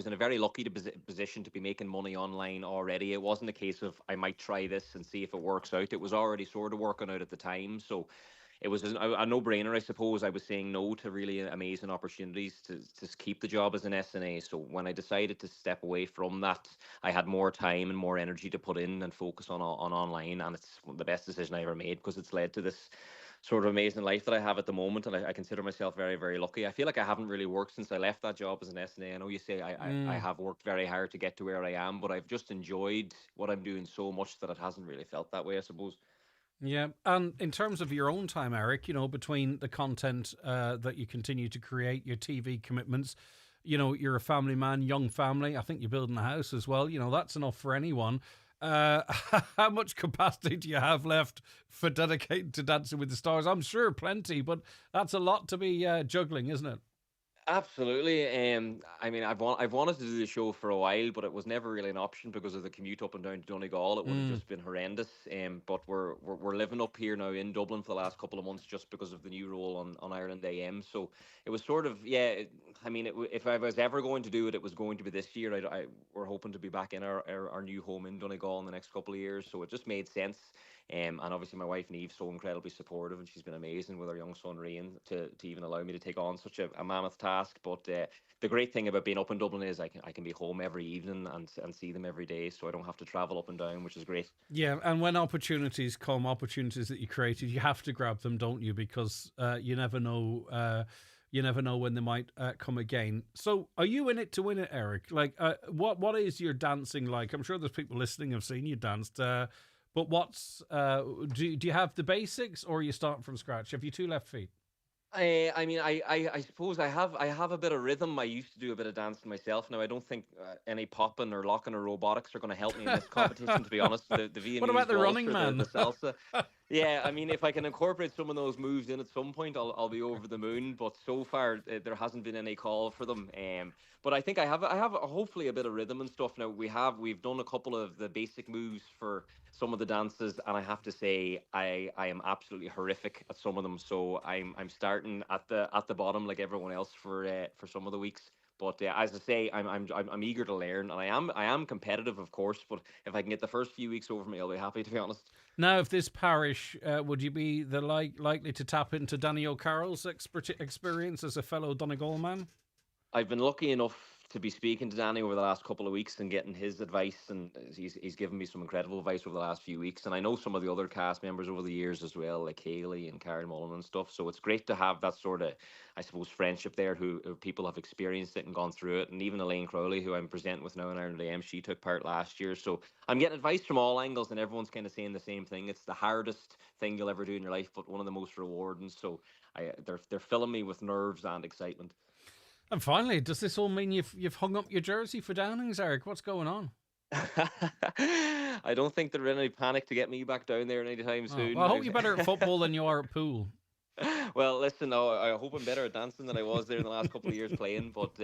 in a very lucky position to be making money online already. It wasn't a case of I might try this and see if it works out. It was already sort of working out at the time, so it was a no-brainer, I suppose. I was saying no to really amazing opportunities to keep the job as an SNA. So when I decided to step away from that, I had more time and more energy to put in and focus on online, and it's the best decision I ever made because it's led to this sort of amazing life that I have at the moment, and I consider myself very, very lucky. I feel like I haven't really worked since I left that job as an SNA. I know you say I have worked very hard to get to where I am, but I've just enjoyed what I'm doing so much that it hasn't really felt that way, I suppose. Yeah, and in terms of your own time, Eric, between the content that you continue to create, your TV commitments, you're a family man, young family. I think you're building a house as well. That's enough for anyone. How much capacity do you have left for dedicating to Dancing with the Stars? I'm sure plenty, but that's a lot to be juggling, isn't it? Absolutely. I've wanted to do the show for a while, but it was never really an option because of the commute up and down to Donegal. It would have just been horrendous. But we're living up here now in Dublin for the last couple of months just because of the new role on Ireland AM. So it was sort of if I was ever going to do it, it was going to be this year. We're hoping to be back in our new home in Donegal in the next couple of years. So it just made sense. And obviously my wife Niamh so incredibly supportive, and she's been amazing with our young son Rian to even allow me to take on such a mammoth task. But the great thing about being up in Dublin is I can be home every evening and see them every day, so I don't have to travel up and down, which is great. Yeah, and when opportunities come, opportunities that you created, you have to grab them, don't you? Because you never know. You never know when they might come again. So are you in it to win it, Eric? Like, what is your dancing like? I'm sure there's people listening who've seen you danced. But what's do you have the basics, or are you starting from scratch? Have you two left feet? I suppose I have a bit of rhythm. I used to do a bit of dancing myself. Now I don't think any popping or locking or robotics are going to help me in this competition. To be honest, the VMAs, what about the Running Man? The salsa. Yeah, I mean, if I can incorporate some of those moves in at some point, I'll be over the moon. But so far, there hasn't been any call for them. But I think I have hopefully a bit of rhythm and stuff now. We've done a couple of the basic moves for some of the dances, and I have to say I am absolutely horrific at some of them. So I'm starting at the bottom like everyone else for some of the weeks. But as I say, I'm eager to learn, and I am competitive, of course. But if I can get the first few weeks over me, I'll be happy, to be honest. Now, if this parish, would you be likely to tap into Danny O'Carroll's experience as a fellow Donegal man? I've been lucky enough to be speaking to Danny over the last couple of weeks and getting his advice, and he's given me some incredible advice over the last few weeks. And I know some of the other cast members over the years as well, like Haley and Karen Mullen and stuff. So it's great to have that sort of, I suppose, friendship there who people have experienced it and gone through it. And even Elaine Crowley, who I'm presenting with now in Ireland AM, she took part last year. So I'm getting advice from all angles, and everyone's kind of saying the same thing. It's the hardest thing you'll ever do in your life, but one of the most rewarding. So they're filling me with nerves and excitement. And finally, does this all mean you've hung up your jersey for Downings, Eric? What's going on? I don't think they're in any panic to get me back down there anytime soon. Well, I hope you're better at football than you are at pool. Well, listen, I hope I'm better at dancing than I was there in the last couple of years playing. But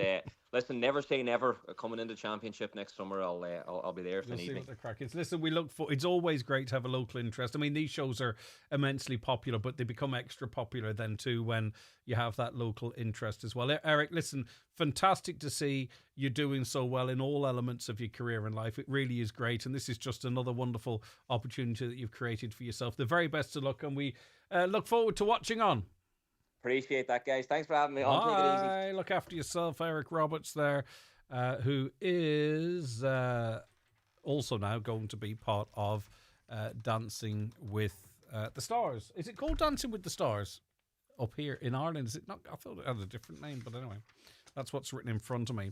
listen, never say never. Coming into championship next summer, I'll be there if they need me. See what the crack is. Listen, we look for. It's always great to have a local interest. I mean, these shows are immensely popular, but they become extra popular then too when you have that local interest as well. Eric, listen, fantastic to see you doing so well in all elements of your career and life. It really is great, and this is just another wonderful opportunity that you've created for yourself. The very best of luck, and we look forward to watching on. Appreciate that, guys. Thanks for having me on. Take it easy. Look after yourself. Eric Roberts there, who is also now going to be part of Dancing with the Stars. Is it called Dancing with the Stars up here in Ireland? Is it not? I thought it had a different name, but anyway, that's what's written in front of me.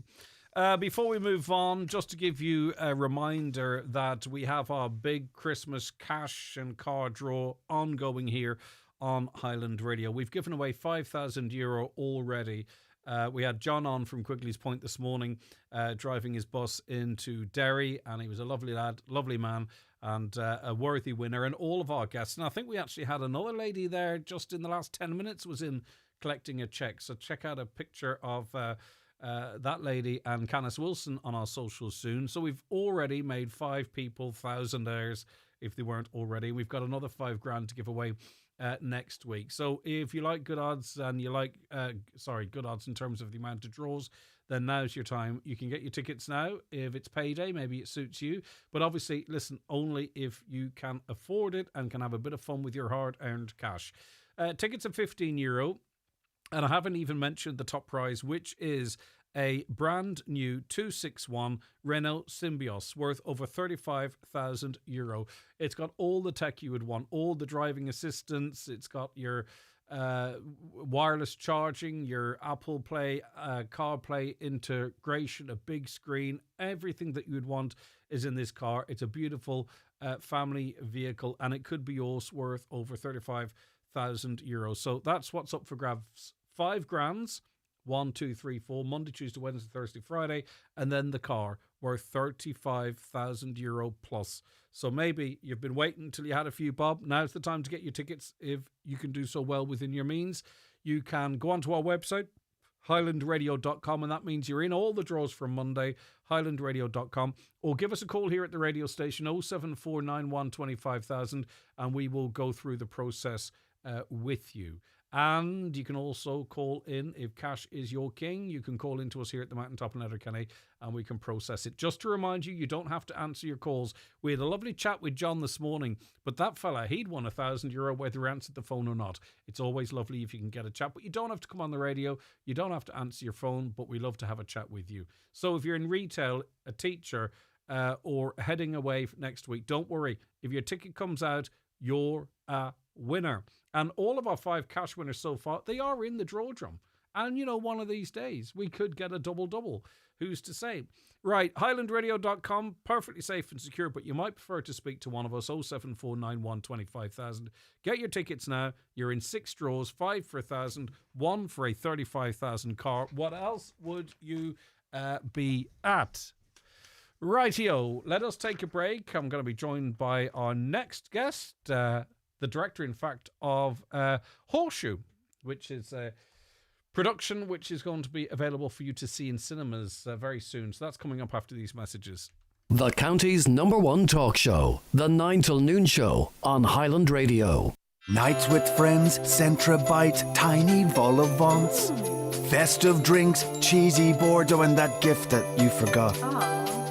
Before we move on, just to give you a reminder that we have our big Christmas cash and car draw ongoing here on Highland Radio. We've given away €5,000 already. We had John on from Quigley's Point this morning, driving his bus into Derry, and he was a lovely lad, lovely man, and a worthy winner. And all of our guests, and I think we actually had another lady there just in the last 10 minutes, was in collecting a cheque. So check out a picture of that lady and Canis Wilson on our socials soon. So we've already made 5 people thousandaires if they weren't already. We've got another $5,000 to give away next week. So if you like good odds and you like good odds in terms of the amount of draws, then now's your time. You can get your tickets now. If it's payday, maybe it suits you, but obviously listen, only if you can afford it and can have a bit of fun with your hard-earned cash. Tickets are €15, and I haven't even mentioned the top prize, which is a brand new 261 Renault Symbioz worth over €35,000. It's got all the tech you would want, all the driving assistance. It's got your wireless charging, your Apple Play, CarPlay integration, a big screen. Everything that you would want is in this car. It's a beautiful family vehicle, and it could be yours, worth over €35,000. So that's what's up for grabs. $5,000. 1, 2, 3, 4, Monday, Tuesday, Wednesday, Thursday, Friday, and then the car worth €35,000 plus. So maybe you've been waiting until you had a few bob. Now's the time to get your tickets if you can do so well within your means. You can go onto our website, highlandradio.com, and that means you're in all the draws from Monday, highlandradio.com, or give us a call here at the radio station, 07491 25,000, and we will go through the process with you. And you can also call in if cash is your king. You can call in to us here at the Mountaintop in Letterkenny and we can process it. Just to remind you, you don't have to answer your calls. We had a lovely chat with John this morning, but that fella, he'd won €1,000 whether he answered the phone or not. It's always lovely if you can get a chat, but you don't have to come on the radio. You don't have to answer your phone, but we love to have a chat with you. So if you're in retail, a teacher, or heading away next week, don't worry. If your ticket comes out, you're a winner. And all of our 5 cash winners so far, they are in the draw drum. And, you know, one of these days, we could get a double-double. Who's to say? Right, highlandradio.com, perfectly safe and secure, but you might prefer to speak to one of us, 07491 25,000. Get your tickets now. You're in 6 draws, 5 for $1,000, 1 for a 35,000 car. What else would you be at? Rightio, let us take a break. I'm going to be joined by our next guest, the director, in fact, of Horseshoe, which is a production which is going to be available for you to see in cinemas very soon. So that's coming up after these messages. The county's #1 talk show, The 9 till Noon Show on Highland Radio. Nights with friends, Centra Bite, tiny vol au vents. Festive drinks, cheesy Bordeaux, and that gift that you forgot.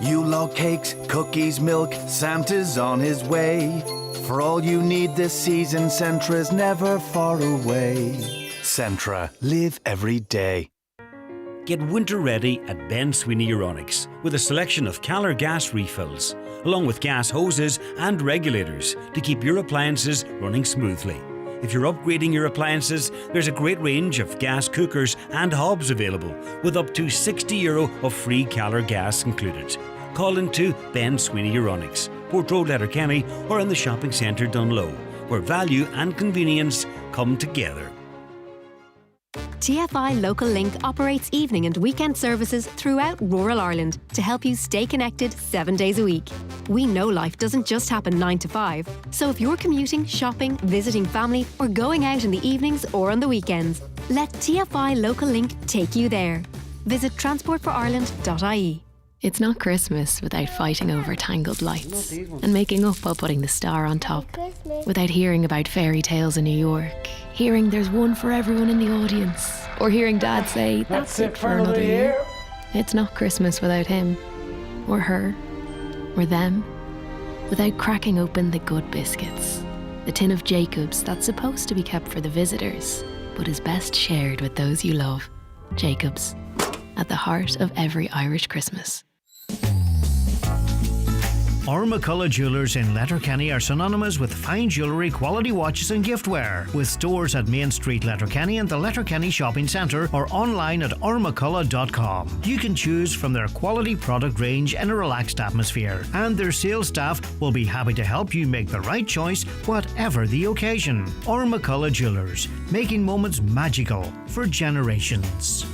Yule log cakes, cookies, milk, Santa's on his way. For all you need this season, Centra's never far away. Centra, live every day. Get winter ready at Ben Sweeney Euronics with a selection of Calor gas refills, along with gas hoses and regulators to keep your appliances running smoothly. If you're upgrading your appliances, there's a great range of gas cookers and hobs available with up to €60 of free Calor gas included. Call into Ben Sweeney Euronics, Port Road, Letterkenny, or in the shopping centre Dunlow, where value and convenience come together. TFI Local Link operates evening and weekend services throughout rural Ireland to help you stay connected 7 days a week. We know life doesn't just happen 9 to 5, so if you're commuting, shopping, visiting family, or going out in the evenings or on the weekends, let TFI Local Link take you there. Visit transportforireland.ie. It's not Christmas without fighting over tangled lights and making up while putting the star on top. Without hearing about fairy tales in New York, hearing there's one for everyone in the audience, or hearing Dad say, that's it for another year. It's not Christmas without him, or her, or them. Without cracking open the good biscuits, the tin of Jacobs that's supposed to be kept for the visitors, but is best shared with those you love. Jacobs, at the heart of every Irish Christmas. McCullough Jewellers in Letterkenny are synonymous with fine jewellery, quality watches and giftware, with stores at Main Street, Letterkenny and the Letterkenny Shopping Centre, or online at ormccullough.com. You can choose from their quality product range in a relaxed atmosphere, and their sales staff will be happy to help you make the right choice, whatever the occasion. McCullough Jewellers, making moments magical for generations.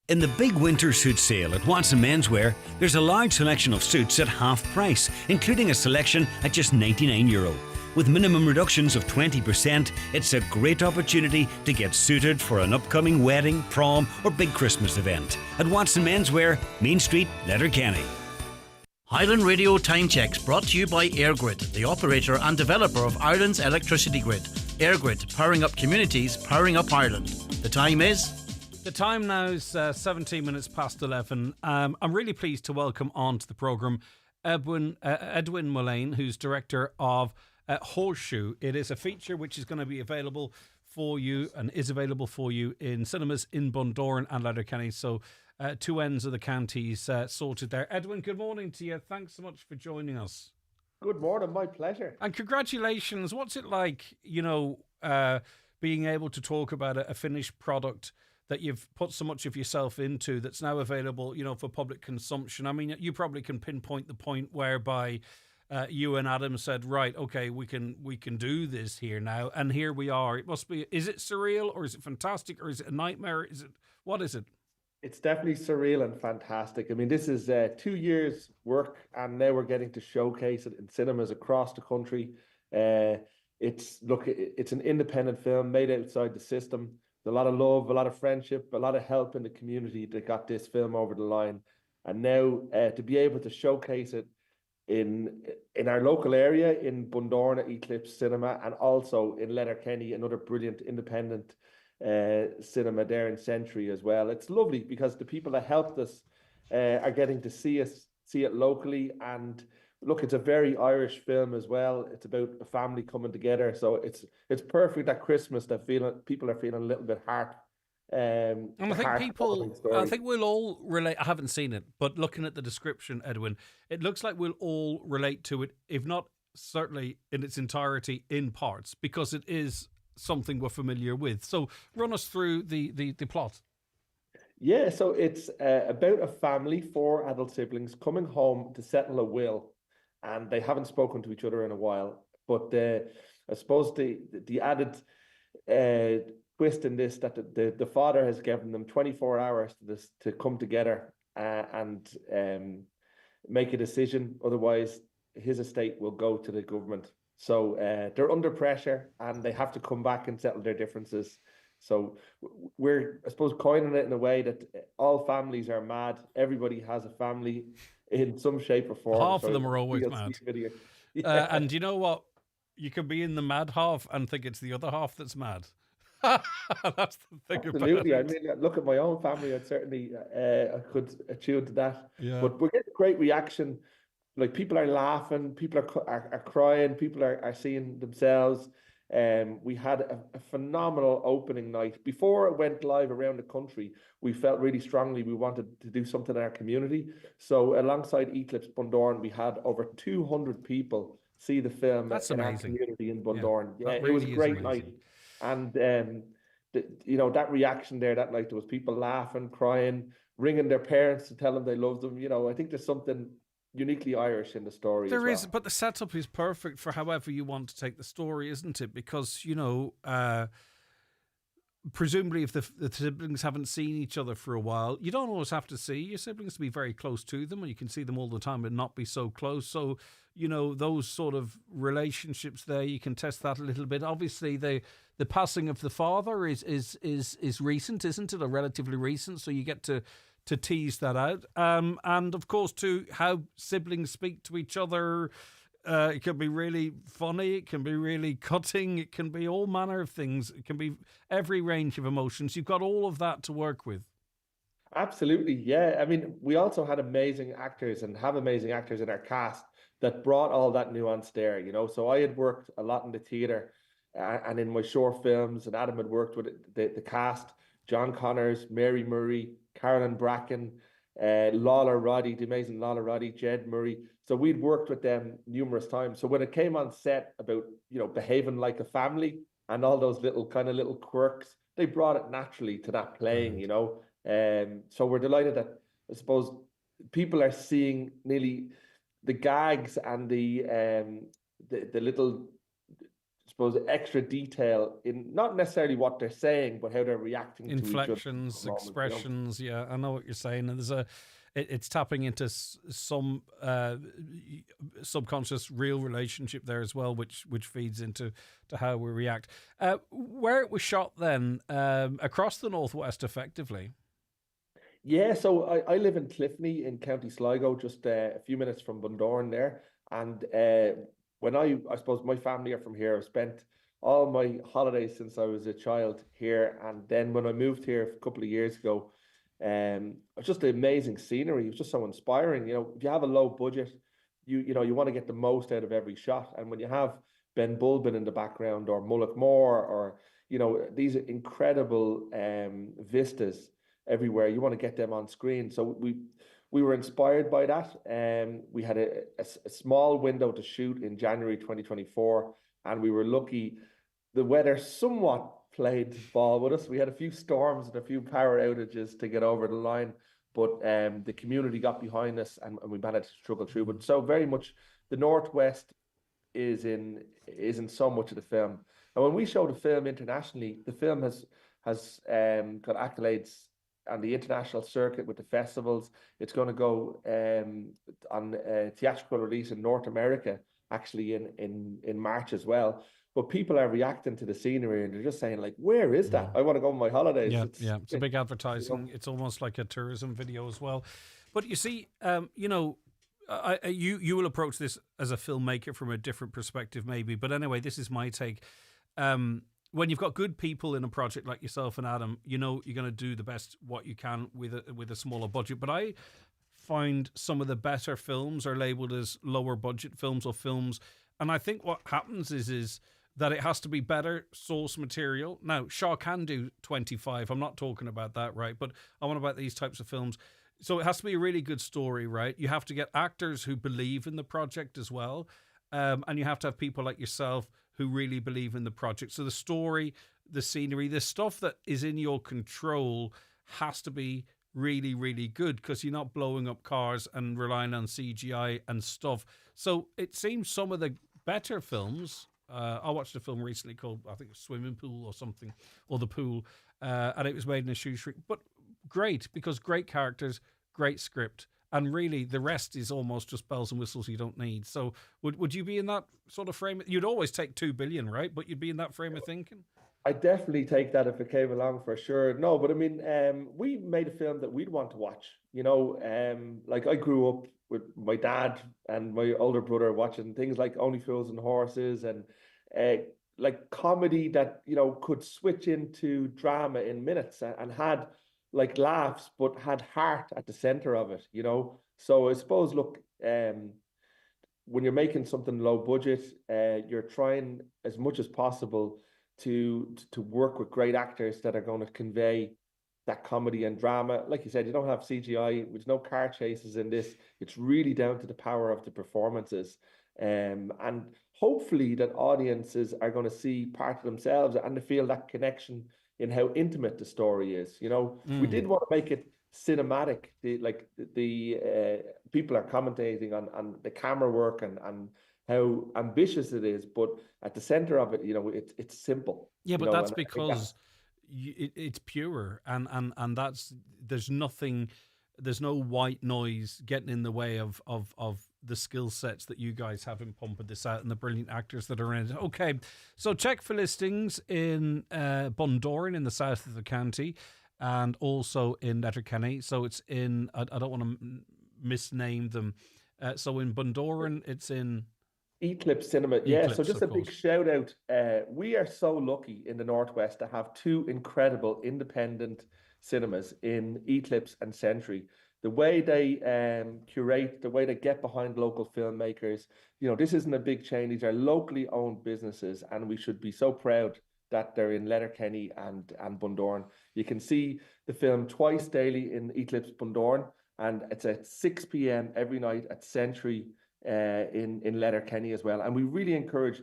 In the big winter suit sale at Watson Menswear, there's a large selection of suits at half price, including a selection at just €99. With minimum reductions of 20%, it's a great opportunity to get suited for an upcoming wedding, prom or big Christmas event. At Watson Menswear, Main Street, Letterkenny. Highland Radio Time Checks brought to you by EirGrid, the operator and developer of Ireland's electricity grid. EirGrid, powering up communities, powering up Ireland. The time is... The time now is 17 minutes past 11. I'm really pleased to welcome onto the programme Edwin Mullane, who's director of Horseshoe. It is a feature which is going to be available for you and is available for you in cinemas in Bundoran and Letterkenny. So two ends of the counties sorted there. Edwin, good morning to you. Thanks so much for joining us. Good morning, my pleasure. And congratulations. What's it like, being able to talk about a finished product that you've put so much of yourself into that's now available, for public consumption? I mean, you probably can pinpoint the point whereby you and Adam said, right, okay, we can do this here now, and here we are. It must be. Is it surreal, or is it fantastic, or is it a nightmare? What is it? It's definitely surreal and fantastic. I mean, this is 2 years' work, and now we're getting to showcase it in cinemas across the country. It's an independent film made outside the system. A lot of love, a lot of friendship, a lot of help in the community that got this film over the line. And now to be able to showcase it in our local area, in Bundoran at Eclipse Cinema, and also in Letterkenny, another brilliant independent cinema there in Century as well. It's lovely because the people that helped us are getting to see it locally. And look, it's a very Irish film as well. It's about a family coming together, so it's perfect at Christmas that people are feeling a little bit heart. And I think we'll all relate. I haven't seen it, but looking at the description, Edwin, it looks like we'll all relate to it, if not certainly in its entirety, in parts, because it is something we're familiar with. So run us through the plot. Yeah, so it's about a family, 4 adult siblings, coming home to settle a will. And they haven't spoken to each other in a while. But I suppose the added twist in this, that the father has given them 24 hours to come together and make a decision. Otherwise, his estate will go to the government. So they're under pressure and they have to come back and settle their differences. So we're, I suppose, coining it in a way that all families are mad. Everybody has a family in some shape or form. Half of them are always mad. Yeah. And you know what? You can be in the mad half and think it's the other half that's mad. That's the thing Absolutely. about it. I mean, look at my own family. I'd certainly I could attune to that. Yeah. But we're getting great reaction. Like, people are laughing, people are crying, people are seeing themselves. We had a phenomenal opening night. Before it went live around the country, we felt really strongly we wanted to do something in our community. So alongside Eclipse Bundoran, we had over 200 people see the film in our community in Bundoran. Yeah, it was a great night. And that reaction there that night, there was people laughing, crying, ringing their parents to tell them they loved them. I think there's something uniquely Irish in the story. There is, but the setup is perfect for however you want to take the story, isn't it? Because presumably if the siblings haven't seen each other for a while, you don't always have to see your siblings to be very close to them, and you can see them all the time and not be so close. So those sort of relationships there, you can test that a little bit. Obviously the passing of the father is recent, isn't it? Or relatively recent, so you get to tease that out. And of course, to how siblings speak to each other, it can be really funny, it can be really cutting, it can be all manner of things, it can be every range of emotions. You've got all of that to work with. Absolutely, yeah. I mean, we also had amazing actors and have amazing actors in our cast that brought all that nuance there, So I had worked a lot in the theatre and in my short films, and Adam had worked with the cast, John Connors, Mary Murray, Carolyn Bracken, Lawler Roddy, the amazing Lawler Roddy, Jed Murray. So we'd worked with them numerous times. So when it came on set about, behaving like a family and all those little quirks, they brought it naturally to that playing, So we're delighted that, I suppose, people are seeing nearly the gags and the little, I suppose, extra detail in not necessarily what they're saying, but how they're reacting inflections, to each other. Expressions. Yeah, I know what you're saying. And it's tapping into some subconscious real relationship there as well, which feeds into how we react. Where it was shot then, across the Northwest, effectively. Yeah, so I live in Cliffney in County Sligo, just a few minutes from Bundoran there. And when I suppose my family are from here, I've spent all my holidays since I was a child here. And then when I moved here a couple of years ago, it's just the amazing scenery. It was just so inspiring. If you have a low budget, you want to get the most out of every shot. And when you have Ben Bulbin in the background, or Mullaghmore, or these incredible vistas everywhere, you want to get them on screen. So we were inspired by that. We had a small window to shoot in January 2024, and we were lucky. The weather somewhat played ball with us. We had a few storms and a few power outages to get over the line, but the community got behind us, and we managed to struggle through. But so very much the Northwest is in so much of the film. And when we show the film internationally, the film has got accolades on the international circuit with the festivals. It's going to go on theatrical release in North America, actually in March as well. But people are reacting to the scenery, and they're just saying, like, where is that? I want to go on my holidays. Yeah, it's a big advertising. It's almost like a tourism video as well. But you see, you will approach this as a filmmaker from a different perspective, maybe. But anyway, this is my take. When you've got good people in a project like yourself and Adam, you're going to do the best what you can with a smaller budget. But I find some of the better films are labelled as lower budget films or films, and I think what happens is that it has to be better source material. Now, Shaw can do 25. I'm not talking about that, right? But I want about these types of films. So it has to be a really good story, right? You have to get actors who believe in the project as well. And you have to have people like yourself who really believe in the project. So the story, the scenery, the stuff that is in your control has to be really, really good, because you're not blowing up cars and relying on CGI and stuff. So it seems some of the better films, I watched a film recently called, I think, Swimming Pool or something, or The Pool, and it was made in a shoestring. But great, because great characters, great script, And really, the rest is almost just bells and whistles you don't need. So would you be in that sort of frame? You'd always take 2 billion, right? But you'd be in that frame of thinking? I'd definitely take that if it came along, for sure. No, but I mean, we made a film that we'd want to watch. You know, like I grew up with my dad and my older brother watching things like Only Fools and Horses, and like comedy that, you know, could switch into drama in minutes, and had like laughs, but had heart at the center of it, you know. So I suppose, look, when you're making something low budget, you're trying as much as possible to work with great actors that are going to convey that comedy and drama. Like you said, you don't have CGI, there's no car chases in this. It's really down to the power of the performances. And hopefully that audiences are going to see part of themselves and to feel that connection in how intimate the story is. You know, we did want to make it cinematic. The people are commentating on the camera work and how ambitious it is, but at the center of it, you know, it's simple. Yeah, but that's because it's pure, and that's there's no white noise getting in the way of the skill sets that you guys have in pumping this out and the brilliant actors that are in it. Okay, so check for listings in Bundoran in the south of the county, and also in Letterkenny. So it's in, I don't want to misname them. So in Bundoran, it's in Eclipse Cinema. Yeah, so just a big shout out. We are so lucky in the Northwest to have two incredible independent cinemas in Eclipse and Century. The way they curate, the way they get behind local filmmakers, you know, this isn't a big chain. These are locally owned businesses, and we should be so proud that they're in Letterkenny and Bundoran. You can see the film twice daily in Eclipse Bundoran, and it's at 6 p.m. every night at Century in Letterkenny as well. And we really encourage,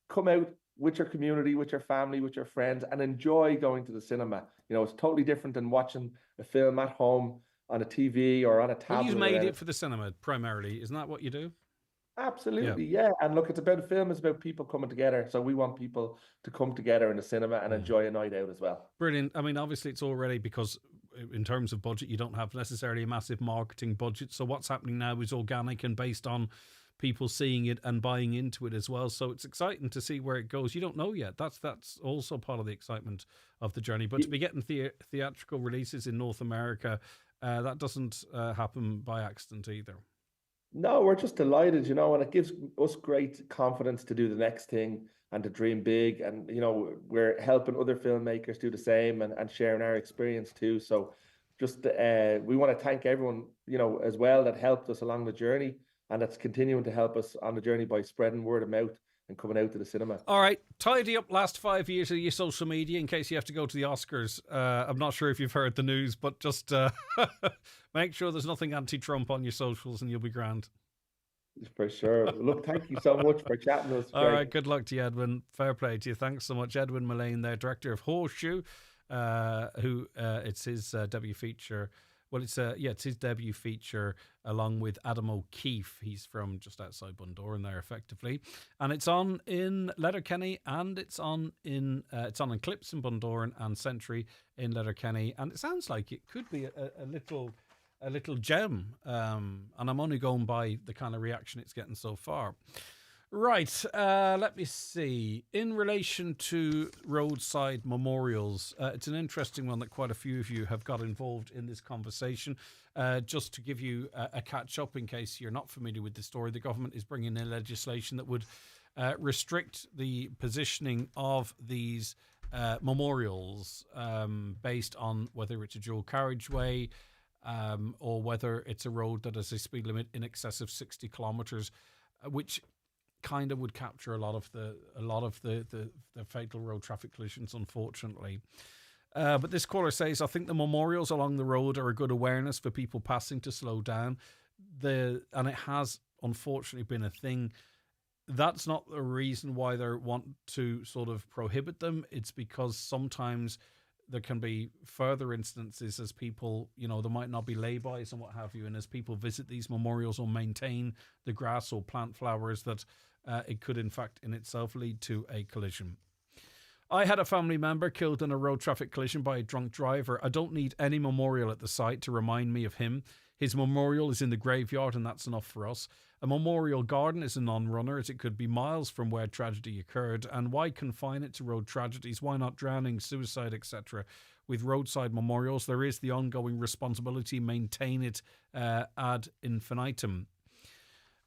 come out with your community, with your family, with your friends, and enjoy going to the cinema. You know, it's totally different than watching a film at home on a TV or on a tablet. Well, you made it for the cinema primarily, isn't that what you do? Absolutely, yeah. And look, it's about a film, it's about people coming together. So we want people to come together in the cinema and enjoy a night out as well. Brilliant. I mean, obviously it's already, because in terms of budget, you don't have necessarily a massive marketing budget. So what's happening now is organic and based on people seeing it and buying into it as well. So it's exciting to see where it goes. You don't know yet. That's also part of the excitement of the journey. But to be getting theatrical releases in North America, that doesn't happen by accident either. No, we're just delighted, you know, and it gives us great confidence to do the next thing and to dream big. And, you know, we're helping other filmmakers do the same and sharing our experience too. So just we want to thank everyone, you know, as well, that helped us along the journey and that's continuing to help us on the journey by spreading word of mouth and coming out to the cinema. All right, tidy up last 5 years of your social media in case you have to go to the Oscars. I'm not sure if you've heard the news, but just make sure there's nothing anti-Trump on your socials and you'll be grand. For sure. Look, thank you so much for chatting with us. All right, good luck to you, Edwin. Fair play to you. Thanks so much. Edwin Mullane there, director of Horseshoe, who it's his debut feature. Well, it's his debut feature along with Adam O'Keefe. He's from just outside Bundoran there, effectively, and it's on in Letterkenny, and it's on in Eclipse in Bundoran and Century in Letterkenny, and it sounds like it could be a little gem. And I'm only going by the kind of reaction it's getting so far. Right, let me see. In relation to roadside memorials, it's an interesting one that quite a few of you have got involved in this conversation. Just to give you a catch up in case you're not familiar with the story, the government is bringing in legislation that would restrict the positioning of these memorials based on whether it's a dual carriageway or whether it's a road that has a speed limit in excess of 60 kilometres, which kind of would capture a lot of the fatal road traffic collisions, unfortunately. But this caller says, I think the memorials along the road are a good awareness for people passing to slow down. And it has unfortunately been a thing. That's not the reason why they want to sort of prohibit them. It's because sometimes there can be further instances as people, you know, there might not be laybys and what have you. And as people visit these memorials or maintain the grass or plant flowers, that it could in fact in itself lead to a collision. I had a family member killed in a road traffic collision by a drunk driver. I don't need any memorial at the site to remind me of him. His memorial is in the graveyard, and that's enough for us. A memorial garden is a non-runner, as it could be miles from where tragedy occurred. And why confine it to road tragedies? Why not drowning, suicide, etc.? With roadside memorials, there is the ongoing responsibility to maintain it ad infinitum.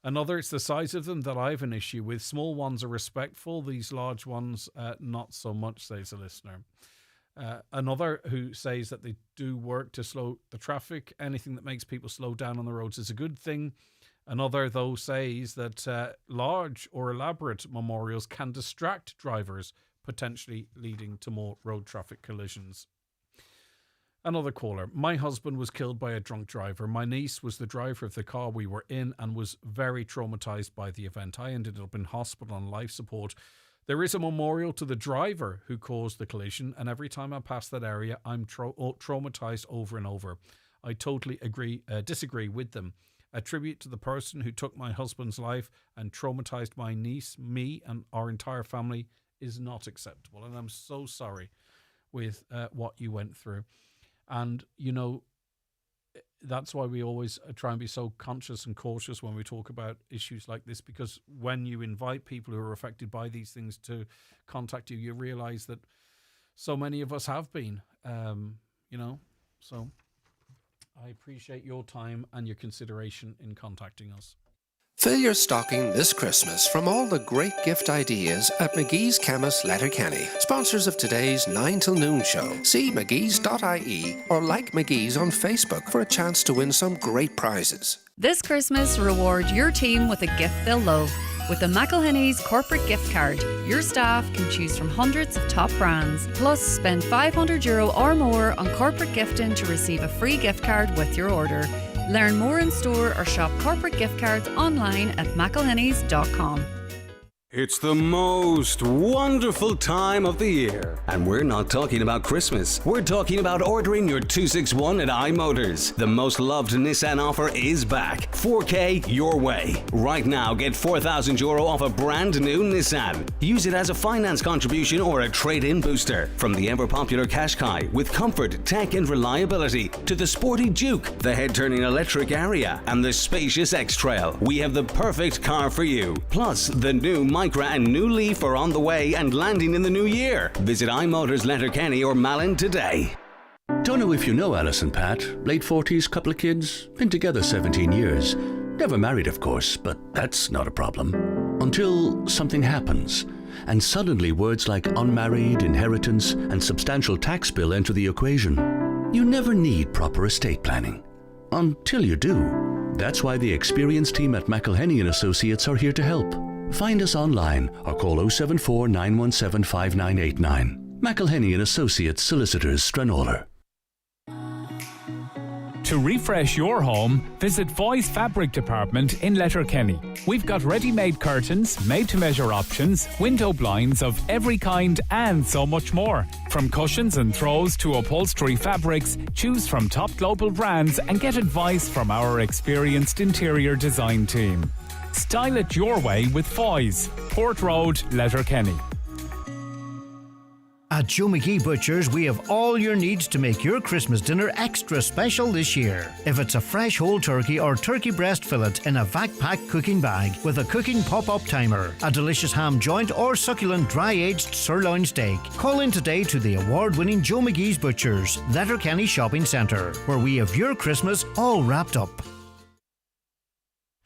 Another, it's the size of them that I have an issue with. Small ones are respectful. These large ones, not so much, says a listener. Another who says that they do work to slow the traffic. Anything that makes people slow down on the roads is a good thing. Another, though, says that large or elaborate memorials can distract drivers, potentially leading to more road traffic collisions. Another caller. My husband was killed by a drunk driver. My niece was the driver of the car we were in and was very traumatised by the event. I ended up in hospital on life support. There is a memorial to the driver who caused the collision, and every time I pass that area, I'm traumatised over and over. I totally disagree with them. A tribute to the person who took my husband's life and traumatised my niece, me, and our entire family is not acceptable. And I'm so sorry with what you went through. And, you know, that's why we always try and be so conscious and cautious when we talk about issues like this, because when you invite people who are affected by these things to contact you, you realise that so many of us have been, so I appreciate your time and your consideration in contacting us. Fill your stocking this Christmas from all the great gift ideas at McGee's Chemist Letterkenny, sponsors of today's 9 till noon show. See mcgees.ie or like McGee's on Facebook for a chance to win some great prizes. This Christmas, reward your team with a gift they'll love. With the McElhinney's corporate gift card, your staff can choose from hundreds of top brands. Plus, spend €500 or more on corporate gifting to receive a free gift card with your order. Learn more in store or shop corporate gift cards online at mcelhinney's.com. It's the most wonderful time of the year. And we're not talking about Christmas. We're talking about ordering your 261 at iMotors. The most loved Nissan offer is back. 4K your way. Right now, get €4,000 off a brand new Nissan. Use it as a finance contribution or a trade-in booster. From the ever-popular Qashqai with comfort, tech and reliability to the sporty Juke, the head-turning electric Aria and the spacious X-Trail. We have the perfect car for you. Plus, the new Micra and new Leaf are on the way and landing in the new year. Visit iMotors Letterkenny or Malin today. Don't know if you know Alison Pat. Late 40s, couple of kids, been together 17 years. Never married, of course, but that's not a problem. Until something happens, and suddenly words like unmarried, inheritance, and substantial tax bill enter the equation. You never need proper estate planning. Until you do. That's why the experienced team at McElhinney & Associates are here to help. Find us online or call 074 917 5989. McElhinney & Associates Solicitors, Stranraer. To refresh your home, visit Voice Fabric Department in Letterkenny. We've got ready-made curtains, made-to-measure options, window blinds of every kind and so much more. From cushions and throws to upholstery fabrics, choose from top global brands and get advice from our experienced interior design team. Style it your way with Foy's, Port Road, Letterkenny. At Joe McGee Butchers, we have all your needs to make your Christmas dinner extra special this year. If it's a fresh whole turkey or turkey breast fillet in a vac-pack cooking bag with a cooking pop-up timer, a delicious ham joint or succulent dry-aged sirloin steak, call in today to the award-winning Joe McGee's Butchers, Letterkenny Shopping Centre, where we have your Christmas all wrapped up.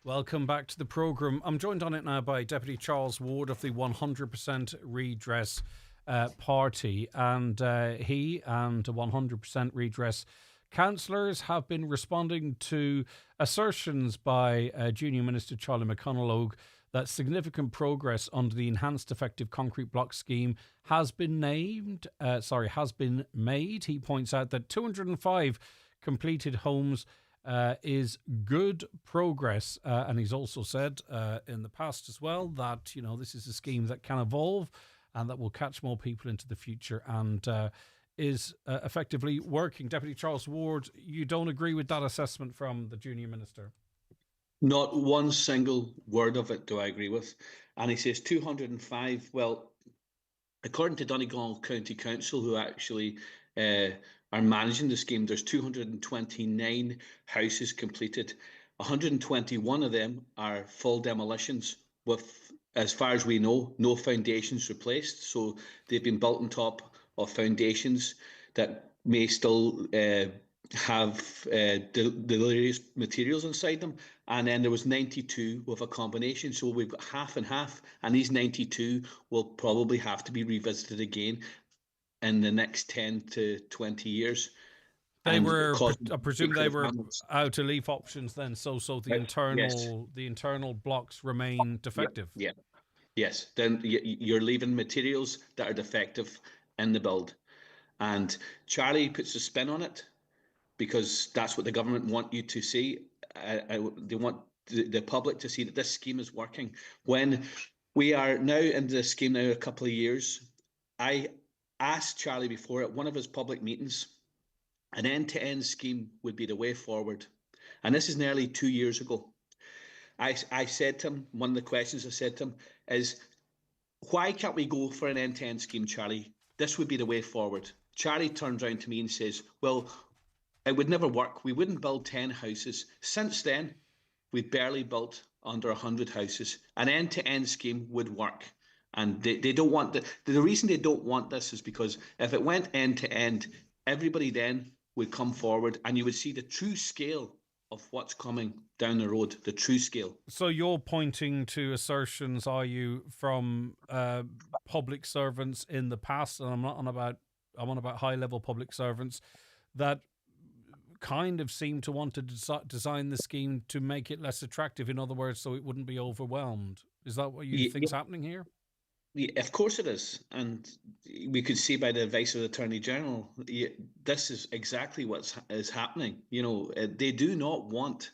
Welcome back to the programme. I'm joined on it now by Deputy Charles Ward of the 100% Redress Party, and he and 100% Redress councillors have been responding to assertions by Junior Minister Charlie McConalogue that significant progress under the Enhanced Effective Concrete Block Scheme has been made. He points out that 205 completed homes is good progress, and he's also said in the past as well that this is a scheme that can evolve and that will catch more people into the future and is effectively working. Deputy Charles Ward, you don't agree with that assessment from the Junior Minister? Not one single word of it do I agree with. And he says 205. Well, according to Donegal County Council, who actually are managing the scheme. There's 229 houses completed. 121 of them are full demolitions with, as far as we know, no foundations replaced. So they've been built on top of foundations that may still have deleterious materials inside them. And then there was 92 with a combination. So we've got half and half. And these 92 will probably have to be revisited again in the next 10 to 20 years. They were, I presume they were out of leaf options then, so the internal blocks remain defective. Yes. Then you're leaving materials that are defective in the build, and Charlie puts a spin on it because that's what the government want you to see. They want the public to see that this scheme is working. When we are now into the scheme now a couple of years, I asked Charlie before at one of his public meetings. An end-to-end scheme would be the way forward. And this is nearly 2 years ago. I said to him, one of the questions I said to him is, why can't we go for an end-to-end scheme, Charlie? This would be the way forward. Charlie turns around to me and says, well, it would never work. We wouldn't build 10 houses. Since then, we've barely built under 100 houses. An end-to-end scheme would work. And they don't want the reason they don't want this is because if it went end-to-end, everybody then would come forward and you would see the true scale of what's coming down the road, the true scale. So you're pointing to assertions, are you, from public servants in the past, and I'm on about high-level public servants, that kind of seem to want to design the scheme to make it less attractive, in other words, so it wouldn't be overwhelmed. Is that what you think is happening here? Yeah, of course it is. And we could see by the advice of the Attorney General, this is exactly what is happening. You know, they do not want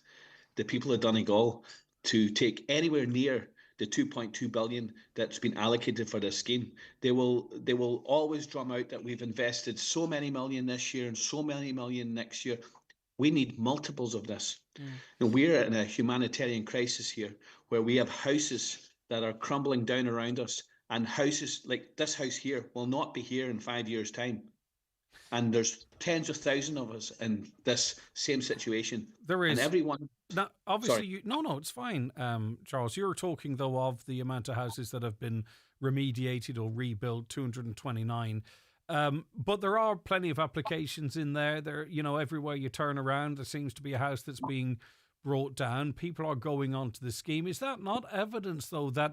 the people of Donegal to take anywhere near the 2.2 billion that's been allocated for this scheme. They will always drum out that we've invested so many million this year and so many million next year. We need multiples of this. And we're in a humanitarian crisis here where we have houses that are crumbling down around us. And houses like this house here will not be here in 5 years' time. And there's tens of thousands of us in this same situation. There is. And everyone... Now, obviously, no, it's fine, Charles. You're talking, though, of the amount of houses that have been remediated or rebuilt, 229. But there are plenty of applications in there. Everywhere you turn around, there seems to be a house that's being brought down. People are going onto the scheme. Is that not evidence, though, that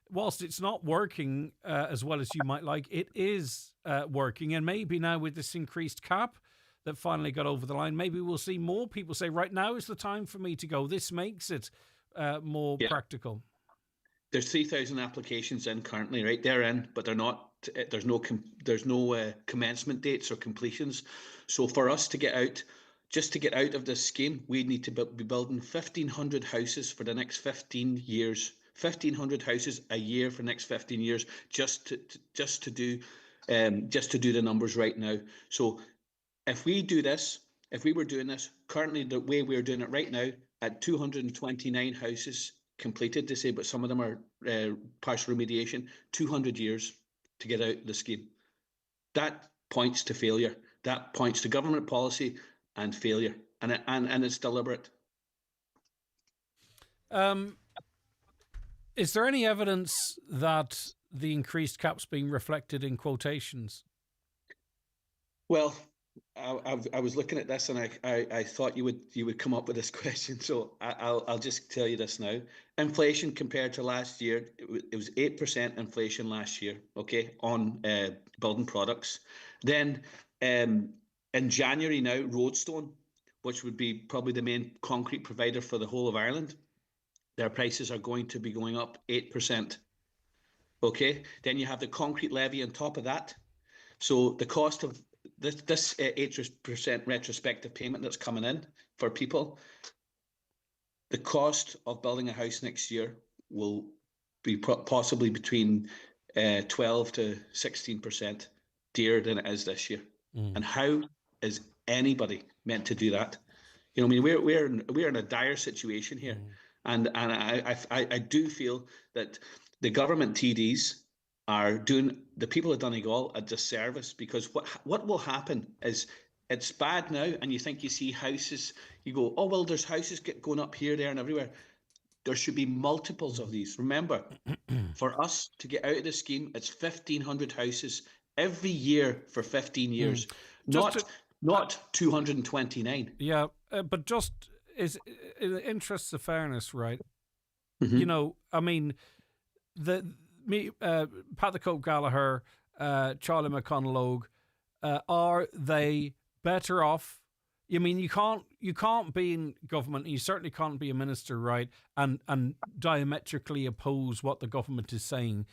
whilst it's not working as well as you might like, it is working? And maybe now with this increased cap that finally got over the line, maybe we'll see more people say, right, now is the time for me to go. This makes it more practical. There's 3,000 applications in currently, right? They're in, but they're not. There's no commencement dates or completions. So for us to get out, just to get out of this scheme, we need to be building 1,500 houses for the next 15 years. 1,500 houses a year for the next 15 years, just to do the numbers right now. So if we do this, if we were doing this currently the way we're doing it right now, at 229 houses completed, they say, but some of them are partial remediation, 200 years to get out the scheme. That points to failure. That points to government policy and failure, and it's deliberate. Is there any evidence that the increased cap's being reflected in quotations? Well, I was looking at this and I thought you would come up with this question, so I'll just tell you this now. Inflation compared to last year, it was 8% inflation last year, okay, on building products. Then in January now, Roadstone, which would be probably the main concrete provider for the whole of Ireland, their prices are going to be going up 8%. Okay, then you have the concrete levy on top of that. So the cost of this 8% retrospective payment that's coming in for people, the cost of building a house next year will be possibly between 12 to 16% dearer than it is this year. And how is anybody meant to do that? You know, I mean, we're in a dire situation here. And I do feel that the government TDs are doing the people of Donegal a disservice, because what will happen is It's bad now, and you think you see houses. You go, oh, well, there's houses going up here, there, and everywhere. There should be multiples of these. Remember, for us to get out of the scheme, it's 1,500 houses every year for 15 years, not 229. Yeah, but just is in the interests of fairness, right? Mm-hmm. You know, I mean, Pat the Cope Gallagher, Charlie McConalogue, are they better off? I mean, you can't be in government, and you certainly can't be a minister, right? And diametrically oppose what the government is saying.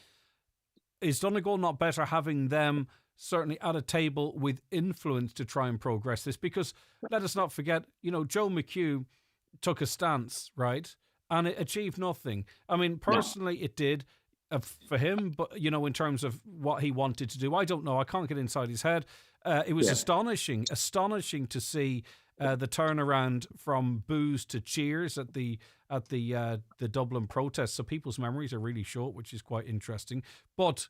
Is Donegal not better having them certainly at a table with influence to try and progress this? Because let us not forget, you know, Joe McHugh took a stance, right, and it achieved nothing. I mean, personally, it did. For him, but you know, in terms of what he wanted to do, I don't know. I can't get inside his head. It was astonishing to see the turnaround from boos to cheers at the Dublin protest. So people's memories are really short, which is quite interesting. But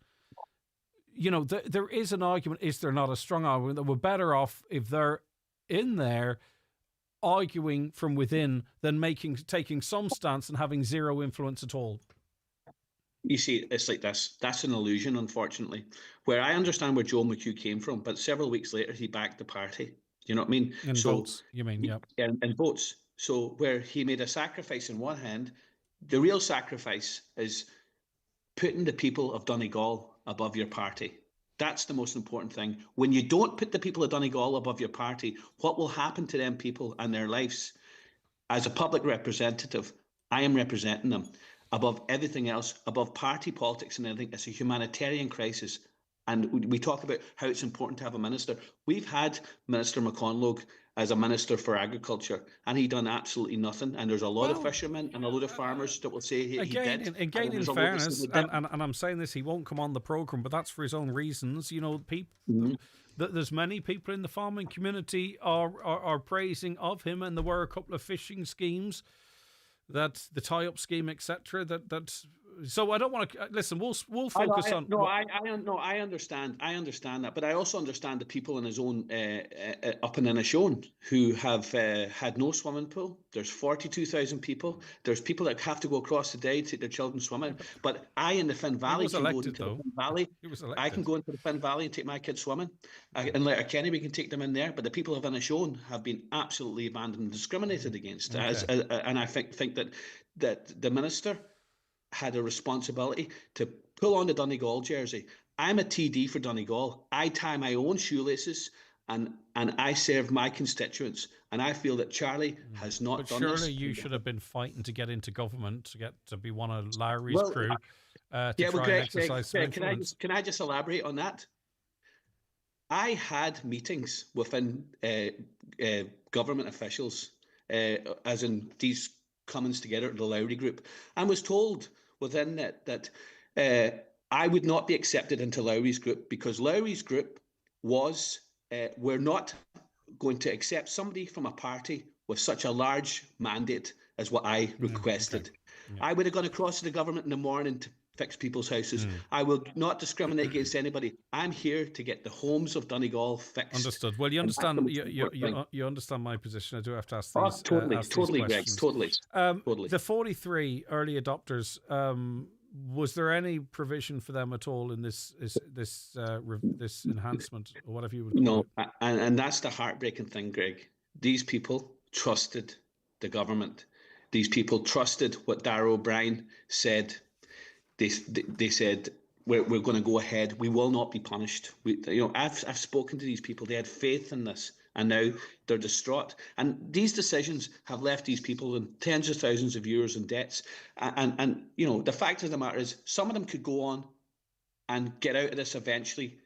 you know, there is an argument. Is there not a strong argument that we're better off if they're in there arguing from within than taking some stance and having zero influence at all? You see, it's like this. That's an illusion, unfortunately. Where I understand where Joe McHugh came from, but several weeks later he backed the party. You know what I mean? In votes, you mean? Yep. In votes. So where he made a sacrifice in one hand, the real sacrifice is putting the people of Donegal above your party. That's the most important thing. When you don't put the people of Donegal above your party, what will happen to them people and their lives? As a public representative, I am representing them. Above everything else, above party politics and everything, it's a humanitarian crisis. And we talk about how it's important to have a minister. We've had Minister McConalogue as a minister for agriculture, and he done absolutely nothing. And there's a lot of fishermen and a lot of farmers that will say he did. Again, in fairness, and I'm saying this, he won't come on the programme, but that's for his own reasons. You know, people. There's many people in the farming community are praising of him, and there were a couple of fishing schemes. That the tie-up scheme, etc. That so I don't want to listen. We'll focus on. No, I understand. I understand that, but I also understand the people in his own up in Inishowen who have had no swimming pool. There's 42,000 people. There's people that have to go across the day to take their children swimming. But I in the Finn Valley can go into the Finn Valley. I can go into the Finn Valley and take my kids swimming. In Letterkenny, we can take them in there. But the people of Inishowen have been absolutely abandoned and discriminated against. Okay. And I think that the minister had a responsibility to pull on the Donegal jersey. I'm a TD for Donegal. I tie my own shoelaces and I serve my constituents. And I feel that Charlie has not done this. Surely you should have been fighting to get into government, to get to be one of Lowry's crew. Try and exercise some influence. Can I just elaborate on that? I had meetings within government officials, as in these comings together, the Lowry Group, and was told within that I would not be accepted into Lowry's group because Lowry's group was we're not going to accept somebody from a party with such a large mandate as what I requested. Okay. I would have gone across to the government in the morning to fix people's houses. I will not discriminate against anybody. I'm here to get the homes of Donegal fixed. Understood. Well, you understand. You understand my position. I do have to ask these. Totally, Greg. Totally. The 43 early adopters. Was there any provision for them at all in this enhancement or whatever you would call it? And that's the heartbreaking thing, Greg. These people trusted the government. These people trusted what Darragh O'Brien said. They said we're going to go ahead. We will not be punished. I've spoken to these people. They had faith in this, and now they're distraught. And these decisions have left these people in tens of thousands of euros in debts. And the fact of the matter is, some of them could go on and get out of this eventually,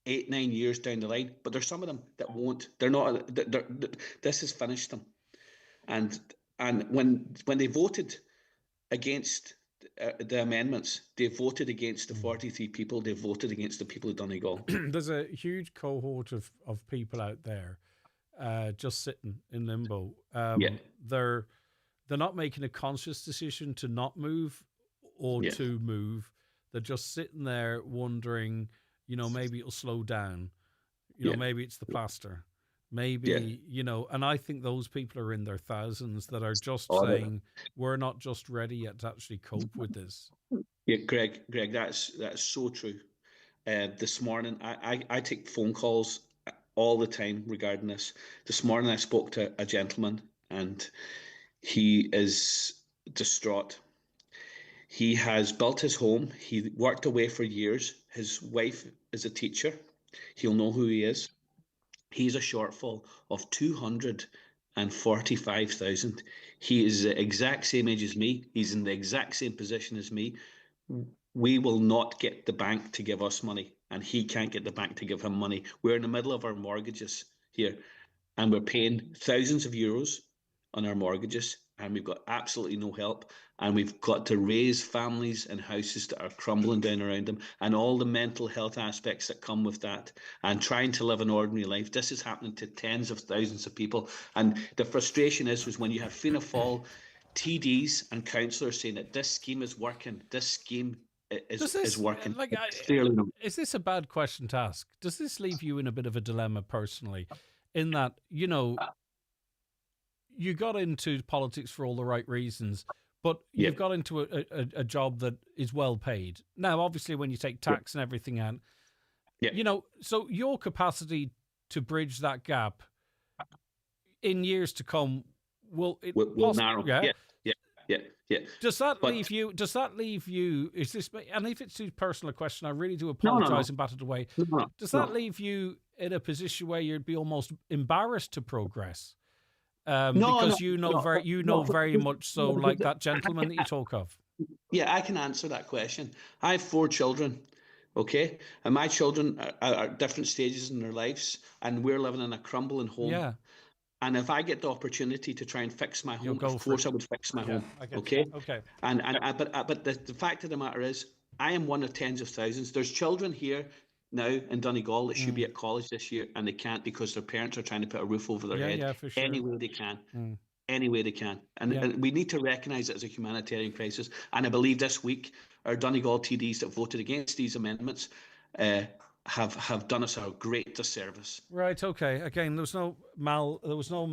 8-9 years down the line. But there's some of them that won't. They're not. This has finished them. And when they voted against the amendments, they voted against the 43 people. They voted against the people of Donegal. There's a huge cohort of people out there just sitting in limbo. They're not making a conscious decision to not move or to move. They're just sitting there wondering, maybe it'll slow down. Maybe it's the plaster. Maybe, and I think those people are in their thousands that are just saying, we're not just ready yet to actually cope with this. Yeah, Greg, that's so true. This morning, I take phone calls all the time regarding this. This morning, I spoke to a gentleman, and he is distraught. He has built his home. He worked away for years. His wife is a teacher. He'll know who he is. He's a shortfall of 245,000. He is the exact same age as me. He's in the exact same position as me. We will not get the bank to give us money, and he can't get the bank to give him money. We're in the middle of our mortgages here, and we're paying thousands of euros on our mortgages, and we've got absolutely no help. And we've got to raise families and houses that are crumbling down around them, and all the mental health aspects that come with that, and trying to live an ordinary life. This is happening to tens of thousands of people. And the frustration is when you have Fianna Fáil TDs and councillors saying that this scheme is working, this scheme is working. Clearly not. Is this a bad question to ask? Does this leave you in a bit of a dilemma personally, in that, you got into politics for all the right reasons, but you've got into a job that is well paid. Now, obviously, when you take tax and everything out, so your capacity to bridge that gap in years to come will narrow. Yeah. Does that leave you? Is this? And if it's too personal a question, I really do apologise and bat it away. Does that leave you in a position where you'd be almost embarrassed to progress? Because you know very much so, like that gentleman that you talk of. Yeah, I can answer that question. I have 4 children, okay? And my children are at different stages in their lives, and we're living in a crumbling home. Yeah. And if I get the opportunity to try and fix my home, of course I would fix my home. Okay. Okay. But the fact of the matter is, I am one of tens of thousands. There's children here now in Donegal that should be at college this year, and they can't because their parents are trying to put a roof over their head. Yeah, for sure. Any way they can. Any way they can. And we need to recognise it as a humanitarian crisis. And I believe this week our Donegal TDs that voted against these amendments have done us a great disservice. Right. Okay. Again, there was no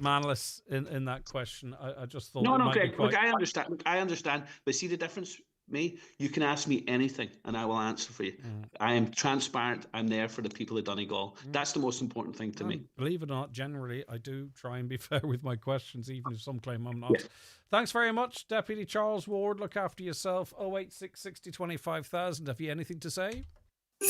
malice in that question. I just thought. No, Greg. Look, I understand. But see the difference. You can ask me anything and I will answer for you. I am transparent. I'm there for the people of Donegal. That's the most important thing to me. Believe it or not, generally I do try and be fair with my questions, even if some claim I'm not. Thanks very much, Deputy Charles Ward. Look after yourself. 086 60 25,000. Have you anything to say?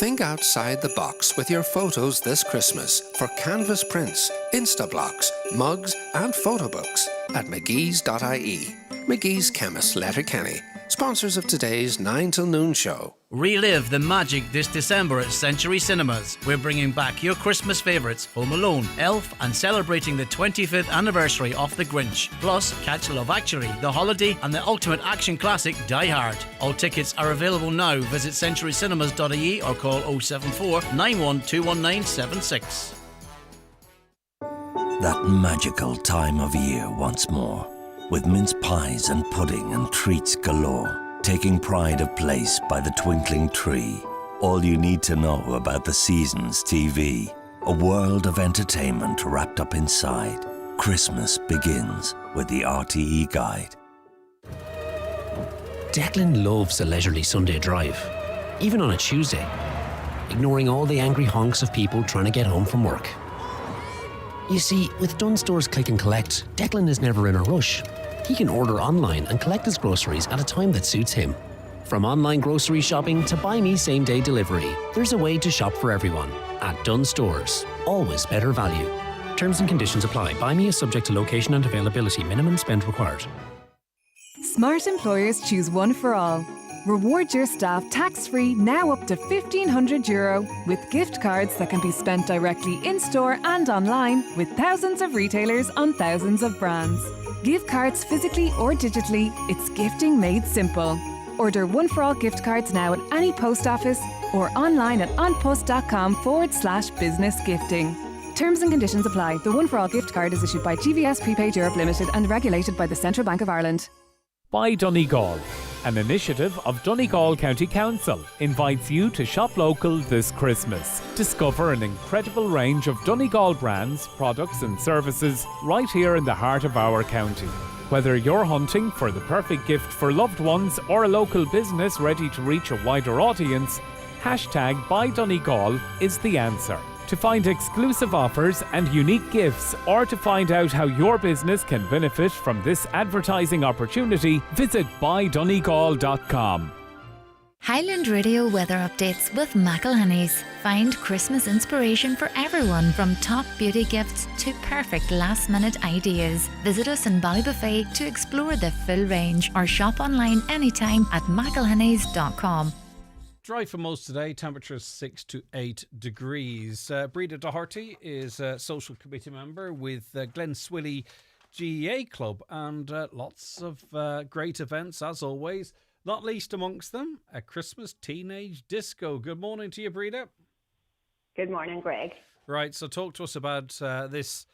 Think outside the box with your photos this Christmas for canvas prints, Instablocks, mugs and photo books at mcgees.ie. McGee's Chemist Letterkenny, sponsors of today's 9 till noon show. Relive the magic this December at Century Cinemas. We're bringing back your Christmas favourites, Home Alone, Elf, and celebrating the 25th anniversary of The Grinch. Plus, catch Love Actually, The Holiday, and the ultimate action classic, Die Hard. All tickets are available now. Visit centurycinemas.ie or call 074 91 21976. That magical time of year once more, with mince pies and pudding and treats galore. Taking pride of place by the twinkling tree. All you need to know about the season's TV. A world of entertainment wrapped up inside. Christmas begins with the RTE Guide. Declan loves a leisurely Sunday drive, even on a Tuesday, ignoring all the angry honks of people trying to get home from work. You see, with Dunnes Stores Click and Collect, Declan is never in a rush. He can order online and collect his groceries at a time that suits him. From online grocery shopping to buy me same-day delivery, there's a way to shop for everyone at Dunnes Stores. Always better value. Terms and conditions apply. Buy me is subject to location and availability. Minimum spend required. Smart employers choose One for All. Reward your staff tax-free now up to €1,500 with gift cards that can be spent directly in-store and online with thousands of retailers on thousands of brands. Give cards physically or digitally, it's gifting made simple. Order One for All gift cards now at any post office or online at onpost.com/business gifting. Terms and conditions apply. The One for All gift card is issued by GVS Prepaid Europe Limited and regulated by the Central Bank of Ireland. By Donegal. an initiative of Donegal County Council, invites you to shop local this Christmas. Discover an incredible range of Donegal brands, products and services right here in the heart of our county. Whether you're hunting for the perfect gift for loved ones or a local business ready to reach a wider audience, #BuyDonegal is the answer. To find exclusive offers and unique gifts, or to find out how your business can benefit from this advertising opportunity, visit buydonegal.com. Highland Radio weather updates with McElhinney's. Find Christmas inspiration for everyone, from top beauty gifts to perfect last-minute ideas. Visit us in Ballybuffet to explore the full range, or shop online anytime at mcelhinneys.com. Dry for most today, temperatures 6 to 8 degrees. Breda Doherty is a social committee member with Glen Swilly GEA Club, and lots of great events as always, not least amongst them a Christmas teenage disco. Good morning to you, Breda. Good morning, Greg. Right, so talk to us about this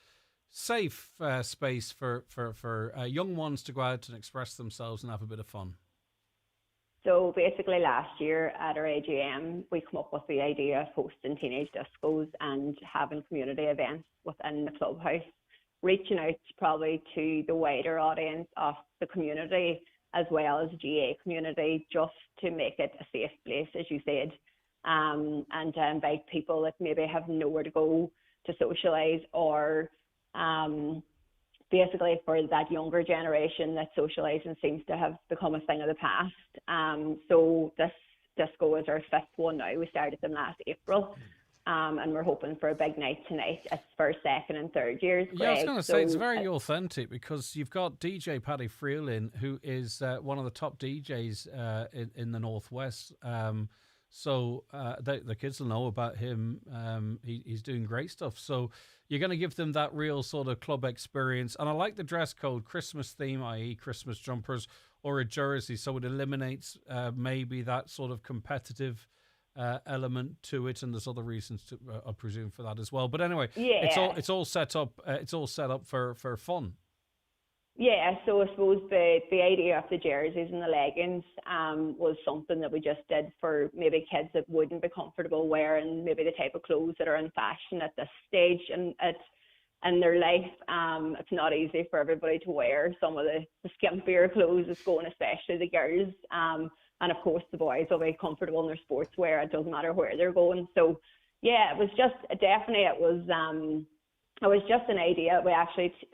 safe space for young ones to go out and express themselves and have a bit of fun. So basically last year at our AGM, we come up with the idea of hosting teenage discos and having community events within the clubhouse, reaching out probably to the wider audience of the community as well as the GA community, just to make it a safe place, as you said, and to invite people that maybe have nowhere to go to socialise, or basically for that younger generation that socialising seems to have become a thing of the past. So this disco is our 5th one now. We started them last April, and we're hoping for a big night tonight. It's for 2nd and 3rd years, Greg. Yeah, I was going to say, it's very authentic, because you've got DJ Paddy Freeland, who is one of the top DJs in the Northwest. So the kids will know about him. He's doing great stuff. So you're going to give them that real sort of club experience. And I like the dress code, Christmas theme, i.e. Christmas jumpers or a jersey. So it eliminates maybe that sort of competitive element to it. And there's other reasons, to, I presume, for that as well. But anyway, yeah, it's all set up. It's all set up for fun. Yeah, so I suppose the idea of the jerseys and the leggings was something that we just did for maybe kids that wouldn't be comfortable wearing maybe the type of clothes that are in fashion at this stage in their life. It's not easy for everybody to wear some of the skimpier clothes that's going, especially the girls. And of course the boys will be comfortable in their sportswear. It doesn't matter where they're going. So yeah, it was just it was just an idea.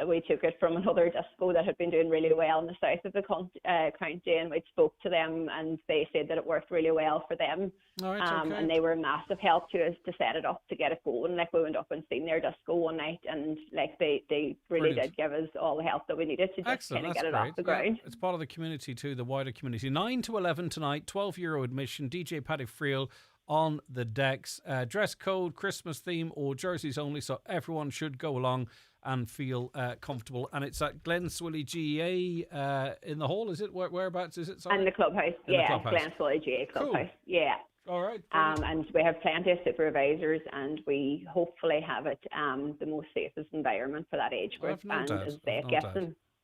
We took it from another disco that had been doing really well in the south of the county, and we spoke to them, and they said that it worked really well for them. Okay. And they were a massive help to us to set it up, to get it going. Like, we went up and seen their disco one night, and like they really did give us all the help that we needed to just kind of get it off the ground. It's part of the community too, the wider community. 9 to 11 tonight, €12 admission. DJ Paddy Friel on the decks. Dress code, Christmas theme, or jerseys only, so everyone should go along and feel comfortable. And it's at Glen Swilly GEA in the hall, is it? Whereabouts is it? Sorry? In the clubhouse, Glen Swilly GEA clubhouse. Cool. Yeah. All right. And we have plenty of supervisors, and we hopefully have it the most safest environment for that age group.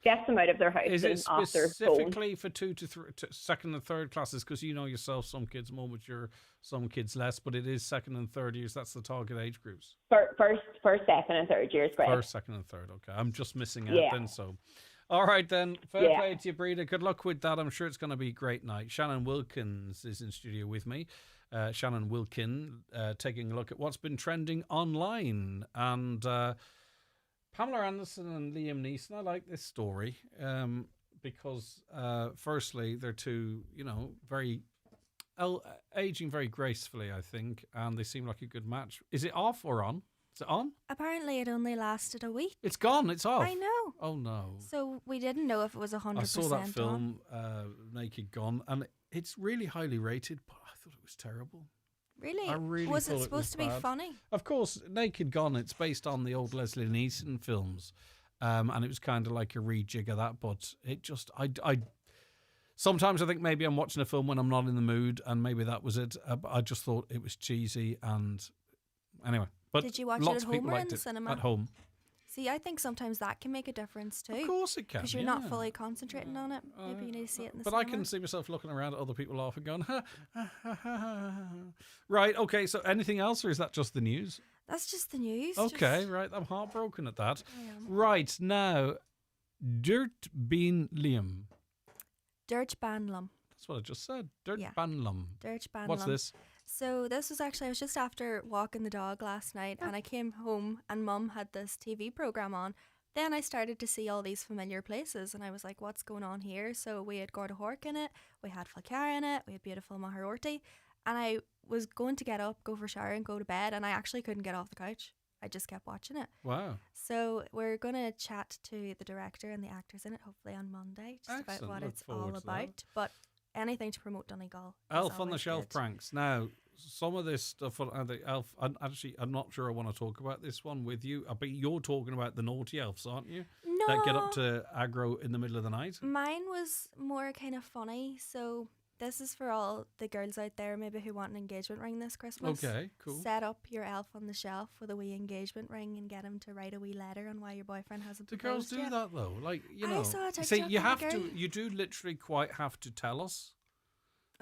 Get them out of their house. Is it and specifically for 2 to 3, second and third classes? Because you know yourself, some kids more mature, some kids less, but it is 2nd and 3rd years. That's the target age groups. First, 2nd and 3rd years, Greg. 1st, 2nd and 3rd. Okay, I'm just missing out then. So, all right then. Fair play to you, Breda. Good luck with that. I'm sure it's going to be a great night. Shannon Wilkins is in studio with me. Shannon Wilkin, taking a look at what's been trending online. And Pamela Anderson and Liam Neeson, I like this story because firstly, they're two, very aging very gracefully, I think, and they seem like a good match. Is it off or on? Is it on? Apparently it only lasted a week. It's gone, it's off. I know. Oh no. So we didn't know if it was 100% I saw that film, Naked Gun, and it's really highly rated, but I thought it was terrible. Really? I really was it thought supposed to be bad. funny? Of course, Naked Gun, it's based on the old Leslie Nielsen films. And it was kind of like a rejig of that, but it just, I sometimes I think maybe I'm watching a film when I'm not in the mood, and maybe that was it. I just thought it was cheesy, and anyway. But did you watch it lots at of people home or liked in the it cinema? at home. See, I think sometimes that can make a difference too. Of course it can. Because you're yeah. not fully concentrating on it. Maybe you need to see it in the But cinema. I can see myself looking around at other people laughing, going, ha, ha, ha, ha, ha. Right, okay, so anything else, or is that just the news? That's just the news. Okay, right, I'm heartbroken at that. Right, now, Dirt Bean Liam. Dirt Banlum. That's what I just said. Dirt Yeah. Banlum. Dirt Banlum. What's this? So this was actually, I was just after walking the dog last night and I came home and Mum had this TV programme on. Then I started to see all these familiar places and I was like, what's going on here? So we had Gorda Hork in it, we had Falcara in it, we had beautiful Maharorty, and I was going to get up, go for a shower and go to bed, and I actually couldn't get off the couch. I just kept watching it. Wow. So we're going to chat to the director and the actors in it, hopefully on Monday, just about Excellent. what Look it's forward all to that. about. But anything to promote Donegal. is Elf on the always Shelf good. pranks. Now, some of this stuff on the Elf, I'm not sure I want to talk about this one with you. I bet you're talking about the naughty elves, aren't you? No. That get up to aggro in the middle of the night. Mine was more kind of funny. So this is for all the girls out there maybe who want an engagement ring this Christmas. Okay, cool. Set up your elf on the shelf with a wee engagement ring and get him to write a wee letter on why your boyfriend hasn't Do girls proposed do yet. that though? Like, you I know, saw a see, TikTok you of a have girl. to. You do literally quite have to tell us.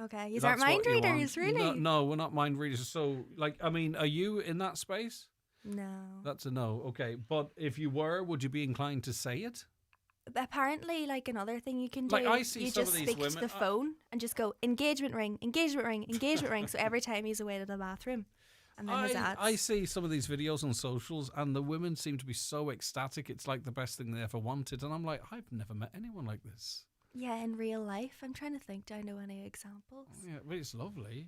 Okay, you That's aren't mind what you readers, want. really? No, we're not mind readers. So, like, I mean, are you in that space? No. That's a no. Okay, but if you were, would you be inclined to say it? Apparently, like another thing you can do, Like, I see you some just of these speak women- to the phone and just go engagement ring, engagement ring, engagement ring. So every time he's away to the bathroom, and then his ads. I see some of these videos on socials, and the women seem to be so ecstatic. It's like the best thing they ever wanted, and I'm like, I've never met anyone like this. Yeah, in real life, I'm trying to think. Do I know any examples? Yeah, well, it's lovely.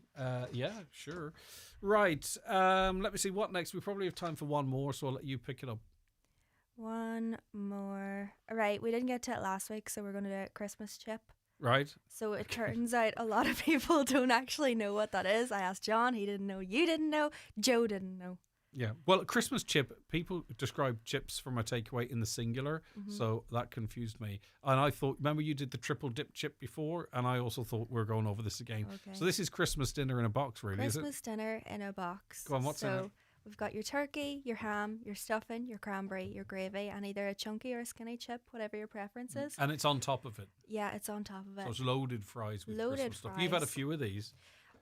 Yeah, sure. Right. Let me see what next. We probably have time for one more, so I'll let you pick it up. One more. All right, we didn't get to it last week, so we're going to do it Christmas chip. Right. So it turns out a lot of people don't actually know what that is. I asked John, he didn't know, you didn't know, Joe didn't know. Yeah. Well, Christmas chip, people describe chips from a takeaway in the singular, Mhm. so that confused me. And I thought, remember you did the triple dip chip before, and I also thought we're going over this again. Okay. So this is Christmas dinner in a box, really, is Christmas dinner in a box. Go on, what's in so it? we've got your turkey, your ham, your stuffing, your cranberry, your gravy, and either a chunky or a skinny chip, whatever your preference is. And it's on top of it. Yeah, it's on top of it. So it's loaded fries with Loaded Christmas stuff. You've had a fries. few of these.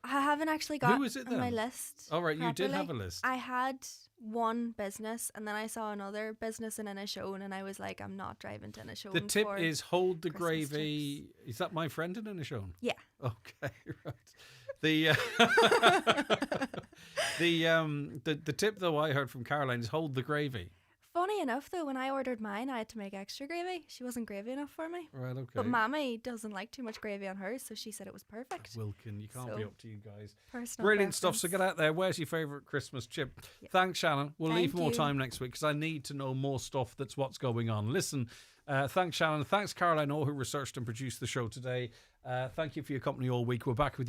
I haven't actually got Who is it on my then? list. Oh, right, you did have properly. a list. I had one business, and then I saw another business in Inishowen, and I was like, I'm not driving to Inishowen. The tip for is hold the Christmas gravy. Is that my friend in Inishowen? Yeah. Okay, right. The the tip though I heard from Caroline is hold the gravy. Funny enough, though, when I ordered mine, I had to make extra gravy. She wasn't gravy enough for me. Right, okay. But Mammy doesn't like too much gravy on hers, so she said it was perfect. Wilkin, you can't be So, up to you guys. personal Brilliant stuff. So preference. get out there. Where's your favourite Christmas chip? Thanks, Shannon. We'll leave Thank more you. time next week because I need to know more stuff that's what's going on. Listen, thanks, Shannon. Thanks, Caroline Orr, who researched and produced the show today. Thank you for your company all week. We're back with you